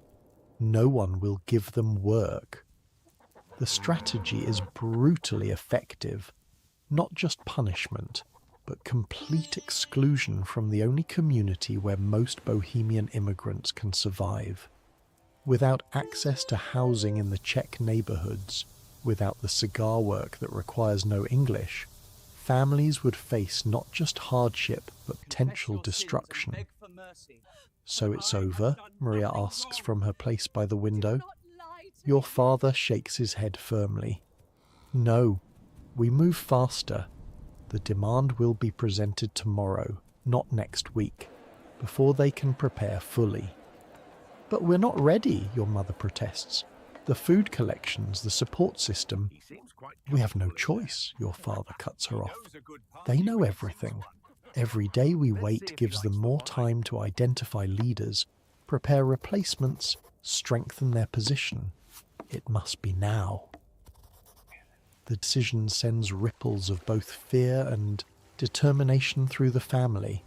No one will give them work." The strategy is brutally effective. Not just punishment, but complete exclusion from the only community where most Bohemian immigrants can survive. Without access to housing in the Czech neighbourhoods, without the cigar work that requires no English, families would face not just hardship, but potential destruction. "So it's over?" Maria asks from her place by the window. Your father shakes his head firmly. "No, we move faster. The demand will be presented tomorrow, not next week, before they can prepare fully." "But we're not ready," your mother protests. "The food collections, the support system." "We have no choice," your father cuts her off. "They know everything. Every day we wait gives them more time to identify leaders, prepare replacements, strengthen their position. It must be now." The decision sends ripples of both fear and determination through the family.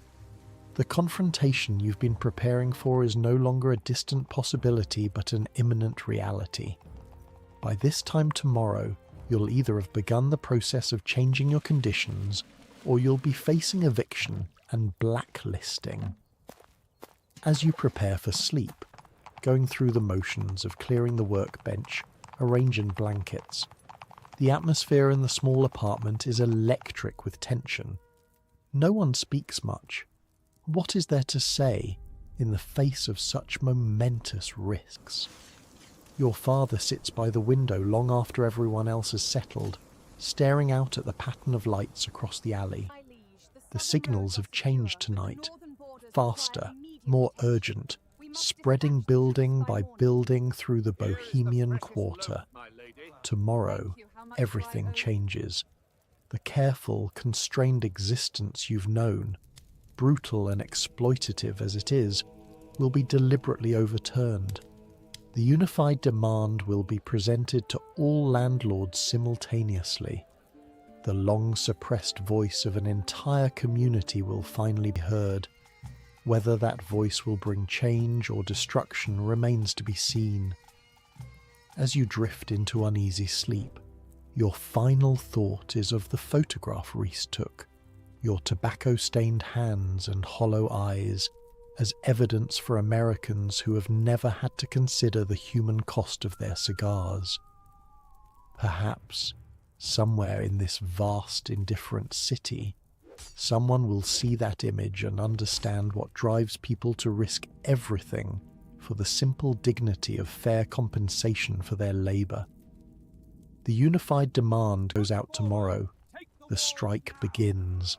The confrontation you've been preparing for is no longer a distant possibility but an imminent reality. By this time tomorrow, you'll either have begun the process of changing your conditions, or you'll be facing eviction and blacklisting. As you prepare for sleep, going through the motions of clearing the workbench, arranging blankets, the atmosphere in the small apartment is electric with tension. No one speaks much. What is there to say in the face of such momentous risks? Your father sits by the window long after everyone else has settled, staring out at the pattern of lights across the alley. The signals have changed tonight. Faster, more urgent, spreading building by building through the Bohemian quarter. tomorrow, everything changes. The careful, constrained existence you've known, brutal and exploitative as it is, will be deliberately overturned. The unified demand will be presented to all landlords simultaneously. The long-suppressed voice of an entire community will finally be heard. Whether that voice will bring change or destruction remains to be seen. As you drift into uneasy sleep, your final thought is of the photograph Reese took, your tobacco-stained hands and hollow eyes, as evidence for Americans who have never had to consider the human cost of their cigars. Perhaps, somewhere in this vast, indifferent city, someone will see that image and understand what drives people to risk everything for the simple dignity of fair compensation for their labor. The unified demand goes out tomorrow. The strike begins.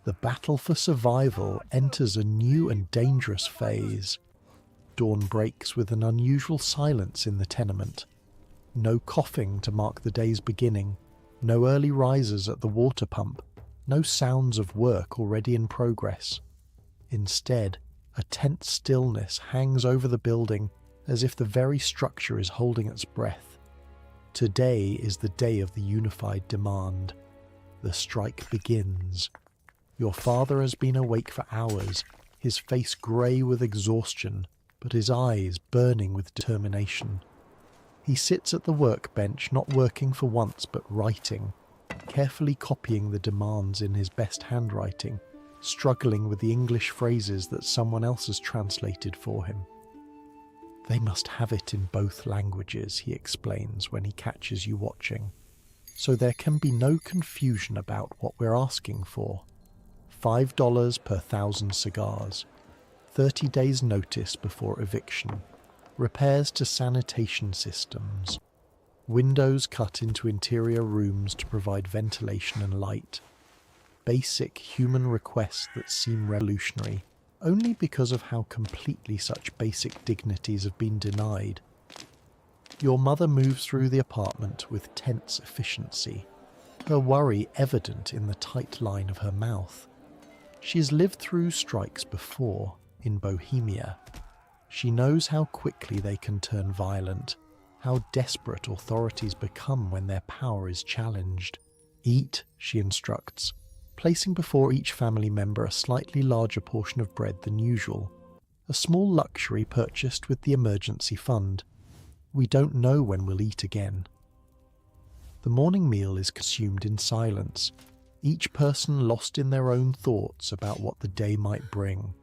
The battle for survival enters a new and dangerous phase. Dawn breaks with an unusual silence in the tenement. No coughing to mark the day's beginning. No early risers at the water pump. No sounds of work already in progress. Instead, a tense stillness hangs over the building as if the very structure is holding its breath. Today is the day of the unified demand. The strike begins. Your father has been awake for hours, his face grey with exhaustion, but his eyes burning with determination. He sits at the workbench, not working for once but writing, carefully copying the demands in his best handwriting, struggling with the English phrases that someone else has translated for him. They must have it in both languages, he explains when he catches you watching. So there can be no confusion about what we're asking for. $5 per 1,000 cigars, 30 days notice before eviction, repairs to sanitation systems, windows cut into interior rooms to provide ventilation and light. Basic human requests that seem revolutionary only because of how completely such basic dignities have been denied. Your mother moves through the apartment with tense efficiency, her worry evident in the tight line of her mouth. She has lived through strikes before, in Bohemia. She knows how quickly they can turn violent, how desperate authorities become when their power is challenged. Eat, she instructs, placing before each family member a slightly larger portion of bread than usual, a small luxury purchased with the emergency fund. We don't know when we'll eat again. The morning meal is consumed in silence, each person lost in their own thoughts about what the day might bring.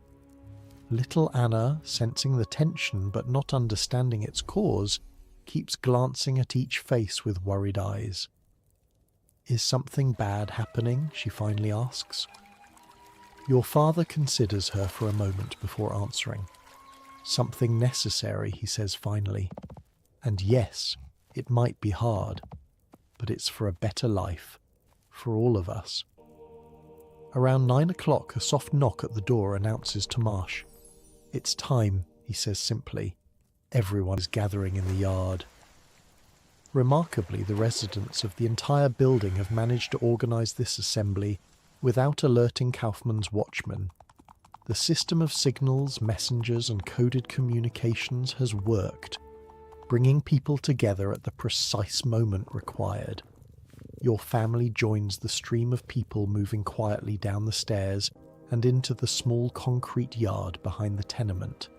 Little Anna, sensing the tension but not understanding its cause, keeps glancing at each face with worried eyes. Is something bad happening? She finally asks. Your father considers her for a moment before answering. Something necessary, he says finally. And yes, it might be hard, but it's for a better life, for all of us. Around 9 o'clock, a soft knock at the door announces Tomasz. It's time, he says simply. Everyone is gathering in the yard. Remarkably, the residents of the entire building have managed to organize this assembly without alerting Kaufmann's watchman. The system of signals, messengers, and coded communications has worked, bringing people together at the precise moment required. Your family joins the stream of people moving quietly down the stairs and into the small concrete yard behind the tenement.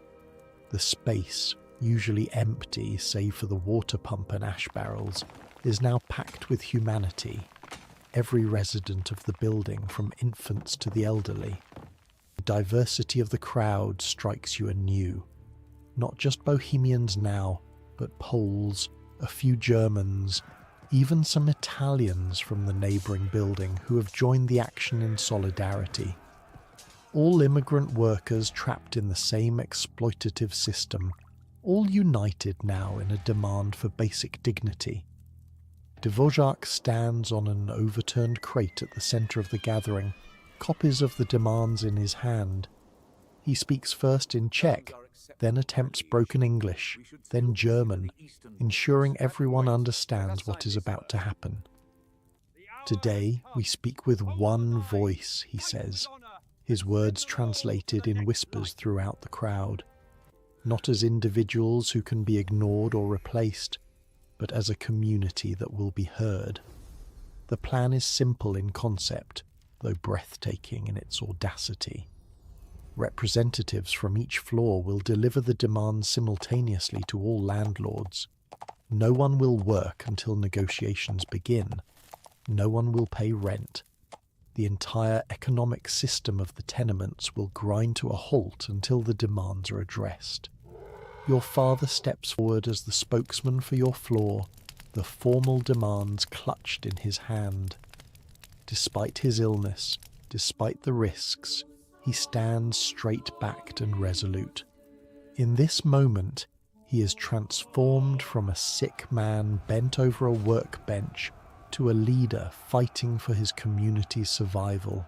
The space, usually empty save for the water pump and ash barrels, is now packed with humanity. Every resident of the building, from infants to the elderly. The diversity of the crowd strikes you anew. Not just Bohemians now, but Poles, a few Germans, even some Italians from the neighbouring building who have joined the action in solidarity. All immigrant workers trapped in the same exploitative system, all united now in a demand for basic dignity. Dvořák stands on an overturned crate at the centre of the gathering, copies of the demands in his hand. He speaks first in Czech, then attempts broken English, then German, ensuring everyone understands what is about to happen. Today, we speak with one voice, he says, his words translated in whispers throughout the crowd, not as individuals who can be ignored or replaced, but as a community that will be heard. The plan is simple in concept, though breathtaking in its audacity. Representatives from each floor will deliver the demands simultaneously to all landlords. No one will work until negotiations begin. No one will pay rent. The entire economic system of the tenements will grind to a halt until the demands are addressed. Your father steps forward as the spokesman for your floor, the formal demands clutched in his hand. Despite his illness, despite the risks, he stands straight-backed and resolute. In this moment, he is transformed from a sick man bent over a workbench to a leader fighting for his community's survival.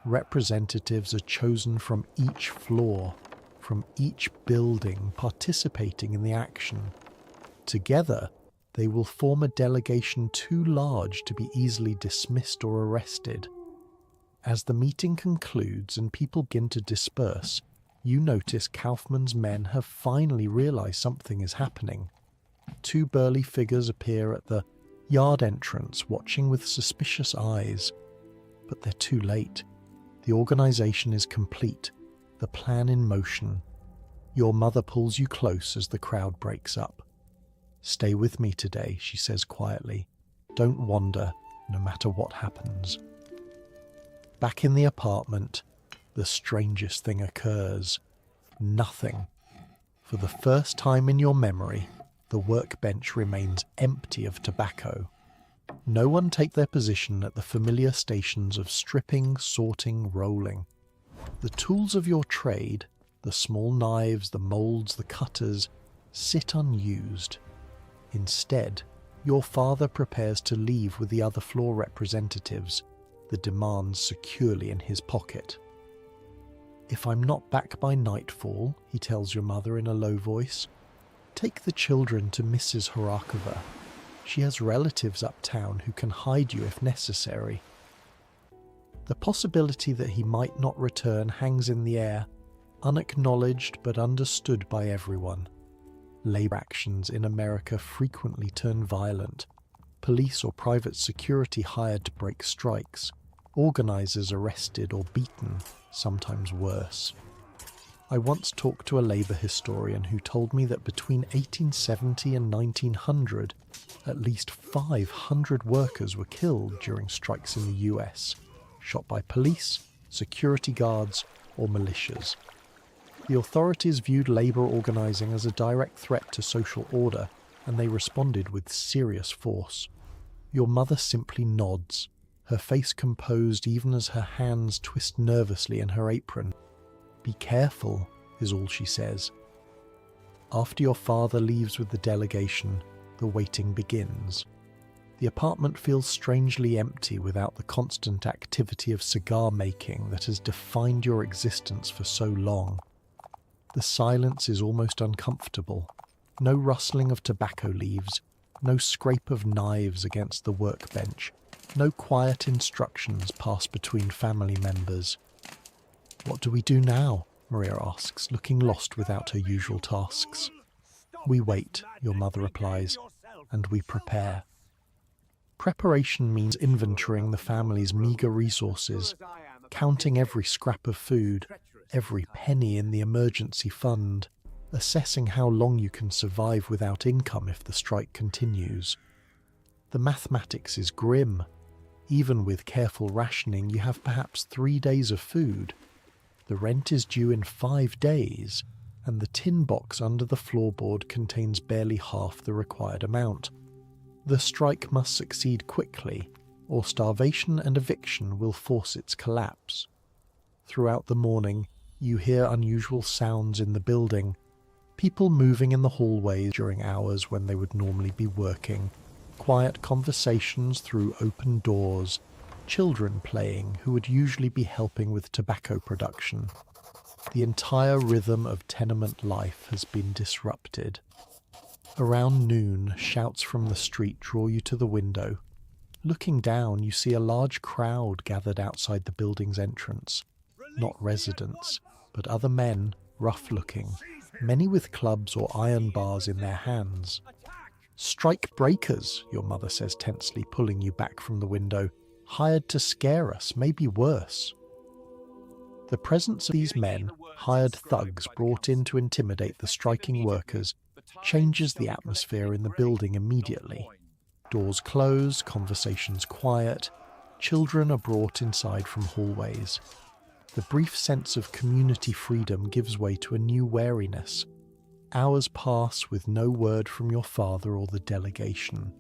Representatives are chosen from each floor, from each building participating in the action. Together, they will form a delegation too large to be easily dismissed or arrested. As the meeting concludes and people begin to disperse, you notice Kaufman's men have finally realized something is happening. Two burly figures appear at the yard entrance, watching with suspicious eyes. But they're too late. The organization is complete, the plan in motion. Your mother pulls you close as the crowd breaks up. "Stay with me today," she says quietly. "Don't wander, no matter what happens." Back in the apartment, the strangest thing occurs. Nothing. For the first time in your memory, the workbench remains empty of tobacco. No one take their position at the familiar stations of stripping, sorting, rolling. The tools of your trade, the small knives, the molds, the cutters, sit unused. Instead, your father prepares to leave with the other floor representatives, the demands securely in his pocket. "If I'm not back by nightfall," he tells your mother in a low voice, "take the children to Mrs. Horakova. She has relatives uptown who can hide you if necessary." The possibility that he might not return hangs in the air, unacknowledged but understood by everyone. Labor actions in America frequently turn violent. Police or private security hired to break strikes. Organizers arrested or beaten, sometimes worse. I once talked to a labor historian who told me that between 1870 and 1900, at least 500 workers were killed during strikes in the US, shot by police, security guards, or militias. The authorities viewed labor organizing as a direct threat to social order, and they responded with serious force. Your mother simply nods, her face composed even as her hands twist nervously in her apron. "Be careful," is all she says. After your father leaves with the delegation, the waiting begins. The apartment feels strangely empty without the constant activity of cigar making that has defined your existence for so long. The silence is almost uncomfortable. No rustling of tobacco leaves, no scrape of knives against the workbench, no quiet instructions passed between family members. "What do we do now?" Maria asks, looking lost without her usual tasks. "We wait," your mother replies, "and we prepare." Preparation means inventorying the family's meager resources, counting every scrap of food, every penny in the emergency fund, assessing how long you can survive without income if the strike continues. The mathematics is grim. Even with careful rationing, you have perhaps 3 days of food. The rent is due in 5 days, and the tin box under the floorboard contains barely half the required amount. The strike must succeed quickly, or starvation and eviction will force its collapse. Throughout the morning, you hear unusual sounds in the building, people moving in the hallways during hours when they would normally be working, quiet conversations through open doors, children playing who would usually be helping with tobacco production. The entire rhythm of tenement life has been disrupted. Around noon, shouts from the street draw you to the window. Looking down, you see a large crowd gathered outside the building's entrance. Not residents, but other men, rough-looking, many with clubs or iron bars in their hands. "Strike breakers," your mother says tensely, pulling you back from the window. "Hired to scare us, maybe worse." The presence of these men, hired thugs brought in to intimidate the striking workers, changes the atmosphere in the building immediately. Doors close, conversations quiet, children are brought inside from hallways. The brief sense of community freedom gives way to a new wariness. Hours pass with no word from your father or the delegation.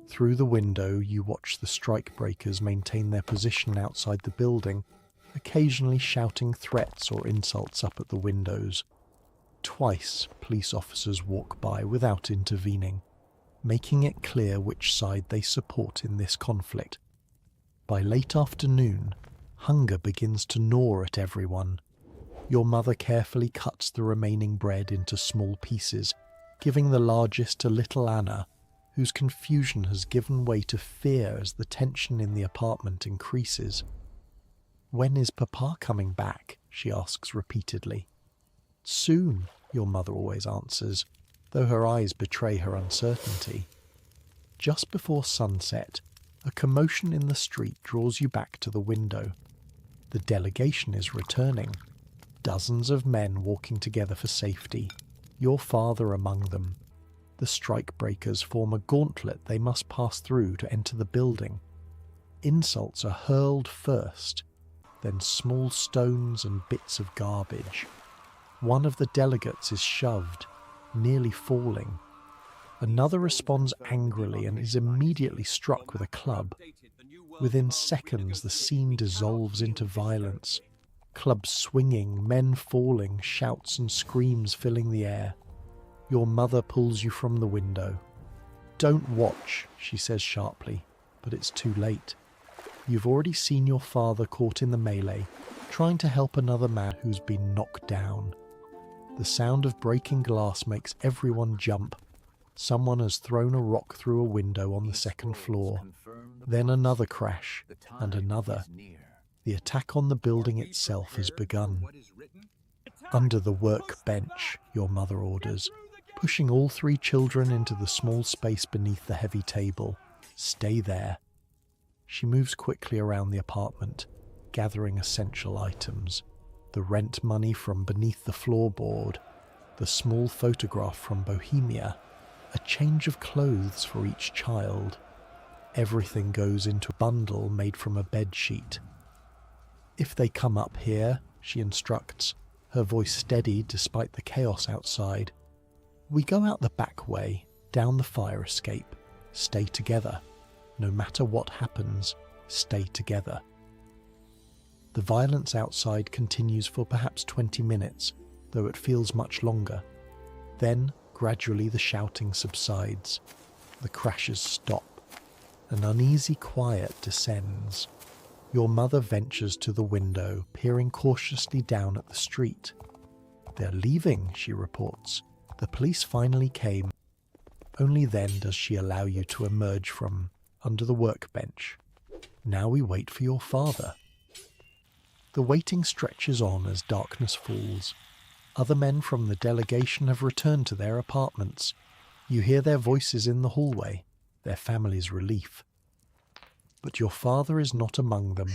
Through the window, you watch the strikebreakers maintain their position outside the building, occasionally shouting threats or insults up at the windows. Twice, police officers walk by without intervening, making it clear which side they support in this conflict. By late afternoon, hunger begins to gnaw at everyone. Your mother carefully cuts the remaining bread into small pieces, giving the largest to little Anna, whose confusion has given way to fear as the tension in the apartment increases. "When is Papa coming back?" she asks repeatedly. "Soon," your mother always answers, though her eyes betray her uncertainty. Just before sunset, a commotion in the street draws you back to the window. The delegation is returning. Dozens of men walking together for safety, your father among them. The strikebreakers form a gauntlet they must pass through to enter the building. Insults are hurled first, then small stones and bits of garbage. One of the delegates is shoved, nearly falling. Another responds angrily and is immediately struck with a club. Within seconds, the scene dissolves into violence. Clubs swinging, men falling, shouts and screams filling the air. Your mother pulls you from the window. "Don't watch," she says sharply, but it's too late. You've already seen your father caught in the melee, trying to help another man who's been knocked down. The sound of breaking glass makes everyone jump. Someone has thrown a rock through a window on the second floor. Then another crash, and another. The attack on the building itself has begun. "Under the workbench," your mother orders, pushing all three children into the small space beneath the heavy table. "Stay there." She moves quickly around the apartment, gathering essential items. The rent money from beneath the floorboard, the small photograph from Bohemia, a change of clothes for each child. Everything goes into a bundle made from a bedsheet. "If they come up here," she instructs, her voice steady despite the chaos outside. "We go out the back way, down the fire escape. Stay together. No matter what happens, stay together." The violence outside continues for perhaps 20 minutes, though it feels much longer. Then, gradually the shouting subsides. The crashes stop. An uneasy quiet descends. Your mother ventures to the window, peering cautiously down at the street. "They're leaving," she reports. "The police finally came." Only then does she allow you to emerge from under the workbench. "Now we wait for your father." The waiting stretches on as darkness falls. Other men from the delegation have returned to their apartments. You hear their voices in the hallway, their family's relief. But your father is not among them.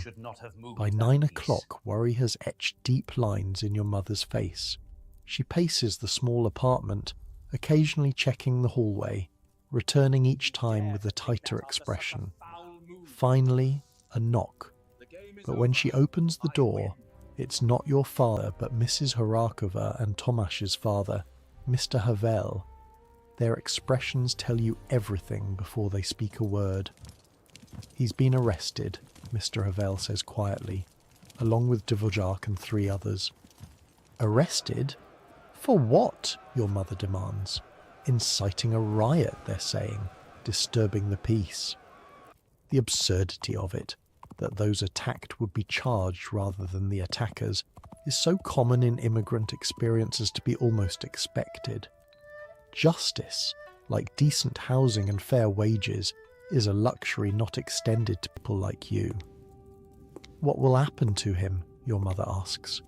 By 9 o'clock, worry has etched deep lines in your mother's face. She paces the small apartment, occasionally checking the hallway, returning each time with a tighter expression. Finally, a knock. But when she opens the door, it's not your father but Mrs. Horakova and Tomasz's father, Mr. Havel. Their expressions tell you everything before they speak a word. "He's been arrested," Mr. Havel says quietly, along with Dvorak and 3 others. "Arrested? For what?" your mother demands. "Inciting a riot," they're saying, "disturbing the peace." The absurdity of it, that those attacked would be charged rather than the attackers, is so common in immigrant experience as to be almost expected. Justice, like decent housing and fair wages, is a luxury not extended to people like you. What will happen to him? Your mother asks.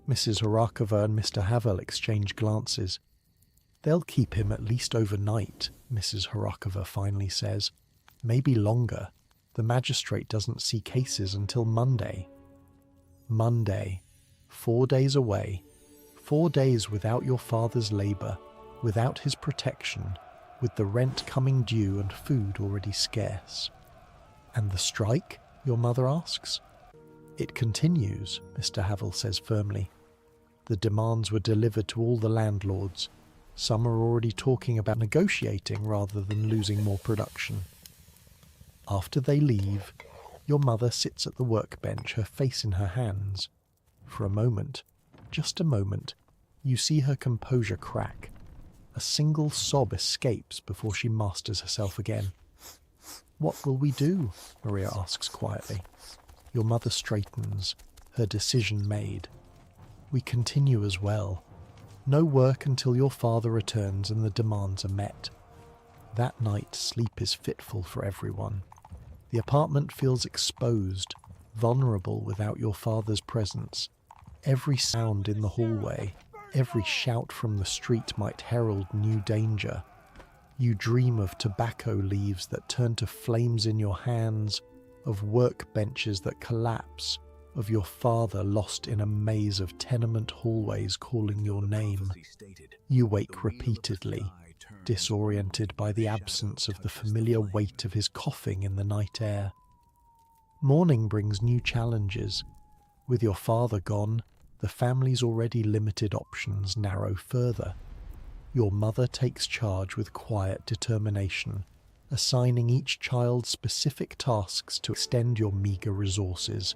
Mrs. Horakova and Mr. Havel exchange glances. They'll keep him at least overnight, Mrs. Horakova finally says. Maybe longer. The magistrate doesn't see cases until Monday. Monday. 4 days away. 4 days without your father's labour, without his protection, with the rent coming due and food already scarce. And the strike? Your mother asks. It continues, Mr. Havel says firmly. The demands were delivered to all the landlords. Some are already talking about negotiating rather than losing more production. After they leave, your mother sits at the workbench, her face in her hands. For a moment, just a moment, you see her composure crack. A single sob escapes before she masters herself again. What will we do? Maria asks quietly. Your mother straightens, her decision made. We continue as well. No work until your father returns and the demands are met. That night, sleep is fitful for everyone. The apartment feels exposed, vulnerable without your father's presence. Every sound in the hallway, every shout from the street might herald new danger. You dream of tobacco leaves that turn to flames in your hands, of workbenches that collapse, of your father lost in a maze of tenement hallways calling your name. You wake repeatedly, disoriented by the absence of the familiar weight of his coughing in the night air. Morning brings new challenges. With your father gone, the family's already limited options narrow further. Your mother takes charge with quiet determination, assigning each child specific tasks to extend your meagre resources.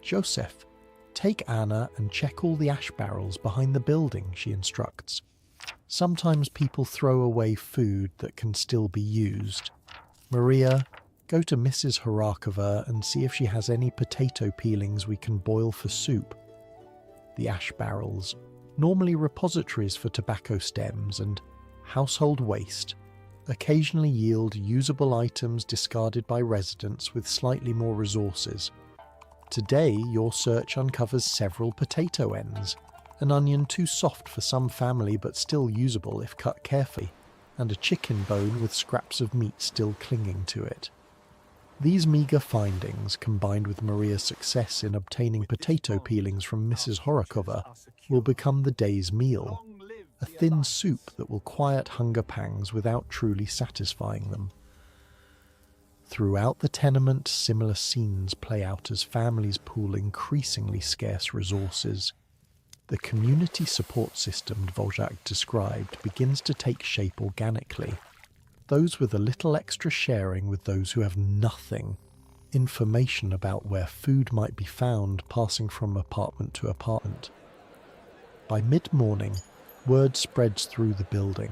Joseph, take Anna and check all the ash barrels behind the building, she instructs. Sometimes people throw away food that can still be used. Maria, go to Mrs. Horakova and see if she has any potato peelings we can boil for soup. The ash barrels, normally repositories for tobacco stems and household waste, occasionally yield usable items discarded by residents with slightly more resources. Today, your search uncovers several potato ends, an onion too soft for some family but still usable if cut carefully, and a chicken bone with scraps of meat still clinging to it. These meagre findings, combined with Maria's success in obtaining potato peelings from Mrs. Horakova, will become the day's meal, a thin soup that will quiet hunger pangs without truly satisfying them. Throughout the tenement, similar scenes play out as families pool increasingly scarce resources. The community support system Dvorak described begins to take shape organically. Those with a little extra sharing with those who have nothing. Information about where food might be found passing from apartment to apartment. By mid-morning, word spreads through the building.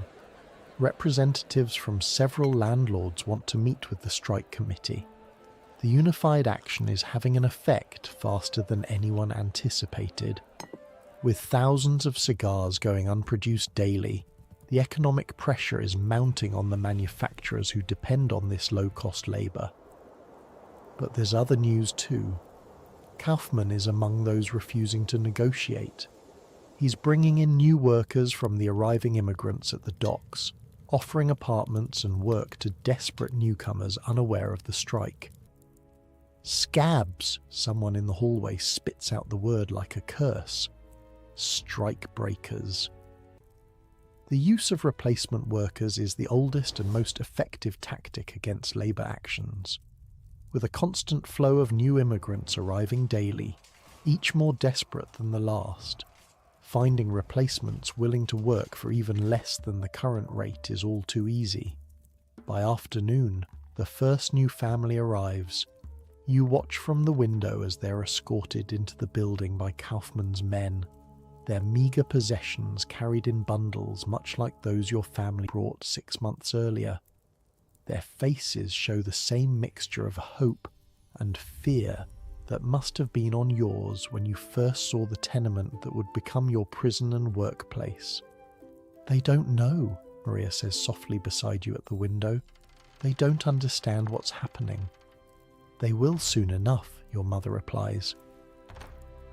Representatives from several landlords want to meet with the strike committee. The unified action is having an effect faster than anyone anticipated. With thousands of cigars going unproduced daily, the economic pressure is mounting on the manufacturers who depend on this low-cost labour. But there's other news too. Kaufmann is among those refusing to negotiate. He's bringing in new workers from the arriving immigrants at the docks, offering apartments and work to desperate newcomers unaware of the strike. Scabs, someone in the hallway spits out the word like a curse. Strike breakers. The use of replacement workers is the oldest and most effective tactic against labour actions. With a constant flow of new immigrants arriving daily, each more desperate than the last, finding replacements willing to work for even less than the current rate is all too easy. By afternoon, the first new family arrives. You watch from the window as they're escorted into the building by Kaufmann's men, their meagre possessions carried in bundles much like those your family brought 6 months earlier. Their faces show the same mixture of hope and fear that must have been on yours when you first saw the tenement that would become your prison and workplace. They don't know, Maria says softly beside you at the window. They don't understand what's happening. They will soon enough, your mother replies.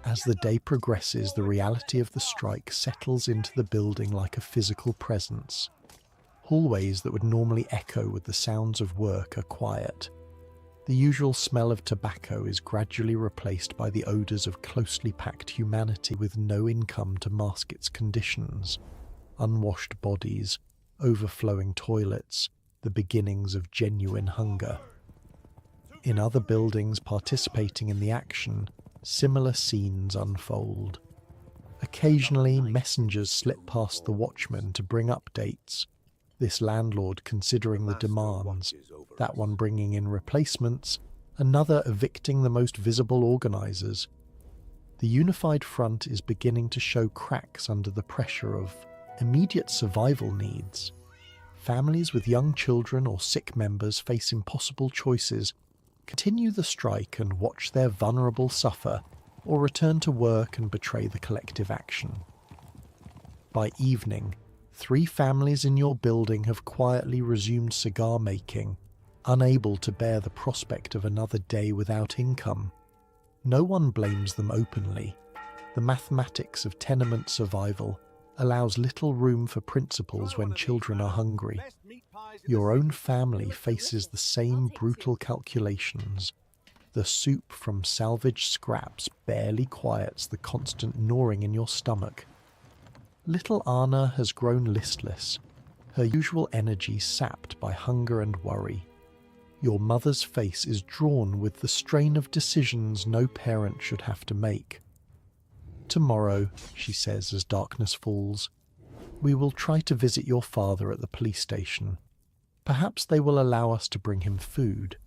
As the day progresses, the reality of the strike settles into the building like a physical presence. Hallways that would normally echo with the sounds of work are quiet. The usual smell of tobacco is gradually replaced by the odours of closely packed humanity with no income to mask its conditions. Unwashed bodies, overflowing toilets, the beginnings of genuine hunger. In other buildings participating in the action, similar scenes unfold. Occasionally, messengers slip past the watchman to bring updates. This landlord considering the demands, that one bringing in replacements, another evicting the most visible organisers. The unified front is beginning to show cracks under the pressure of immediate survival needs. Families with young children or sick members face impossible choices: continue the strike and watch their vulnerable suffer, or return to work and betray the collective action. By evening, 3 families in your building have quietly resumed cigar making, unable to bear the prospect of another day without income. No one blames them openly. The mathematics of tenement survival allows little room for principles when children are hungry. Your own family faces the same brutal calculations. The soup from salvaged scraps barely quiets the constant gnawing in your stomach. Little Anna has grown listless, her usual energy sapped by hunger and worry. Your mother's face is drawn with the strain of decisions no parent should have to make. Tomorrow, she says as darkness falls, we will try to visit your father at the police station. Perhaps they will allow us to bring him food.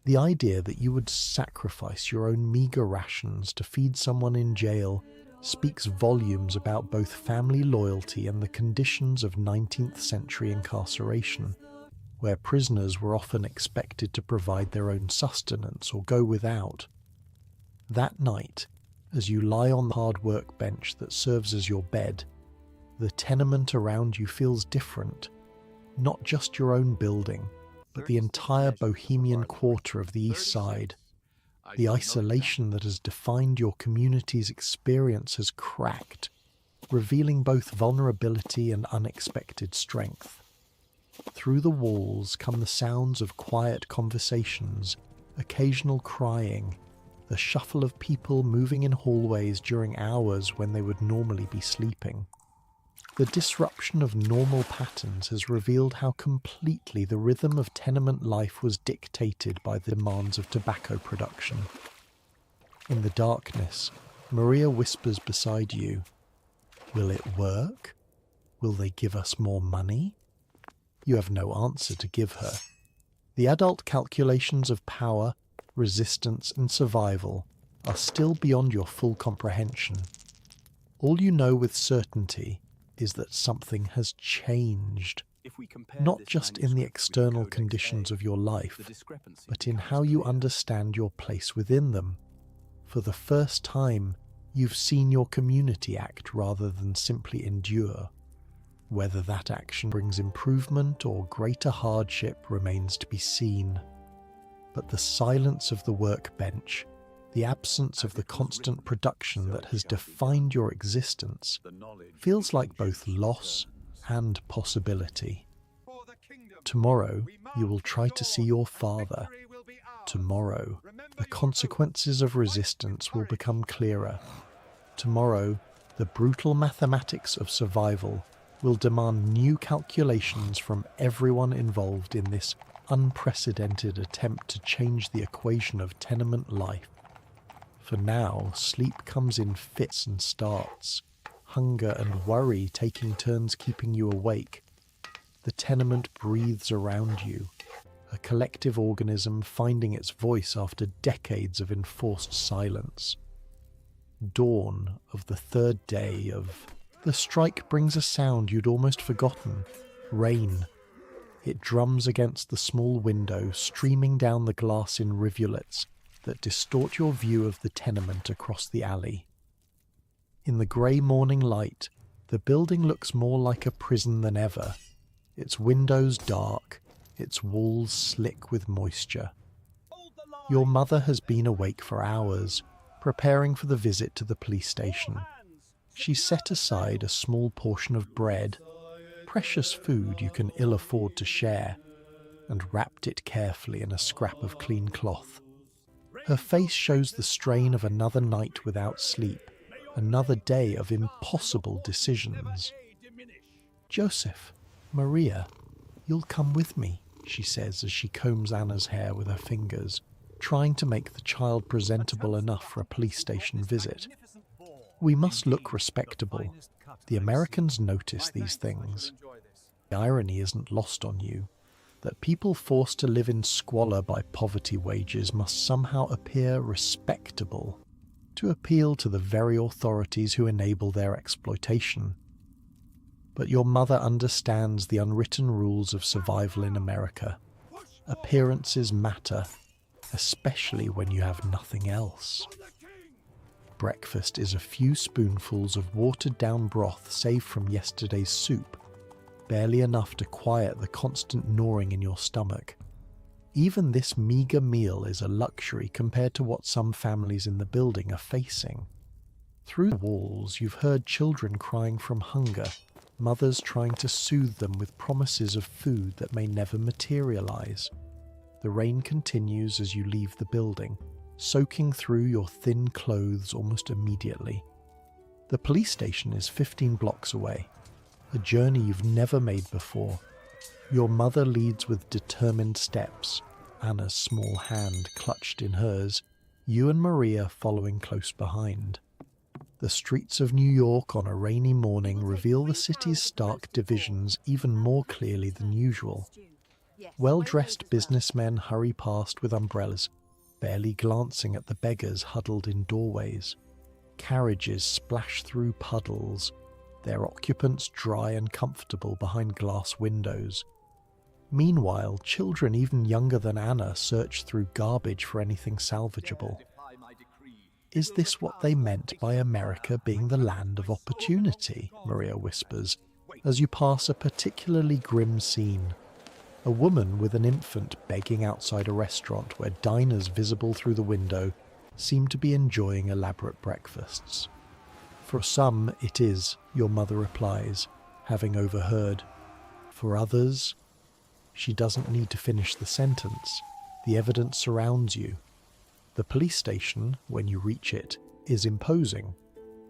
The idea that you would sacrifice your own meagre rations to feed someone in jail speaks volumes about both family loyalty and the conditions of 19th century incarceration, where prisoners were often expected to provide their own sustenance or go without. That night, as you lie on the hard workbench that serves as your bed, the tenement around you feels different. Not just your own building, but the entire Bohemian quarter of the East Side. The isolation that has defined your community's experience has cracked, revealing both vulnerability and unexpected strength. Through the walls come the sounds of quiet conversations, occasional crying, the shuffle of people moving in hallways during hours when they would normally be sleeping. The disruption of normal patterns has revealed how completely the rhythm of tenement life was dictated by the demands of tobacco production. In the darkness, Maria whispers beside you, "Will it work? Will they give us more money?" You have no answer to give her. The adult calculations of power, resistance, and survival are still beyond your full comprehension. All you know with certainty is that something has changed, not just in the external conditions of your life, but in how you understand your place within them. For the first time, you've seen your community act rather than simply endure. Whether that action brings improvement or greater hardship remains to be seen. But the silence of the workbench, the absence of the constant production that has defined your existence, feels like both loss and possibility. Tomorrow, you will try to see your father. Tomorrow, the consequences of resistance will become clearer. Tomorrow, the brutal mathematics of survival will demand new calculations from everyone involved in this unprecedented attempt to change the equation of tenement life. For now, sleep comes in fits and starts, hunger and worry taking turns keeping you awake. The tenement breathes around you, a collective organism finding its voice after decades of enforced silence. Dawn of the third day of the strike brings a sound you'd almost forgotten: rain. It drums against the small window, streaming down the glass in rivulets, that distort your view of the tenement across the alley. In the grey morning light, the building looks more like a prison than ever, its windows dark, its walls slick with moisture. Your mother has been awake for hours, preparing for the visit to the police station. She set aside a small portion of bread, precious food you can ill afford to share, and wrapped it carefully in a scrap of clean cloth. Her face shows the strain of another night without sleep, another day of impossible decisions. "Joseph, Maria, you'll come with me," she says as she combs Anna's hair with her fingers, trying to make the child presentable enough for a police station visit. "We must look respectable. The Americans notice these things. The irony isn't lost on you, that people forced to live in squalor by poverty wages must somehow appear respectable, to appeal to the very authorities who enable their exploitation. But your mother understands the unwritten rules of survival in America. Appearances matter, especially when you have nothing else." Breakfast is a few spoonfuls of watered-down broth saved from yesterday's soup, barely enough to quiet the constant gnawing in your stomach. Even this meagre meal is a luxury compared to what some families in the building are facing. Through the walls, you've heard children crying from hunger, mothers trying to soothe them with promises of food that may never materialize. The rain continues as you leave the building, soaking through your thin clothes almost immediately. The police station is 15 blocks away, a journey you've never made before. Your mother leads with determined steps, Anna's small hand clutched in hers, you and Maria following close behind. The streets of New York on a rainy morning reveal the city's stark divisions even more clearly than usual. Well-dressed businessmen hurry past with umbrellas, barely glancing at the beggars huddled in doorways. Carriages splash through puddles, their occupants dry and comfortable behind glass windows. Meanwhile, children even younger than Anna search through garbage for anything salvageable. "Is this what they meant by America being the land of opportunity?" Maria whispers, as you pass a particularly grim scene. A woman with an infant begging outside a restaurant where diners visible through the window seem to be enjoying elaborate breakfasts. "For some it is," your mother replies, having overheard. "For others..." She doesn't need to finish the sentence. The evidence surrounds you. The police station, when you reach it, is imposing.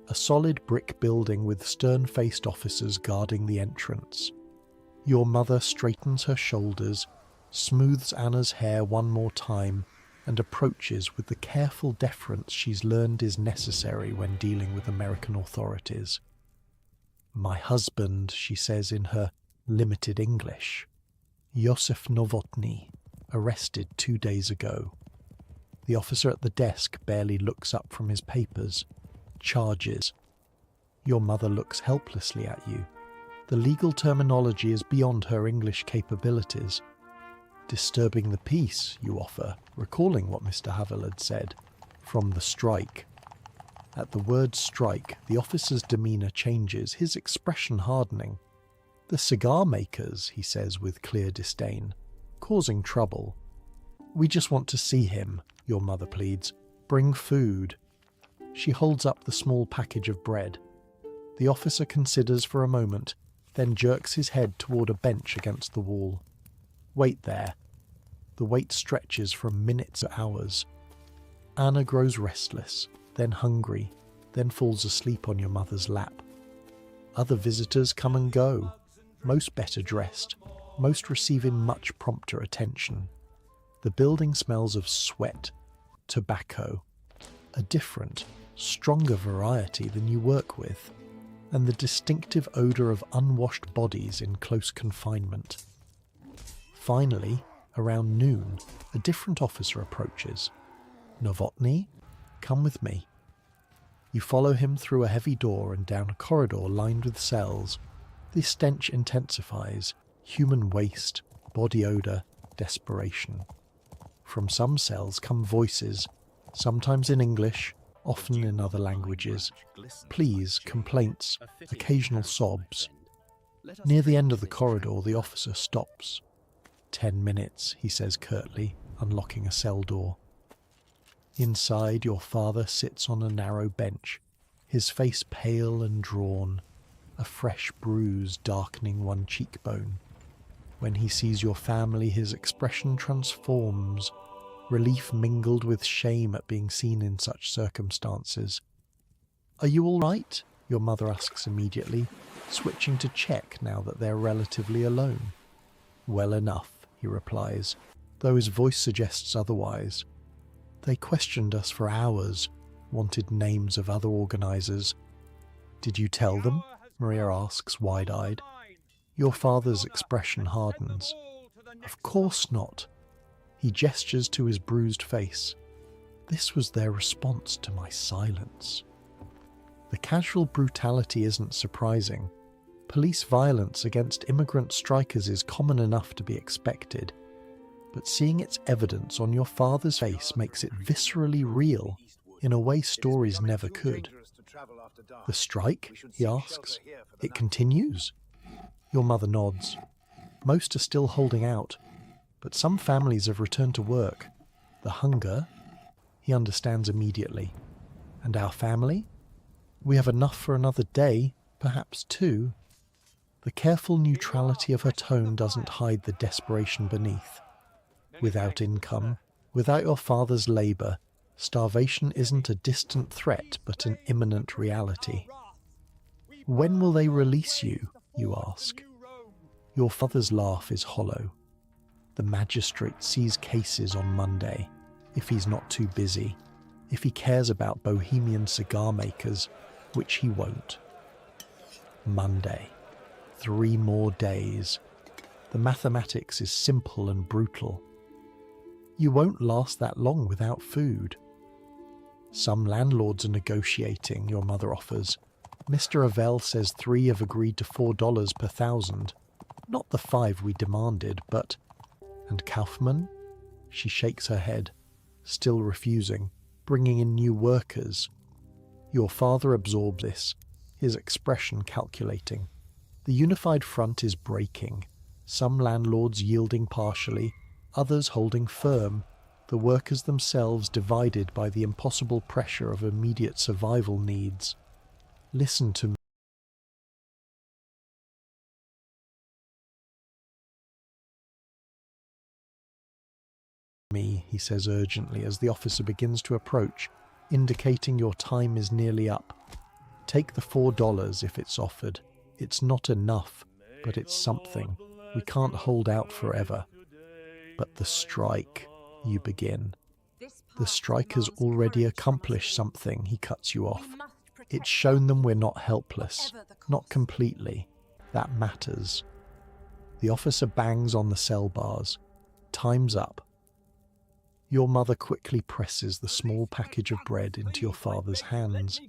A solid brick building with stern-faced officers guarding the entrance. Your mother straightens her shoulders, smooths Anna's hair one more time, and approaches with the careful deference she's learned is necessary when dealing with American authorities. "My husband," she says in her limited English, "Josef Novotny, arrested 2 days ago." The officer at the desk barely looks up from his papers. "Charges." Your mother looks helplessly at you. The legal terminology is beyond her English capabilities. "Disturbing the peace," you offer, recalling what Mr. Havel had said, "from the strike." At the word strike, the officer's demeanour changes, his expression hardening. "The cigar makers," he says with clear disdain, "causing trouble." "We just want to see him," your mother pleads. "Bring food." She holds up the small package of bread. The officer considers for a moment, then jerks his head toward a bench against the wall. "Wait there." The wait stretches from minutes to hours. Anna grows restless, then hungry, then falls asleep on your mother's lap. Other visitors come and go, most better dressed, most receiving much prompter attention. The building smells of sweat, tobacco, a different, stronger variety than you work with, and the distinctive odour of unwashed bodies in close confinement. Finally, around noon, a different officer approaches. "Novotny, come with me." You follow him through a heavy door and down a corridor lined with cells. The stench intensifies, human waste, body odour, desperation. From some cells come voices, sometimes in English, often in other languages. Pleas, complaints, occasional sobs. Near the end of the corridor, the officer stops. 10 minutes, he says curtly, unlocking a cell door. Inside, your father sits on a narrow bench, his face pale and drawn, a fresh bruise darkening one cheekbone. When he sees your family, his expression transforms, relief mingled with shame at being seen in such circumstances. "Are you all right?" your mother asks immediately, switching to check now that they're relatively alone. "Well enough," he replies, though his voice suggests otherwise. "They questioned us for hours, wanted names of other organisers." "Did you tell them?" Maria asks, wide-eyed. Your father's expression hardens. "Of course not." He gestures to his bruised face. "This was their response to my silence." The casual brutality isn't surprising. Police violence against immigrant strikers is common enough to be expected. But seeing its evidence on your father's face makes it viscerally real, in a way stories never could. "The strike?" he asks. "It continues?" Your mother nods. Most are still holding out, but some families have returned to work. The hunger? He understands immediately. And our family? We have enough for another day, perhaps two. The careful neutrality of her tone doesn't hide the desperation beneath. Without income, without your father's labour, starvation isn't a distant threat but an imminent reality. "When will they release you?" you ask. Your father's laugh is hollow. "The magistrate sees cases on Monday, if he's not too busy, if he cares about Bohemian cigar makers, which he won't." Monday. 3 more days. The mathematics is simple and brutal. You won't last that long without food. "Some landlords are negotiating," your mother offers. "Mr. Avell says 3 have agreed to $4 per thousand. Not the 5 we demanded, but..." "And Kaufman?" She shakes her head, still refusing, bringing in new workers. Your father absorbs this, his expression calculating. The unified front is breaking, some landlords yielding partially, others holding firm, the workers themselves divided by the impossible pressure of immediate survival needs. "Listen to me," he says urgently as the officer begins to approach, indicating your time is nearly up. "Take the $4 if it's offered. It's not enough, but it's something. We can't hold out forever." "But the strike," you begin. "The strike has already accomplished something," he cuts you off. "It's shown them we're not helpless. Not completely. That matters." The officer bangs on the cell bars. "Time's up." Your mother quickly presses the small package of bread into your father's hands.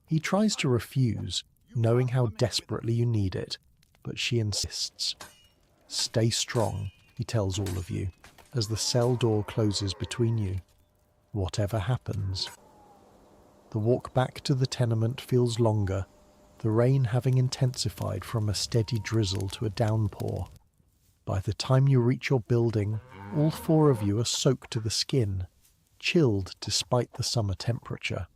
He tries to refuse, knowing how desperately you need it, but she insists. "Stay strong," he tells all of you, as the cell door closes between you. Whatever happens. The walk back to the tenement feels longer, the rain having intensified from a steady drizzle to a downpour. By the time you reach your building, all 4 of you are soaked to the skin, chilled despite the summer temperature.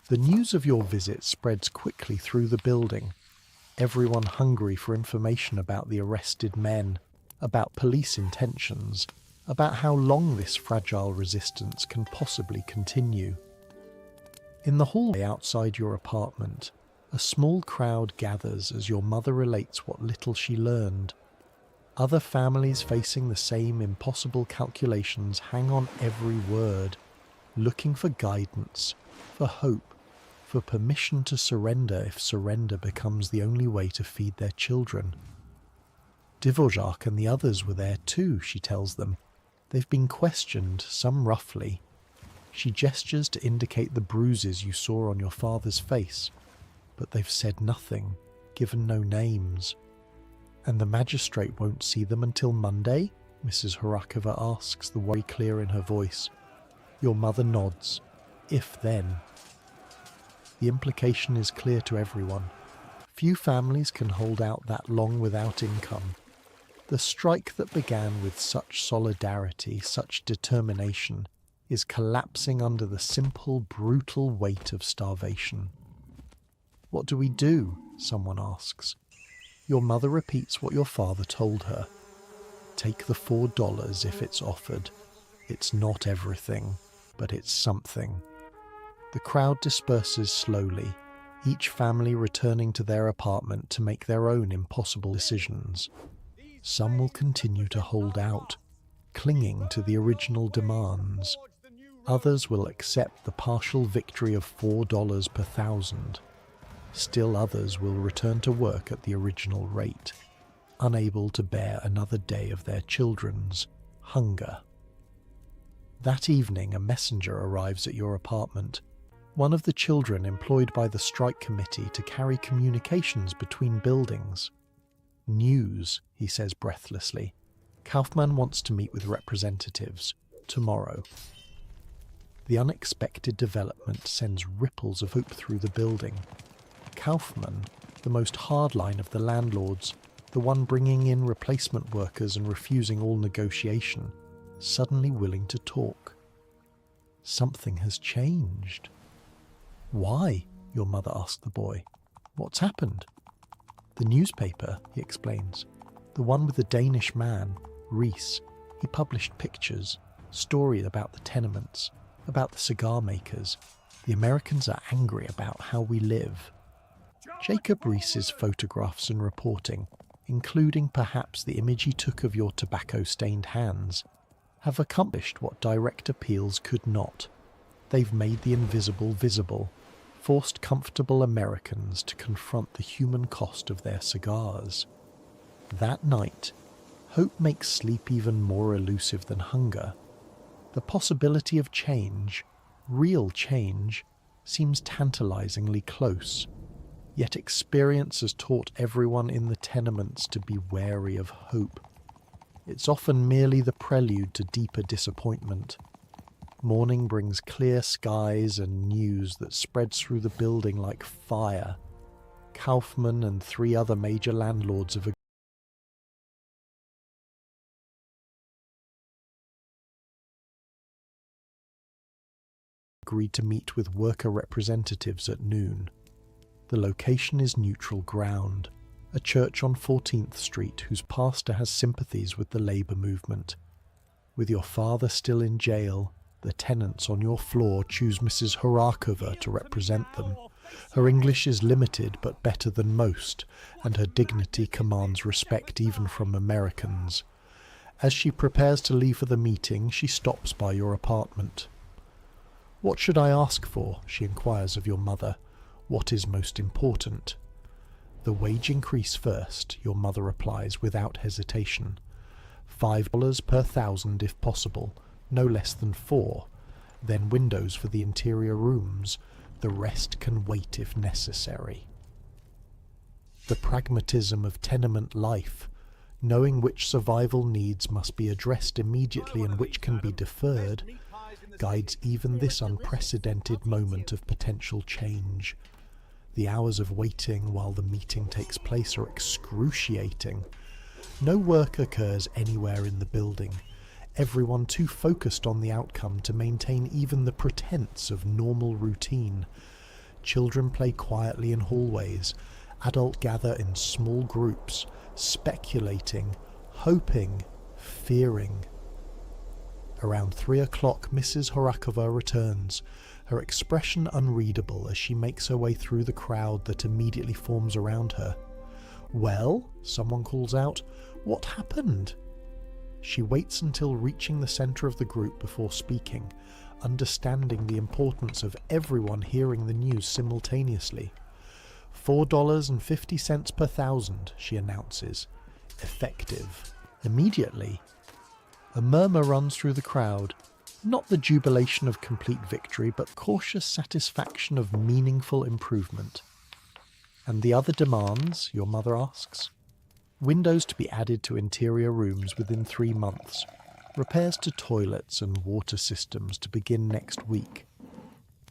The news of your visit spreads quickly through the building, everyone hungry for information about the arrested men, about police intentions, about how long this fragile resistance can possibly continue. In the hallway outside your apartment, a small crowd gathers as your mother relates what little she learned. Other families facing the same impossible calculations hang on every word, looking for guidance, for hope, for permission to surrender if surrender becomes the only way to feed their children. Dvorak and the others were there too, she tells them. They've been questioned, some roughly. She gestures to indicate the bruises you saw on your father's face, but they've said nothing, given no names. "And the magistrate won't see them until Monday?" Mrs. Horakova asks, the worry clear in her voice. Your mother nods. If then. The implication is clear to everyone. Few families can hold out that long without income. The strike that began with such solidarity, such determination, is collapsing under the simple, brutal weight of starvation. What do we do? Someone asks. Your mother repeats what your father told her. Take the $4 if it's offered. It's not everything, but it's something. The crowd disperses slowly, each family returning to their apartment to make their own impossible decisions. Some will continue to hold out, clinging to the original demands. Others will accept the partial victory of $4 per thousand. Still others will return to work at the original rate, unable to bear another day of their children's hunger. That evening, a messenger arrives at your apartment, one of the children employed by the strike committee to carry communications between buildings. News, he says breathlessly. Kaufmann wants to meet with representatives tomorrow. The unexpected development sends ripples of hope through the building. Kaufmann, the most hardline of the landlords, the one bringing in replacement workers and refusing all negotiation, suddenly willing to talk. Something has changed. Why? Your mother asked the boy. What's happened? The newspaper, he explains. The one with the Danish man, Rees. He published pictures, stories about the tenements, about the cigar makers. The Americans are angry about how we live. Jacob Rees's photographs and reporting, including perhaps the image he took of your tobacco-stained hands, have accomplished what direct appeals could not. They've made the invisible visible, forced comfortable Americans to confront the human cost of their cigars. That night, hope makes sleep even more elusive than hunger. The possibility of change, real change, seems tantalizingly close. Yet experience has taught everyone in the tenements to be wary of hope. It's often merely the prelude to deeper disappointment. Morning brings clear skies and news that spreads through the building like fire. Kaufmann and 3 other major landlords have agreed to meet with worker representatives at noon. The location is neutral ground, a church on 14th Street whose pastor has sympathies with the labour movement. With your father still in jail, the tenants on your floor choose Mrs. Horakova to represent them. Her English is limited but better than most, and her dignity commands respect even from Americans. As she prepares to leave for the meeting, she stops by your apartment. "What should I ask for?" she inquires of your mother. "What is most important?" "The wage increase first," your mother replies without hesitation. $5 per thousand if possible, no less than 4. Then windows for the interior rooms. The rest can wait if necessary. The pragmatism of tenement life, knowing which survival needs must be addressed immediately and which can be deferred, guides even this unprecedented moment of potential change. The hours of waiting while the meeting takes place are excruciating. No work occurs anywhere in the building, everyone too focused on the outcome to maintain even the pretense of normal routine. Children play quietly in hallways, adults gather in small groups, speculating, hoping, fearing. Around 3 o'clock, Mrs. Horakova returns, her expression unreadable as she makes her way through the crowd that immediately forms around her. "Well," someone calls out, "what happened?" She waits until reaching the centre of the group before speaking, understanding the importance of everyone hearing the news simultaneously. $4.50 per thousand, she announces. Effective. Immediately. A murmur runs through the crowd, not the jubilation of complete victory, but cautious satisfaction of meaningful improvement. "And the other demands?" your mother asks. "Windows to be added to interior rooms within 3 months. Repairs to toilets and water systems to begin next week.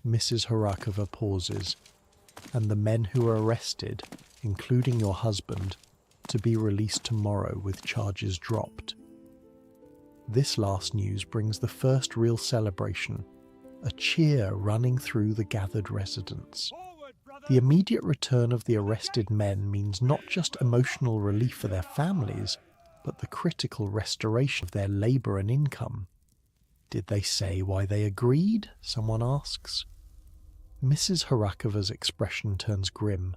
Mrs. Horakova pauses, and the men who are arrested, including your husband, to be released tomorrow with charges dropped. This last news brings the first real celebration, a cheer running through the gathered residents. The immediate return of the arrested men means not just emotional relief for their families, but the critical restoration of their labour and income. Did they say why they agreed? Someone asks. Mrs. Horakova's expression turns grim.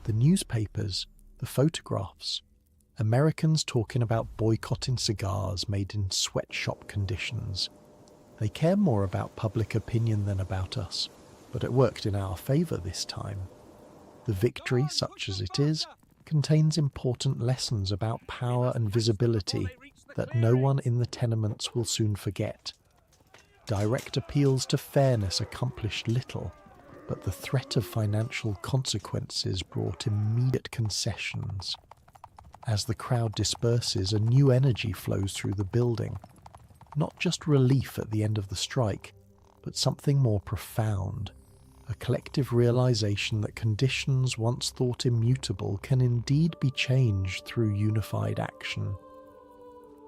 The newspapers, the photographs, Americans talking about boycotting cigars made in sweatshop conditions. They care more about public opinion than about us, but it worked in our favour this time. The victory, such as it is, contains important lessons about power and visibility that no one in the tenements will soon forget. Direct appeals to fairness accomplished little, but the threat of financial consequences brought immediate concessions. As the crowd disperses, a new energy flows through the building. Not just relief at the end of the strike, but something more profound. A collective realization that conditions once thought immutable can indeed be changed through unified action.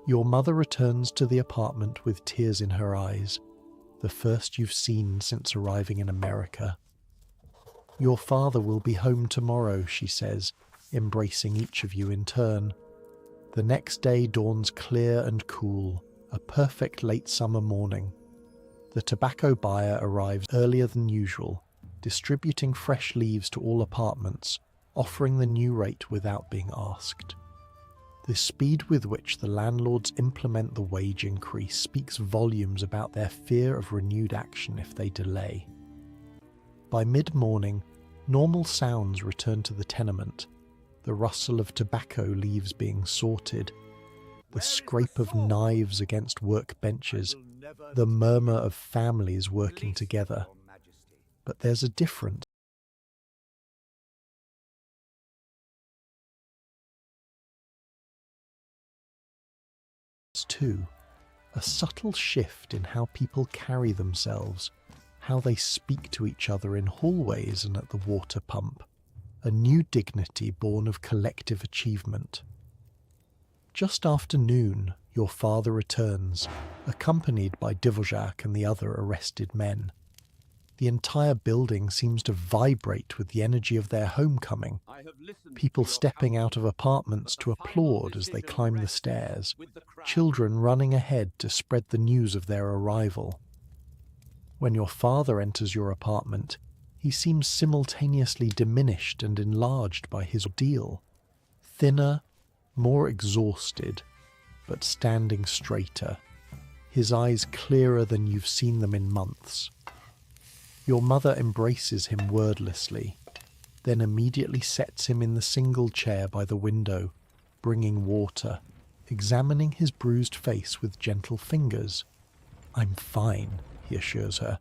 Your mother returns to the apartment with tears in her eyes, the first you've seen since arriving in America. Your father will be home tomorrow, she says, embracing each of you in turn. The next day dawns clear and cool, a perfect late summer morning. The tobacco buyer arrives earlier than usual, distributing fresh leaves to all apartments, offering the new rate without being asked. The speed with which the landlords implement the wage increase speaks volumes about their fear of renewed action if they delay. By mid-morning, normal sounds return to the tenement, the rustle of tobacco leaves being sorted, the scrape of knives against workbenches, the murmur of families working together. But there's a difference. Too, a subtle shift in how people carry themselves, how they speak to each other in hallways and at the water pump, a new dignity born of collective achievement. Just after noon, your father returns, accompanied by Dvořák and the other arrested men. The entire building seems to vibrate with the energy of their homecoming, people stepping out of apartments to applaud as they climb the stairs, children running ahead to spread the news of their arrival. When your father enters your apartment, he seems simultaneously diminished and enlarged by his ordeal, thinner, more exhausted, but standing straighter, his eyes clearer than you've seen them in months. Your mother embraces him wordlessly, then immediately sets him in the single chair by the window, bringing water, examining his bruised face with gentle fingers. "I'm fine," he assures her,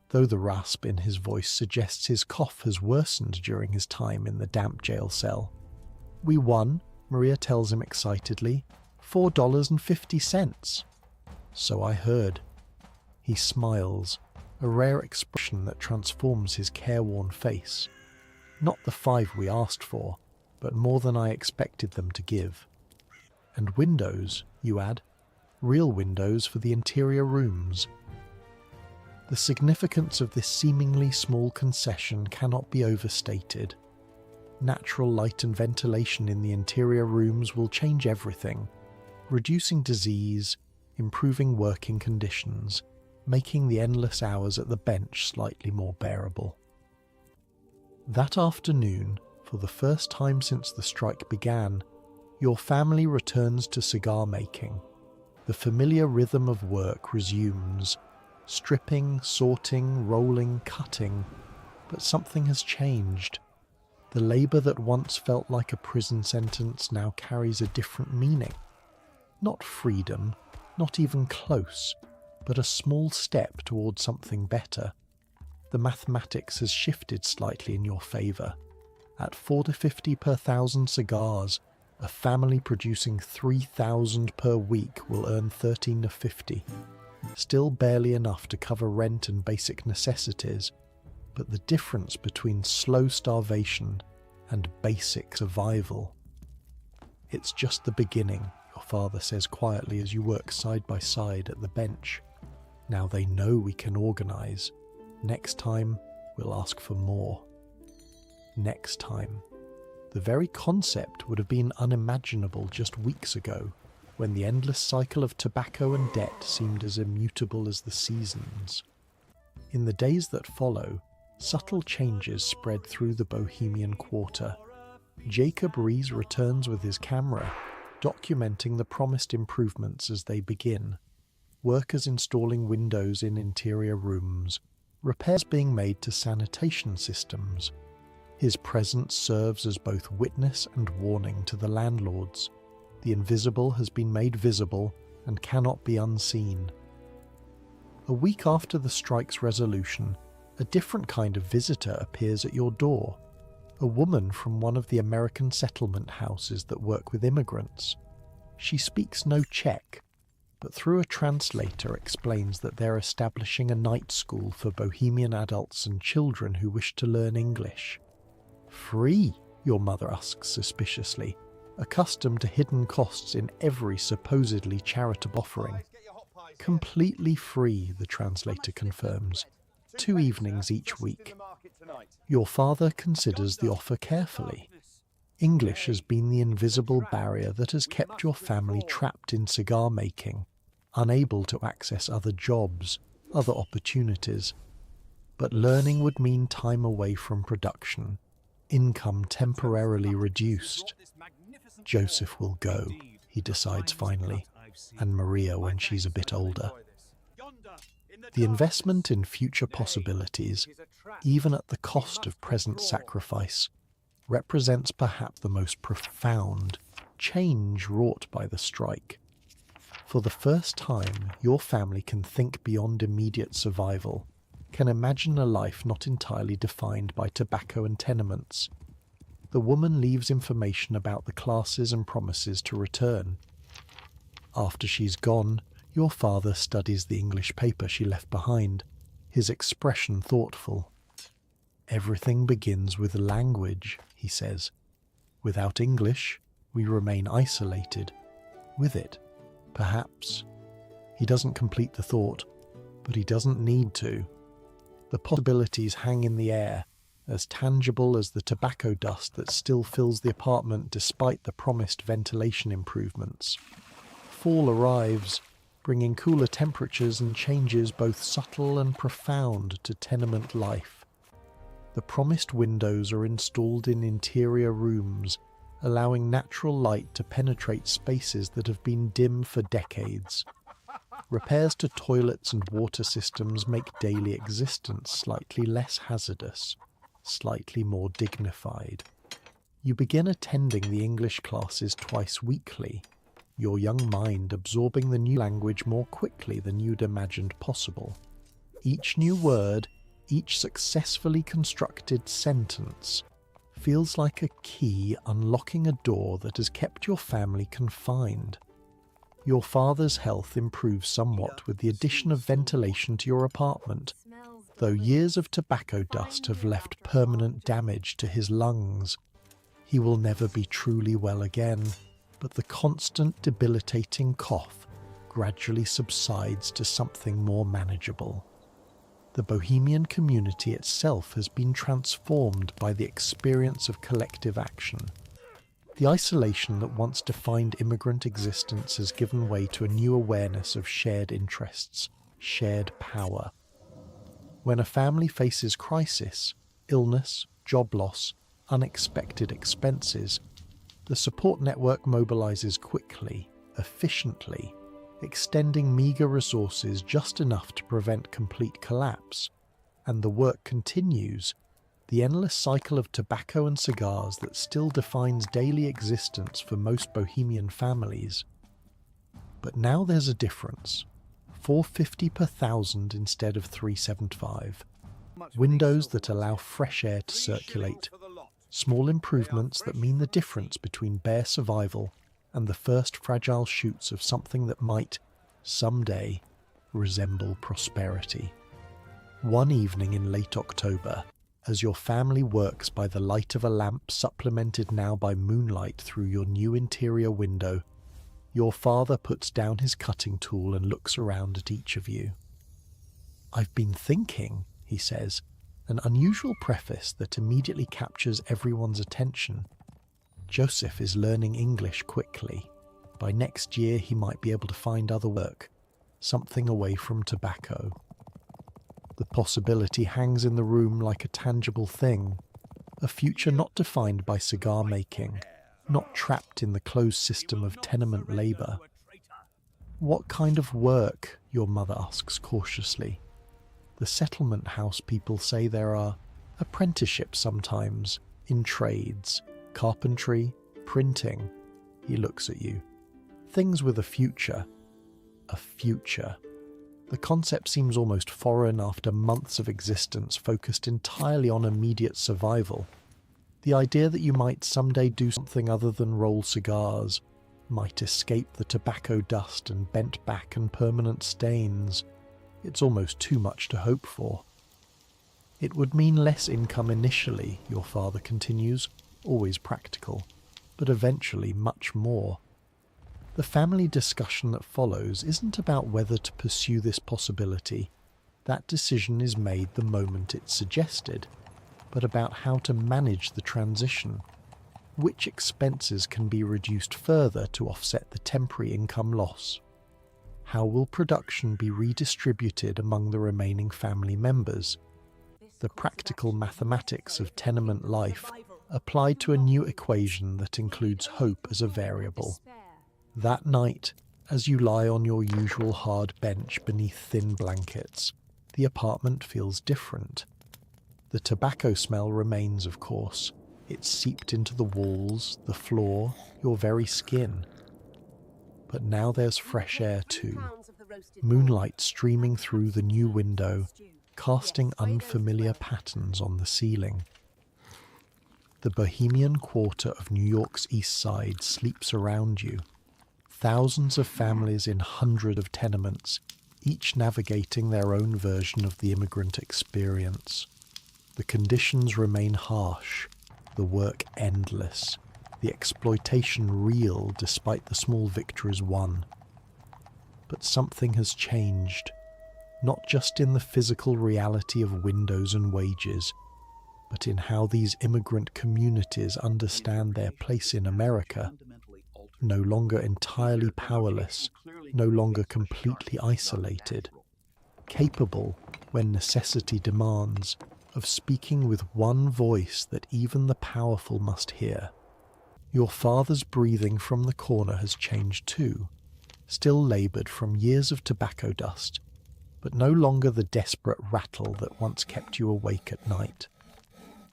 though the rasp in his voice suggests his cough has worsened during his time in the damp jail cell. "We won," Maria tells him excitedly, $4.50. "So I heard." He smiles, a rare expression that transforms his careworn face. "Not the 5 we asked for, but more than I expected them to give." "And windows," you add, "real windows for the interior rooms." The significance of this seemingly small concession cannot be overstated. Natural light and ventilation in the interior rooms will change everything, reducing disease, improving working conditions, making the endless hours at the bench slightly more bearable. That afternoon, for the first time since the strike began, your family returns to cigar making. The familiar rhythm of work resumes, stripping, sorting, rolling, cutting, but something has changed. The labour that once felt like a prison sentence now carries a different meaning. Not freedom, not even close, but a small step towards something better. The mathematics has shifted slightly in your favour. At $4.50 per 1,000 cigars, A family producing 3,000 per week will earn 13 to 50. Still barely enough to cover rent and basic necessities, but the difference between slow starvation and basic survival. It's just the beginning, your father says quietly as you work side by side at the bench. Now they know we can organise. Next time, we'll ask for more. Next time. The very concept would have been unimaginable just weeks ago, when the endless cycle of tobacco and debt seemed as immutable as the seasons. In the days that follow, subtle changes spread through the Bohemian quarter. Jacob Rees returns with his camera, documenting the promised improvements as they begin. Workers installing windows in interior rooms, repairs being made to sanitation systems. His presence serves as both witness and warning to the landlords. The invisible has been made visible and cannot be unseen. A week after the strike's resolution, a different kind of visitor appears at your door. A woman from one of the American settlement houses that work with immigrants. She speaks no Czech, but through a translator explains that they're establishing a night school for Bohemian adults and children who wish to learn English. Free? Your mother asks suspiciously, accustomed to hidden costs in every supposedly charitable offering. Completely free, the translator confirms. 2 evenings each week. Your father considers the offer carefully. English has been the invisible barrier that has kept your family trapped in cigar making, unable to access other jobs, other opportunities. But learning would mean time away from production, income temporarily reduced. Joseph will go, he decides finally, and Maria when she's a bit older. The investment in future possibilities, even at the cost of present sacrifice, represents perhaps the most profound change wrought by the strike. For the first time, your family can think beyond immediate survival, can imagine a life not entirely defined by tobacco and tenements. The woman leaves information about the classes and promises to return. After she's gone, your father studies the English paper she left behind, his expression thoughtful. Everything begins with language, he says. Without English, we remain isolated. With it, perhaps. He doesn't complete the thought, but he doesn't need to. The possibilities hang in the air, as tangible as the tobacco dust that still fills the apartment despite the promised ventilation improvements. Fall arrives, bringing cooler temperatures and changes both subtle and profound to tenement life. The promised windows are installed in interior rooms, allowing natural light to penetrate spaces that have been dim for decades. Repairs to toilets and water systems make daily existence slightly less hazardous, slightly more dignified. You begin attending the English classes twice weekly, your young mind absorbing the new language more quickly than you'd imagined possible. Each new word, each successfully constructed sentence, feels like a key unlocking a door that has kept your family confined. Your father's health improves somewhat with the addition of ventilation to your apartment, though years of tobacco dust have left permanent damage to his lungs. He will never be truly well again, but the constant debilitating cough gradually subsides to something more manageable. The Bohemian community itself has been transformed by the experience of collective action. The isolation that once defined immigrant existence has given way to a new awareness of shared interests, shared power. When a family faces crisis, illness, job loss, unexpected expenses, the support network mobilizes quickly, efficiently, extending meager resources just enough to prevent complete collapse. And the work continues, the endless cycle of tobacco and cigars that still defines daily existence for most Bohemian families. But now there's a difference. $4.50 per thousand instead of $3.75. Windows that allow fresh air to circulate. Small improvements that mean the difference between bare survival and the first fragile shoots of something that might, someday, resemble prosperity. One evening in late October, as your family works by the light of a lamp supplemented now by moonlight through your new interior window, your father puts down his cutting tool and looks around at each of you. "I've been thinking," he says, an unusual preface that immediately captures everyone's attention. Joseph is learning English quickly. By next year he might be able to find other work, something away from tobacco. The possibility hangs in the room like a tangible thing, a future not defined by cigar making, not trapped in the closed system of tenement labour. "What kind of work?" your mother asks cautiously. "The settlement house people say there are apprenticeships sometimes, in trades, carpentry, printing." He looks at you. "Things with a future." A future. The concept seems almost foreign after months of existence focused entirely on immediate survival. The idea that you might someday do something other than roll cigars, might escape the tobacco dust and bent back and permanent stains, it's almost too much to hope for. "It would mean less income initially," your father continues, always practical, "but eventually much more." The family discussion that follows isn't about whether to pursue this possibility. That decision is made the moment it's suggested, but about how to manage the transition. Which expenses can be reduced further to offset the temporary income loss? How will production be redistributed among the remaining family members? The practical mathematics of tenement life applied to a new equation that includes hope as a variable. That night, as you lie on your usual hard bench beneath thin blankets, the apartment feels different. The tobacco smell remains, of course. It's seeped into the walls, the floor, your very skin. But now there's fresh air too. Moonlight streaming through the new window, casting unfamiliar patterns on the ceiling. The Bohemian quarter of New York's East Side sleeps around you. Thousands of families in hundreds of tenements, each navigating their own version of the immigrant experience. The conditions remain harsh, the work endless, the exploitation real despite the small victories won. But something has changed, not just in the physical reality of windows and wages, but in how these immigrant communities understand their place in America. No longer entirely powerless, no longer completely isolated, capable, when necessity demands, of speaking with one voice that even the powerful must hear. Your father's breathing from the corner has changed too, still laboured from years of tobacco dust, but no longer the desperate rattle that once kept you awake at night.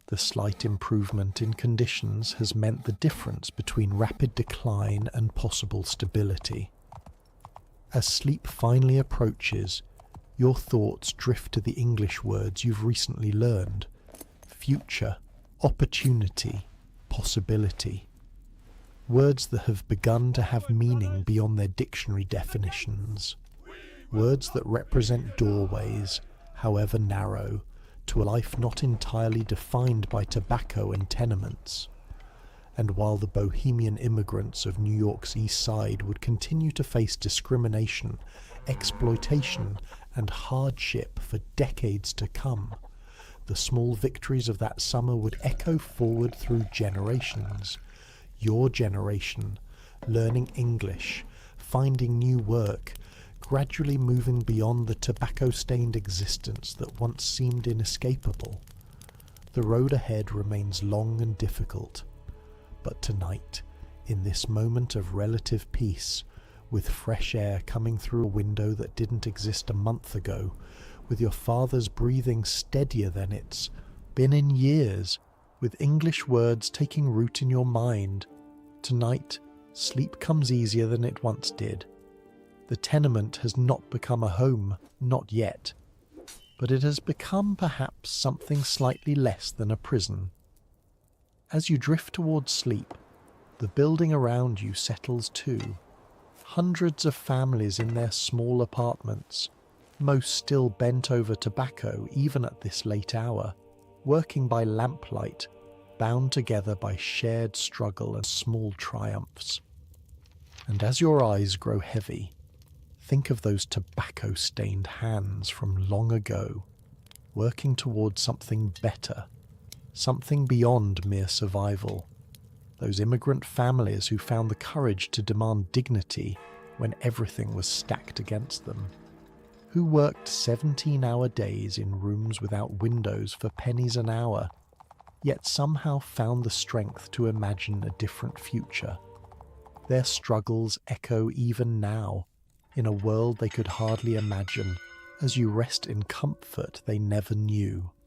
The slight improvement in conditions has meant the difference between rapid decline and possible stability. As sleep finally approaches, your thoughts drift to the English words you've recently learned: future, opportunity, possibility. Words that have begun to have meaning beyond their dictionary definitions. Words that represent doorways, however narrow, to a life not entirely defined by tobacco and tenements. And while the Bohemian immigrants of New York's East Side would continue to face discrimination, exploitation, and hardship for decades to come, the small victories of that summer would echo forward through generations. Your generation, learning English, finding new work, gradually moving beyond the tobacco-stained existence that once seemed inescapable. The road ahead remains long and difficult, but tonight, in this moment of relative peace, with fresh air coming through a window that didn't exist a month ago, with your father's breathing steadier than it's been in years, with English words taking root in your mind, tonight, sleep comes easier than it once did. The tenement has not become a home, not yet, but it has become perhaps something slightly less than a prison. As you drift towards sleep, the building around you settles too. Hundreds of families in their small apartments, most still bent over tobacco even at this late hour, working by lamplight, bound together by shared struggle and small triumphs. And as your eyes grow heavy, think of those tobacco-stained hands from long ago, working towards something better, something beyond mere survival. Those immigrant families who found the courage to demand dignity when everything was stacked against them. Who worked 17-hour days in rooms without windows for pennies an hour, yet somehow found the strength to imagine a different future. Their struggles echo even now, in a world they could hardly imagine, as you rest in comfort they never knew.